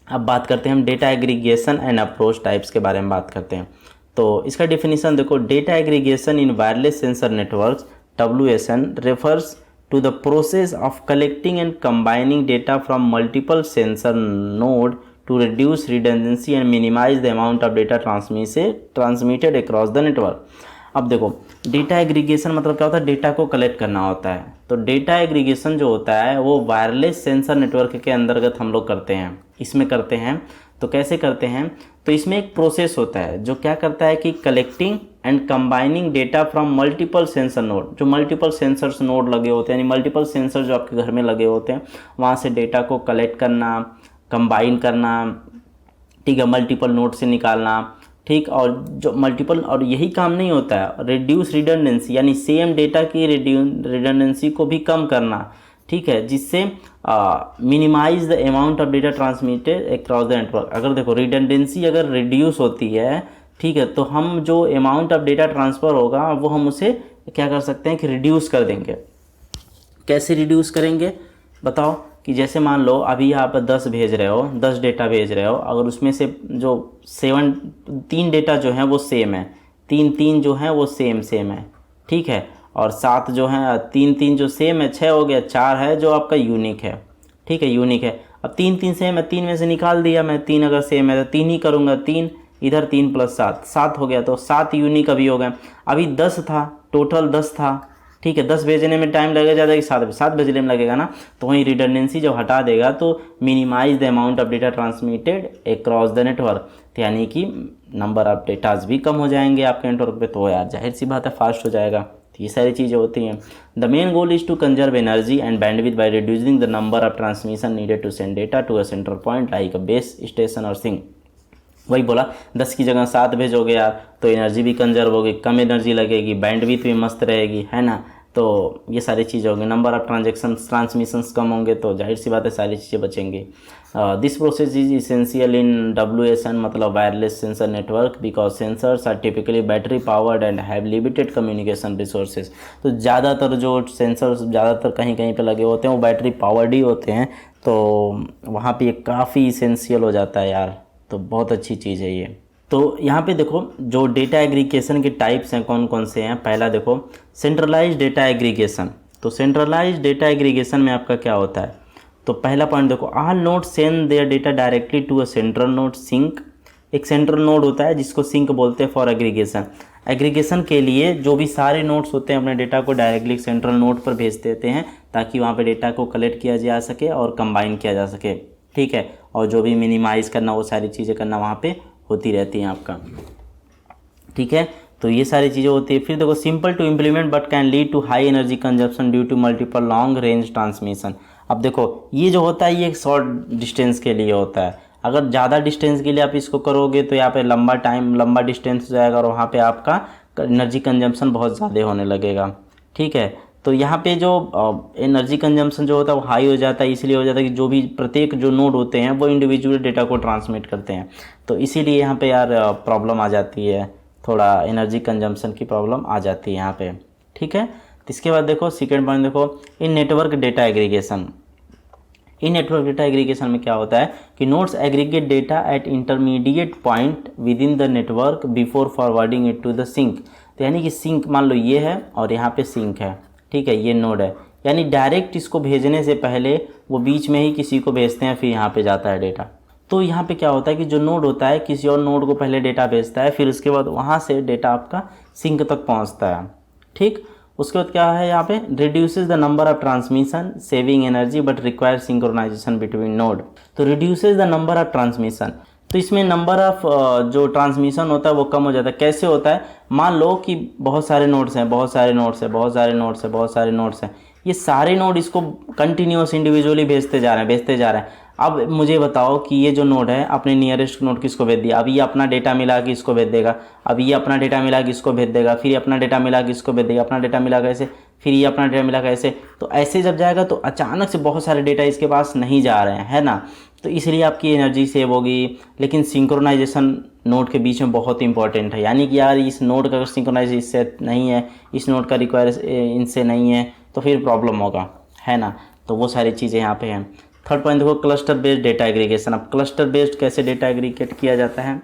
अब बात करते हैं हम data aggregation and approach types के बारे में बात करते हैं। तो इसका डेफिनेशन देखो, data aggregation in wireless sensor networks WSN refers to the process of collecting and combining data from multiple sensor node to reduce redundancy and minimize the amount of data transmitted across the network। अब देखो, data aggregation मतलब क्या होता है, data को collect करना होता है। तो डेटा एग्रीगेशन जो होता है वो वायरलेस सेंसर नेटवर्क के अंतर्गत हम लोग करते हैं, इसमें करते हैं। तो कैसे करते हैं, तो इसमें एक प्रोसेस होता है जो क्या करता है कि collecting and combining data from multiple sensor node, जो मल्टीपल सेंसर्स नोड लगे होते हैं, यानी मल्टीपल सेंसर जो आपके घर में लगे होते हैं वहाँ से डेटा को कलेक्ट करना, कंबाइन करना, ठीक है, मल्टीपल नोड से निकालना। ठीक, और जो मल्टीपल, और यही काम नहीं होता है, रिड्यूस रिडंडेंसी, यानी सेम डेटा की रिडंडेंसी को भी कम करना। ठीक है, जिससे minimize the amount of data transmitted across the network. अगर देखो रिडंडेंसी अगर रिड्यूस होती है, ठीक है, तो हम जो अमाउंट ऑफ डेटा ट्रांसफ़र होगा वो हम उसे क्या कर सकते हैं कि रिड्यूस कर देंगे। कैसे रिड्यूस करेंगे बताओ, कि जैसे मान लो अभी आप 10 भेज रहे हो, 10 डेटा भेज रहे हो, अगर उसमें से जो 3 डेटा जो हैं वो सेम है, 3 जो हैं वो सेम है, ठीक है, और 7 जो हैं 3 जो सेम है, 6 हो गया, 4 है जो आपका यूनिक है। ठीक है, यूनिक है। अब 3 सेम है, 3 में से निकाल दिया मैं, 3 अगर सेम है तो 3 ही करूँगा, 3 इधर 3 + 7 7 हो गया, तो 7 यूनिक अभी हो गए। अभी 10 था, टोटल 10 था, ठीक है, 10 भेजने में टाइम लगेगा ज़्यादा कि 7 भेजने में लगेगा ना। तो वहीं रिडंडेंसी जब हटा देगा तो minimize the amount of data transmitted across the network, यानी कि नंबर ऑफ डेटाज भी कम हो जाएंगे आपके नेटवर्क पे, तो यार जाहिर सी बात है फास्ट हो जाएगा। तो ये सारी चीज़ें होती हैं। The main goal is to conserve energy and bandwidth by reducing the number of transmission needed to send data to a centre point like a base station और सिंक। वही बोला, 10 की जगह 7 भेजोगे यार तो एनर्जी भी कंजर्व होगी, कम एनर्जी लगेगी, बैंडविड्थ भी मस्त रहेगी, है ना। तो ये सारी चीज़ें होंगी, नंबर ऑफ ट्रांसमिशंस कम होंगे तो जाहिर सी बात है सारी चीज़ें बचेंगी। This process is essential in WSN मतलब wireless sensor network because sensors are typically battery powered and have limited communication resources. तो ज़्यादातर जो सेंसर्स ज़्यादातर कहीं पे लगे होते हैं वो बैटरी पावर्ड ही होते हैं, तो वहाँ पे ये काफ़ी इसेंशियल हो जाता है यार, तो बहुत अच्छी चीज़ है ये। तो यहाँ पे देखो जो डेटा एग्रीगेशन के टाइप्स हैं कौन कौन से हैं। पहला देखो सेंट्रलाइज्ड डेटा एग्रीगेशन। तो सेंट्रलाइज्ड डेटा एग्रीगेशन में आपका क्या होता है, तो पहला पॉइंट देखो, all nodes send their data directly to a central node sink. एक सेंट्रल नोड होता है जिसको सिंक बोलते हैं फॉर एग्रीगेशन। एग्रीगेशन के लिए जो भी सारे नोड्स होते हैं अपने डेटा को डायरेक्टली सेंट्रल नोड पर भेज देते हैं ताकि वहाँ पे डेटा को कलेक्ट किया जा सके और कंबाइन किया जा सके। ठीक है, और जो भी मिनिमाइज़ करना वो सारी चीज़ें करना वहाँ पे होती रहती हैं आपका, ठीक है। तो ये सारी चीज़ें होती है। फिर देखो simple to implement but can lead to high energy consumption due to multiple long range transmission. अब देखो ये जो होता है ये एक शॉर्ट डिस्टेंस के लिए होता है। अगर ज़्यादा डिस्टेंस के लिए आप इसको करोगे तो यहाँ पे लंबा डिस्टेंस हो जाएगा और वहाँ पे आपका एनर्जी कंजम्पशन बहुत ज़्यादा होने लगेगा, ठीक है। तो यहाँ पे जो एनर्जी कंजम्पशन जो होता है वो हाई हो जाता है, इसलिए हो जाता है कि जो भी प्रत्येक जो नोड होते हैं वो इंडिविजुअल डेटा को ट्रांसमिट करते हैं। तो इसीलिए यहाँ पे यार प्रॉब्लम आ जाती है, थोड़ा एनर्जी कंजम्पशन की प्रॉब्लम आ जाती है यहाँ पे, ठीक है। तो इसके बाद देखो सेकेंड पॉइंट देखो, in network data aggregation. In network data aggregation में क्या होता है कि nodes aggregate data at intermediate point within the network before forwarding it to the sink. तो यानी कि सिंक मान लो ये है और यहाँ पे सिंक है, ठीक है, ये नोड है, यानी डायरेक्ट इसको भेजने से पहले वो बीच में ही किसी को भेजते हैं, फिर यहाँ पे जाता है डेटा। तो यहाँ पे क्या होता है कि जो नोड होता है किसी और नोड को पहले डेटा भेजता है, फिर उसके बाद वहाँ से डेटा आपका सिंक तक पहुँचता है, ठीक। उसके बाद क्या है यहाँ पे, reduces the number of transmission saving energy but require synchronisation between node. तो reduces the number of transmission, तो इसमें नंबर ऑफ जो ट्रांसमिशन होता है वो कम हो जाता है। कैसे होता है, मान लो कि बहुत सारे नोड्स हैं, बहुत सारे नोड्स हैं, बहुत सारे नोड्स हैं, बहुत सारे नोड्स हैं, ये सारे नोड इसको कंटिन्यूस इंडिविजुअली भेजते जा रहे हैं। अब मुझे बताओ कि ये जो नोड है अपने नियरेस्ट नोड किसको भेज दिया, अब ये अपना डेटा मिला के इसको भेज देगा, अब ये अपना डेटा मिला के इसको भेज देगा, फिर ये अपना डेटा मिला के इसको भेज देगा, अपना डेटा मिला के ऐसे, फिर ये अपना डेटा मिला के ऐसे। तो ऐसे जब जाएगा तो अचानक से बहुत सारे डेटा इसके पास नहीं जा रहे हैं, है ना। तो इसलिए आपकी एनर्जी सेव होगी। लेकिन सिंक्रोनाइजेशन नोड के बीच में बहुत इंपॉर्टेंट है, यानी कि यार इस नोड का सिंक्रोनाइजेशन इससे नहीं है, इस नोड का रिक्वायर इनसे नहीं है, तो फिर प्रॉब्लम होगा, है ना। तो वो सारी चीज़ें यहाँ पे हैं। थर्ड पॉइंट देखो, क्लस्टर बेस्ड डेटा एग्रीगेशन। अब क्लस्टर बेस्ड कैसे डेटा एग्रीगेट किया जाता है,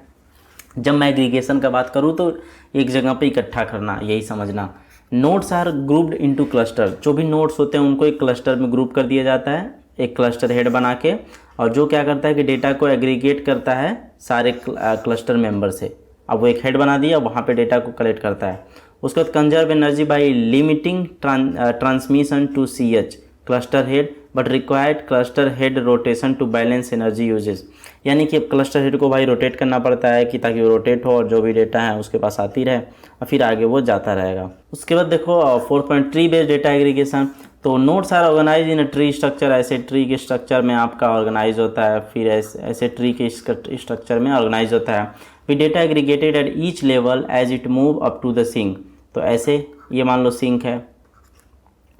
जब मैं एग्रीगेशन का बात करूँ तो एक जगह पे इकट्ठा करना, यही समझना। Nodes are grouped into cluster, जो भी नोड्स होते हैं उनको एक क्लस्टर में ग्रुप कर दिया जाता है, एक क्लस्टर हेड बना के, और जो क्या करता है कि डेटा को एग्रीगेट करता है सारे क्लस्टर मेंबर से। अब वो एक हेड बना दिया, वहाँ पे डेटा को कलेक्ट करता है। उसके बाद conserve energy by limiting transmission to CH cluster head but required cluster head rotation to balance energy uses. यानी कि क्लस्टर हेड को भाई रोटेट करना पड़ता है कि ताकि वो रोटेट हो और जो भी डेटा है उसके पास आती रहे और फिर आगे वो जाता रहेगा। उसके बाद देखो 4 ट्री बेस्ड डेटा एग्रीगेशन। तो nodes are organise in tree structure, ऐसे ट्री के स्ट्रक्चर में आपका ऑर्गेनाइज होता है, फिर ऐसे ट्री के स्ट्रक्चर में ऑर्गेनाइज होता है। फिर data aggregated at each level as it move up to the sink. तो ऐसे ये मान लो सिंक है,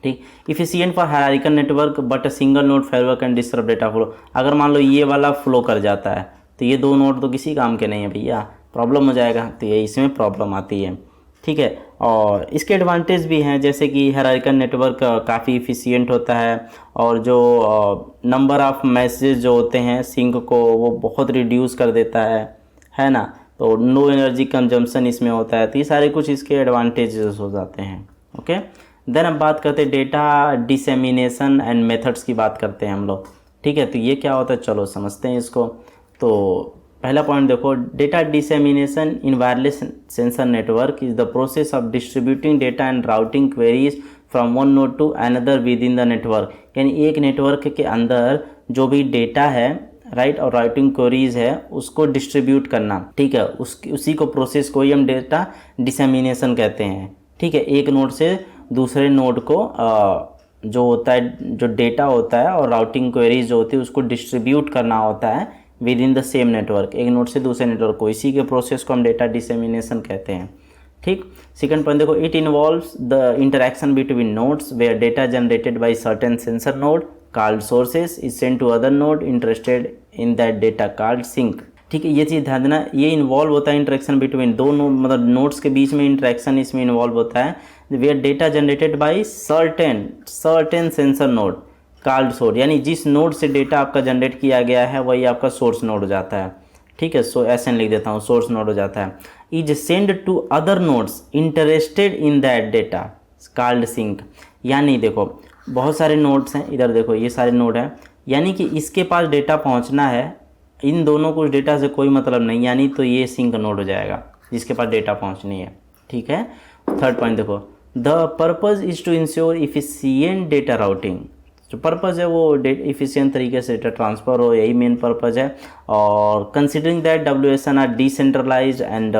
ठीक। Efficient for hierarchical network but a single node failure can disturb data flow. अगर मान लो ये वाला फ्लो कर जाता है तो ये दो नोड तो किसी काम के नहीं है भैया, प्रॉब्लम हो जाएगा। तो ये इसमें प्रॉब्लम आती है, ठीक है। और इसके एडवांटेज भी हैं, जैसे कि हायरार्किकल नेटवर्क काफ़ी इफिशियंट होता है और जो नंबर ऑफ मैसेज जो होते हैं सिंक को वो बहुत रिड्यूस कर देता है ना। तो नो एनर्जी कंजम्पशन इसमें होता है। तो ये सारे कुछ इसके एडवांटेजेस हो जाते हैं, ओके। देन अब बात करते हैं डेटा डिसेमिनेशन एंड मेथड्स की बात करते हैं हम लोग, ठीक है। तो ये क्या होता है, चलो समझते हैं इसको। तो पहला पॉइंट देखो, data dissemination in wireless sensor network is the process of distributing data and routing queries from one node to another within the network. यानी एक नेटवर्क के अंदर जो भी डेटा है, राइट, और राउटिंग क्वेरीज है उसको डिस्ट्रीब्यूट करना, ठीक है। उसी को प्रोसेस को ही हम डेटा डिसेमिनेशन कहते हैं, ठीक है। एक नोड से दूसरे नोड को जो होता है, जो डेटा होता है और राउटिंग क्वेरीज जो होती है उसको डिस्ट्रीब्यूट करना होता है with in the same network, एक नोड से दूसरे नेटवर्क को। इसी के प्रोसेस को हम डेटा डिसेमिनेशन कहते हैं, ठीक। सेकंड पॉइंट देखो, it involves the interaction between nodes where data generated by certain sensor node called sources is sent to other node interested in that data called sink, ठीक है। ये चीज़ ध्यान देना, ये इन्वॉल्व होता है इंटरेक्शन बिटवीन दो नोड, मतलब नोड्स के बीच में इंटरेक्शन इसमें इन्वॉल्व होता है। Where data generated by certain sensor node called source, यानी जिस नोड से डेटा आपका जनरेट किया गया है वही आपका सोर्स नोड हो जाता है, ठीक है। सो ऐसे लिख देता हूँ, सोर्स नोड हो जाता है। Is send to other nodes interested in that data called sink. यानी देखो बहुत सारे नोड्स हैं, इधर देखो ये सारे नोड हैं, यानी कि इसके पास डेटा पहुँचना है, इन दोनों को डेटा से कोई मतलब नहीं, यानी तो ये सिंक नोड हो जाएगा जिसके पास डेटा पहुँचनी है, ठीक है। थर्ड पॉइंट देखो, the purpose is to ensure efficient data routing. जो पर्पज़ है वो इफिशिएंट तरीके से डेटा ट्रांसफ़र हो, यही मेन पर्पज़ है। और considering that WSN are decentralised and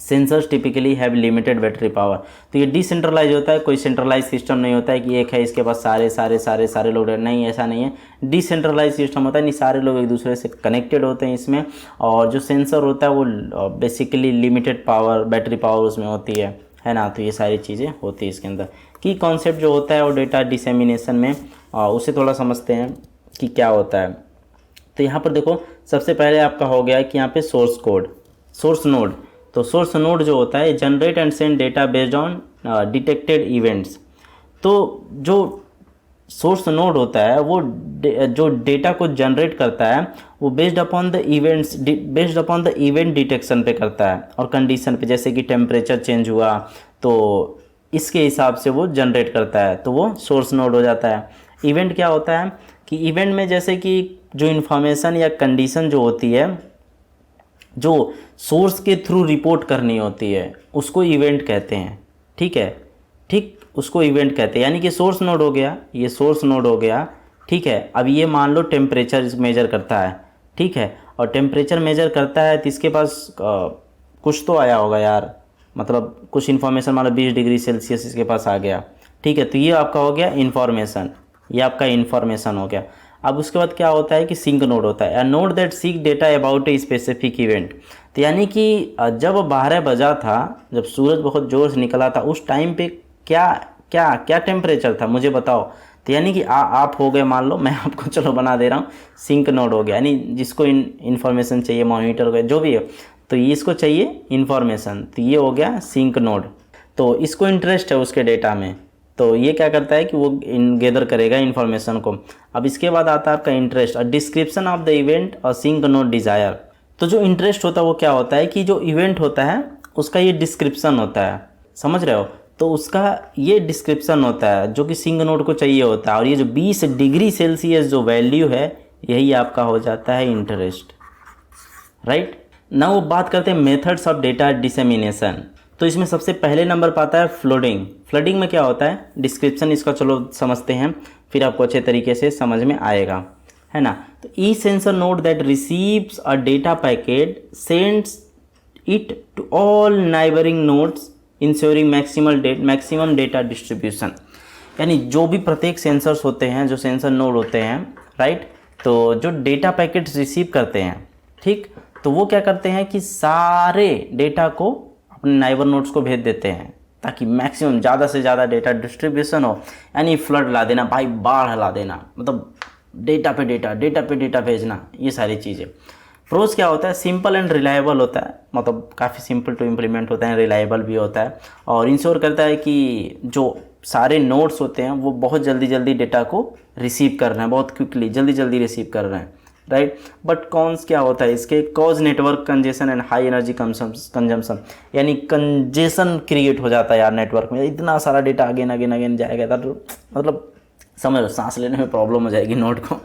sensors typically have limited battery power. तो ये डिसेंट्रलाइज होता है, कोई सेंट्रलाइज सिस्टम नहीं होता है कि एक है इसके पास सारे लोग नहीं, ऐसा नहीं है। डिसेंट्रलाइज सिस्टम होता है, नहीं सारे लोग एक दूसरे से कनेक्टेड होते हैं इसमें, और जो सेंसर होता है वो basically limited power battery power उसमें होती है ना। तो ये सारी चीज़ें होती है इसके अंदर। की कॉन्सेप्ट जो होता है वो डेटा डिसेमिनेशन में उसे थोड़ा समझते हैं कि क्या होता है। तो यहाँ पर देखो सबसे पहले आपका हो गया कि यहाँ पे सोर्स नोड। तो सोर्स नोड जो होता है generate and send data based on detected events. तो जो सोर्स नोड होता है वो जो डेटा को जनरेट करता है वो based upon the event detection पे करता है और कंडीशन पे, जैसे कि टेम्परेचर चेंज हुआ तो इसके हिसाब से वो जनरेट करता है, तो वो सोर्स नोड हो जाता है। इवेंट क्या होता है कि इवेंट में जैसे कि जो इन्फॉर्मेशन या कंडीशन जो होती है जो सोर्स के थ्रू रिपोर्ट करनी होती है उसको इवेंट कहते हैं। ठीक, उसको इवेंट कहते हैं। यानी कि सोर्स नोड हो गया, ये सोर्स नोड हो गया, ठीक है। अब ये मान लो टेम्परेचर मेजर करता है, ठीक है, और टेम्परेचर मेजर करता है तो इसके पास कुछ तो आया होगा यार, मतलब कुछ इन्फॉर्मेशन मान लो 20 डिग्री सेल्सियस इसके पास आ गया, ठीक है। तो ये आपका हो गया इन्फॉर्मेशन, ये आपका इन्फॉर्मेशन हो गया। अब उसके बाद क्या होता है कि सिंक नोड होता है, node that seek data about a specific event. तो यानी कि जब 12 बजा था, जब सूरज बहुत ज़ोर से निकला था, उस टाइम पे क्या टेम्परेचर था मुझे बताओ। तो यानी कि आप हो गए, मान लो मैं आपको चलो बना दे रहा हूँ, सिंक नोड हो गया, यानी जिसको इन्फॉर्मेशन चाहिए, मॉनिटर हो जो भी है, तो ये इसको चाहिए इन्फॉर्मेशन, तो ये हो गया सिंक नोड। तो इसको इंटरेस्ट है उसके डेटा में, तो ये क्या करता है कि वो गैदर करेगा इन्फॉर्मेशन को। अब इसके बाद आता है आपका इंटरेस्ट और डिस्क्रिप्शन ऑफ द इवेंट और सिंक नोड डिज़ायर। तो जो इंटरेस्ट होता है वो क्या होता है कि जो इवेंट होता है उसका ये डिस्क्रिप्शन होता है, समझ रहे हो। तो उसका ये डिस्क्रिप्शन होता है जो कि सिंक नोड को चाहिए होता है, और ये जो 20 डिग्री सेल्सियस जो वैल्यू है यही आपका हो जाता है इंटरेस्ट, राइट। ना वो बात करते हैं मेथड्स ऑफ डेटा डिसेमिनेशन। तो इसमें सबसे पहले नंबर पर आता है फ्लडिंग में क्या होता है, डिस्क्रिप्शन इसका चलो समझते हैं, फिर आपको अच्छे तरीके से समझ में आएगा, है ना। तो ई sensor node that receives a data packet sends it to all neighbouring nodes ensuring maximum data distribution. यानी जो भी प्रत्येक सेंसर्स होते हैं, जो सेंसर नोड होते हैं, राइट, तो जो डेटा पैकेट्स रिसीव करते हैं, ठीक, तो वो क्या करते हैं कि सारे डेटा को अपने नाइबर नोड्स को भेज देते हैं ताकि मैक्सिमम ज़्यादा से ज़्यादा डेटा डिस्ट्रीब्यूशन हो। यानी फ्लड ला देना भाई, बाढ़ ला देना, मतलब डेटा पे डेटा भेजना, ये सारी चीज़ें। प्रोज क्या होता है, सिंपल एंड रिलायबल होता है, मतलब काफ़ी सिंपल टू इम्प्लीमेंट होता है, रिलायबल भी होता है, और इंश्योर करता है कि जो सारे नोड्स होते हैं वो बहुत जल्दी डेटा को रिसीव कर रहे हैं, बहुत क्विकली जल्दी रिसीव कर रहे हैं, राइट। बट कॉन्स क्या होता है इसके, cause network congestion and high energy consumption. यानी कंजेशन क्रिएट हो जाता है यार नेटवर्क में, इतना सारा डेटा अगेन जाएगा तो मतलब समझ लो सांस लेने में प्रॉब्लम हो जाएगी नोड को।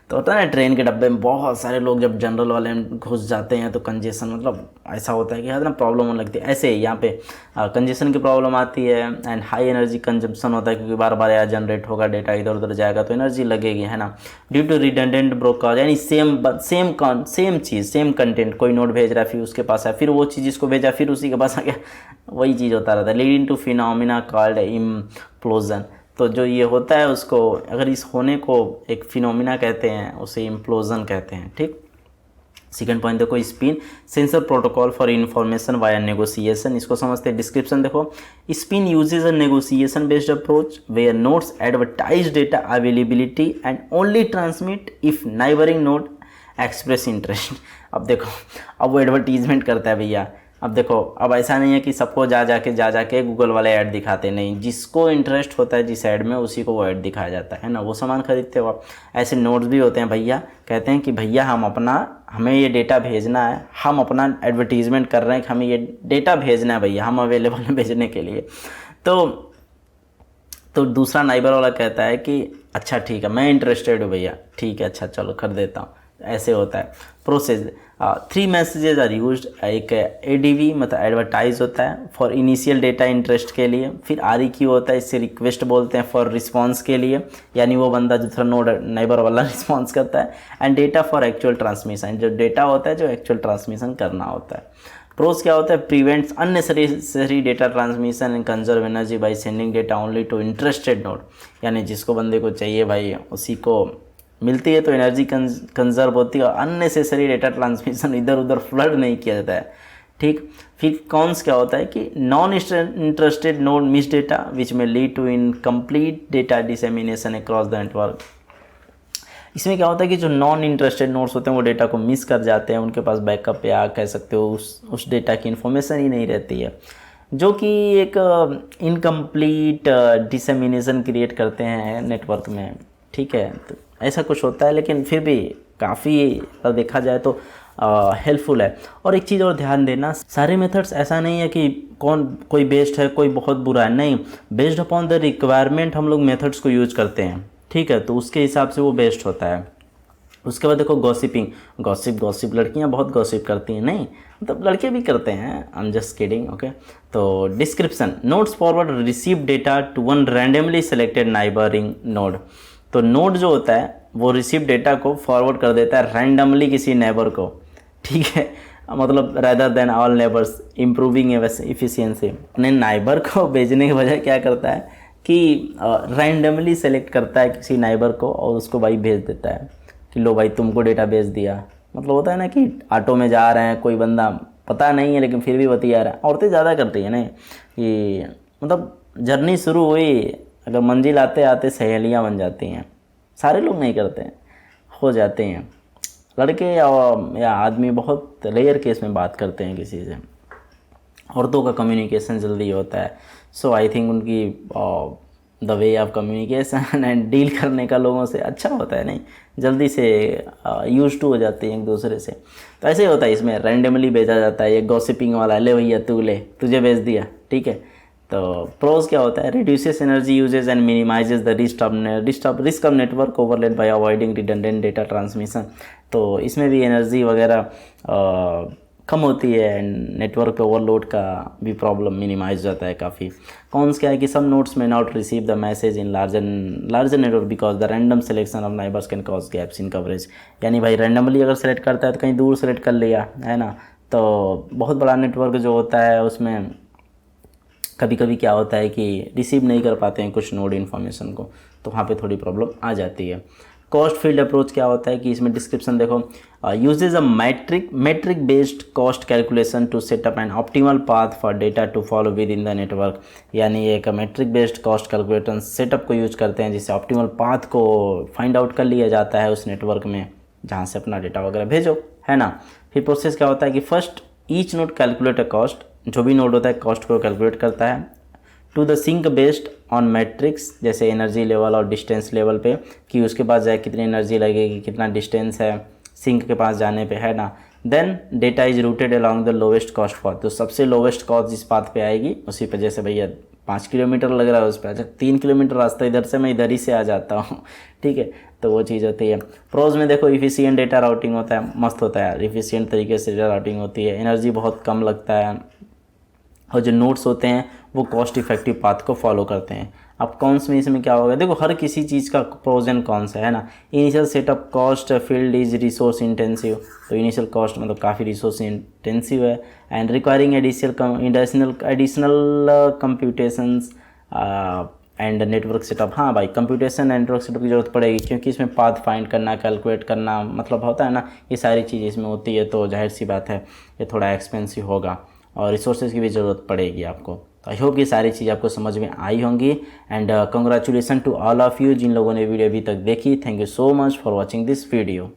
तो होता है ना ट्रेन के डब्बे में बहुत सारे लोग जब जनरल वाले में घुस जाते हैं तो कंजेशन, मतलब ऐसा होता है कि यार ना प्रॉब्लम होने लगती है। ऐसे ही यहाँ पे कंजेशन की प्रॉब्लम आती है एंड हाई एनर्जी कंजम्पशन होता है, क्योंकि बार बार यार जनरेट होगा, डेटा इधर उधर जाएगा तो एनर्जी लगेगी, है ना। ड्यू टू रिडंडेंट ब्रोडकास्ट, यानी सेम चीज़ सेम कंटेंट, कोई नोट भेज रहा है फिर उसके पास है, फिर वो चीज़ जिसको भेजा फिर उसी के पास आ गया, वही चीज़ होता रहता है, leading to phenomena called implosion. तो जो ये होता है उसको, अगर इस होने को एक फिनोमिना कहते हैं, उसे इम्प्लोजन कहते हैं, ठीक। सेकंड पॉइंट देखो, SPIN sensor protocol for information via negotiation, इसको समझते हैं। डिस्क्रिप्शन देखो, SPIN uses a negotiation based approach where nodes advertise data availability and only transmit if neighbouring node express interest. अब देखो, अब वो एडवर्टीजमेंट करता है भैया। अब देखो, अब ऐसा नहीं है कि सबको जा जाके गूगल वाले ऐड दिखाते, नहीं, जिसको इंटरेस्ट होता है जिस ऐड में उसी को वो ऐड दिखाया जाता है ना, वो सामान खरीदते हो आप। ऐसे नोट्स भी होते हैं भैया, कहते हैं कि भैया हमें ये डेटा भेजना है, हम अपना एडवर्टीजमेंट कर रहे हैं कि हमें ये डेटा भेजना है भैया, हम अवेलेबल हैं भेजने के लिए। तो दूसरा नाइबर वाला कहता है कि अच्छा ठीक है, मैं इंटरेस्टेड हूँ भैया, ठीक है, अच्छा चलो कर देता हूँ। ऐसे होता है प्रोसेस। 3 मैसेजेस आर यूज्ड, एक ADV मतलब एडवर्टाइज होता है फॉर इनिशियल डेटा इंटरेस्ट के लिए, फिर REQ होता है, इससे रिक्वेस्ट बोलते हैं फॉर रिस्पांस के लिए, यानी वो बंदा दूसरा नोड नेबर वाला रिस्पांस करता है, and data for actual transmission, जो डेटा होता है जो एक्चुअल ट्रांसमिशन करना होता है। प्रोस क्या होता है, prevents unnecessary data transmission and conserve energy by sending data only to interested node, यानी जिसको बंदे को चाहिए भाई उसी को मिलती है, तो एनर्जी कंजर्व होती है और अननेसेसरी डेटा ट्रांसमिशन इधर उधर फ्लड नहीं किया जाता है। ठीक, फिर कॉन्स क्या होता है कि non interested node miss data which may lead to incomplete data dissemination across the network. इसमें क्या होता है कि जो नॉन इंटरेस्टेड नोड्स होते हैं वो डेटा को मिस कर जाते हैं, उनके पास बैकअप या कह सकते हो उस डेटा की इन्फॉर्मेशन ही नहीं रहती है, जो कि एक इनकम्प्लीट डिसेमिनेशन क्रिएट करते हैं नेटवर्क में। ठीक है, तो ऐसा कुछ होता है, लेकिन फिर भी काफ़ी देखा जाए तो हेल्पफुल है। और एक चीज़ और ध्यान देना, सारे मेथड्स ऐसा नहीं है कि कोई बेस्ट है कोई बहुत बुरा है, नहीं, बेस्ड अपॉन द रिक्वायरमेंट हम लोग मेथड्स को यूज करते हैं। ठीक है, तो उसके हिसाब से वो बेस्ट होता है। उसके बाद देखो गॉसिपिंग, गॉसिप लड़कियां बहुत गॉसिप करती हैं, नहीं मतलब लड़के भी करते हैं, I am just kidding, okay. तो description, nodes forward receive data to one randomly selected neighbouring node. तो नोड जो होता है वो रिसीव डेटा को फॉरवर्ड कर देता है रैंडमली किसी नेबर को। ठीक है, मतलब rather than all neighbours, improving efficiency. अपने नाइबर को भेजने के बजाय क्या करता है कि रैंडमली सेलेक्ट करता है किसी नाइबर को और उसको भाई भेज देता है कि लो भाई तुमको डेटा भेज दिया। मतलब होता है ना कि ऑटो में जा रहे हैं, कोई बंदा पता नहीं है लेकिन फिर भी बतिया रहा है। औरतें ज़्यादा करती हैं ना कि मतलब जर्नी शुरू हुई, अगर मंजिल आते आते सहेलियाँ बन जाती हैं। सारे लोग नहीं करते हैं, हो जाते हैं। लड़के या आदमी बहुत रेयर केस में बात करते हैं किसी से। औरतों का कम्युनिकेशन जल्दी होता है, सो आई थिंक उनकी the way of communication and deal करने का लोगों से अच्छा होता है, नहीं जल्दी से यूज टू हो जाते हैं एक दूसरे से। तो ऐसे ही होता है, इसमें रैंडमली भेजा जाता है। ये गॉसिपिंग वाला, ले भैया तू ले, तुझे भेज दिया। ठीक है, तो प्रोज क्या होता है, reduces energy usage and minimises the risk of network overload by avoiding redundant data transmission. तो इसमें भी एनर्जी वगैरह कम होती है एंड नेटवर्क पे ओवरलोड का भी प्रॉब्लम मिनिमाइज जाता है काफ़ी। कॉन्स क्या है कि सम नोड्स में not receive the message in larger network because the random selection of neighbours can cause gaps in coverage. यानी भाई रैंडमली अगर सेलेक्ट करता है तो कहीं दूर सेलेक्ट कर लिया है ना, तो बहुत बड़ा नेटवर्क जो होता है उसमें कभी कभी क्या होता है कि रिसीव नहीं कर पाते हैं कुछ नोड इन्फॉर्मेशन को, तो वहाँ पे थोड़ी प्रॉब्लम आ जाती है। कॉस्ट फील्ड अप्रोच क्या होता है कि इसमें डिस्क्रिप्शन देखो, uses a metric based cost calculation to set up an optimal path for data to follow within the network. यानी एक metric based cost calculation setup को यूज करते हैं जिससे ऑप्टिमल पाथ को फाइंड आउट कर लिया जाता है उस नेटवर्क में जहाँ से अपना डेटा वगैरह भेजो, है ना। फिर प्रोसेस क्या होता है कि first each node calculate a cost, जो भी नोड होता है कॉस्ट को कैलकुलेट करता है to the sink based on metrics, जैसे एनर्जी लेवल और डिस्टेंस लेवल पे कि उसके पास जाए कितनी एनर्जी लगेगी, कितना डिस्टेंस है सिंक के पास जाने पे, है ना। Then data is routed along the lowest cost path, तो सबसे लोवेस्ट कॉस्ट जिस पाथ पे आएगी उसी पे, जैसे भैया 5 किलोमीटर लग रहा है उस पर, अच्छा 3 किलोमीटर रास्ता इधर से, मैं इधर ही से आ जाता हूँ। ठीक है, तो वो चीज़ होती है। प्रोज में देखो इफिशिएंट डेटा राउटिंग होता है, मस्त होता है, इफिशिएंट तरीके से डेटा राउटिंग होती है, एनर्जी बहुत कम लगता है, और जो नोट्स होते हैं वो कॉस्ट इफेक्टिव पाथ को फॉलो करते हैं। अब कॉन्स में इसमें क्या होगा, देखो हर किसी चीज़ का प्रोज एंड कॉन्स है ना। Initial setup cost field is resource intensive, तो इनिशियल कॉस्ट मतलब काफ़ी रिसोर्स इंटेंसिव है and requiring additional computations and network setup. हाँ भाई, कंप्यूटेशन एंड नेटवर्क सेटअप की ज़रूरत पड़ेगी क्योंकि इसमें पाथ फाइंड करना, कैलकुलेट करना, मतलब होता है ना, ये सारी चीज़ें इसमें होती है, तो जाहिर सी बात है ये थोड़ा एक्सपेंसिव होगा और रिसोर्सेज की भी ज़रूरत पड़ेगी आपको। तो आई होप ये सारी चीज़ आपको समझ में आई होंगी and congratulation to all of you जिन लोगों ने वीडियो अभी तक देखी। Thank you so much for watching this video.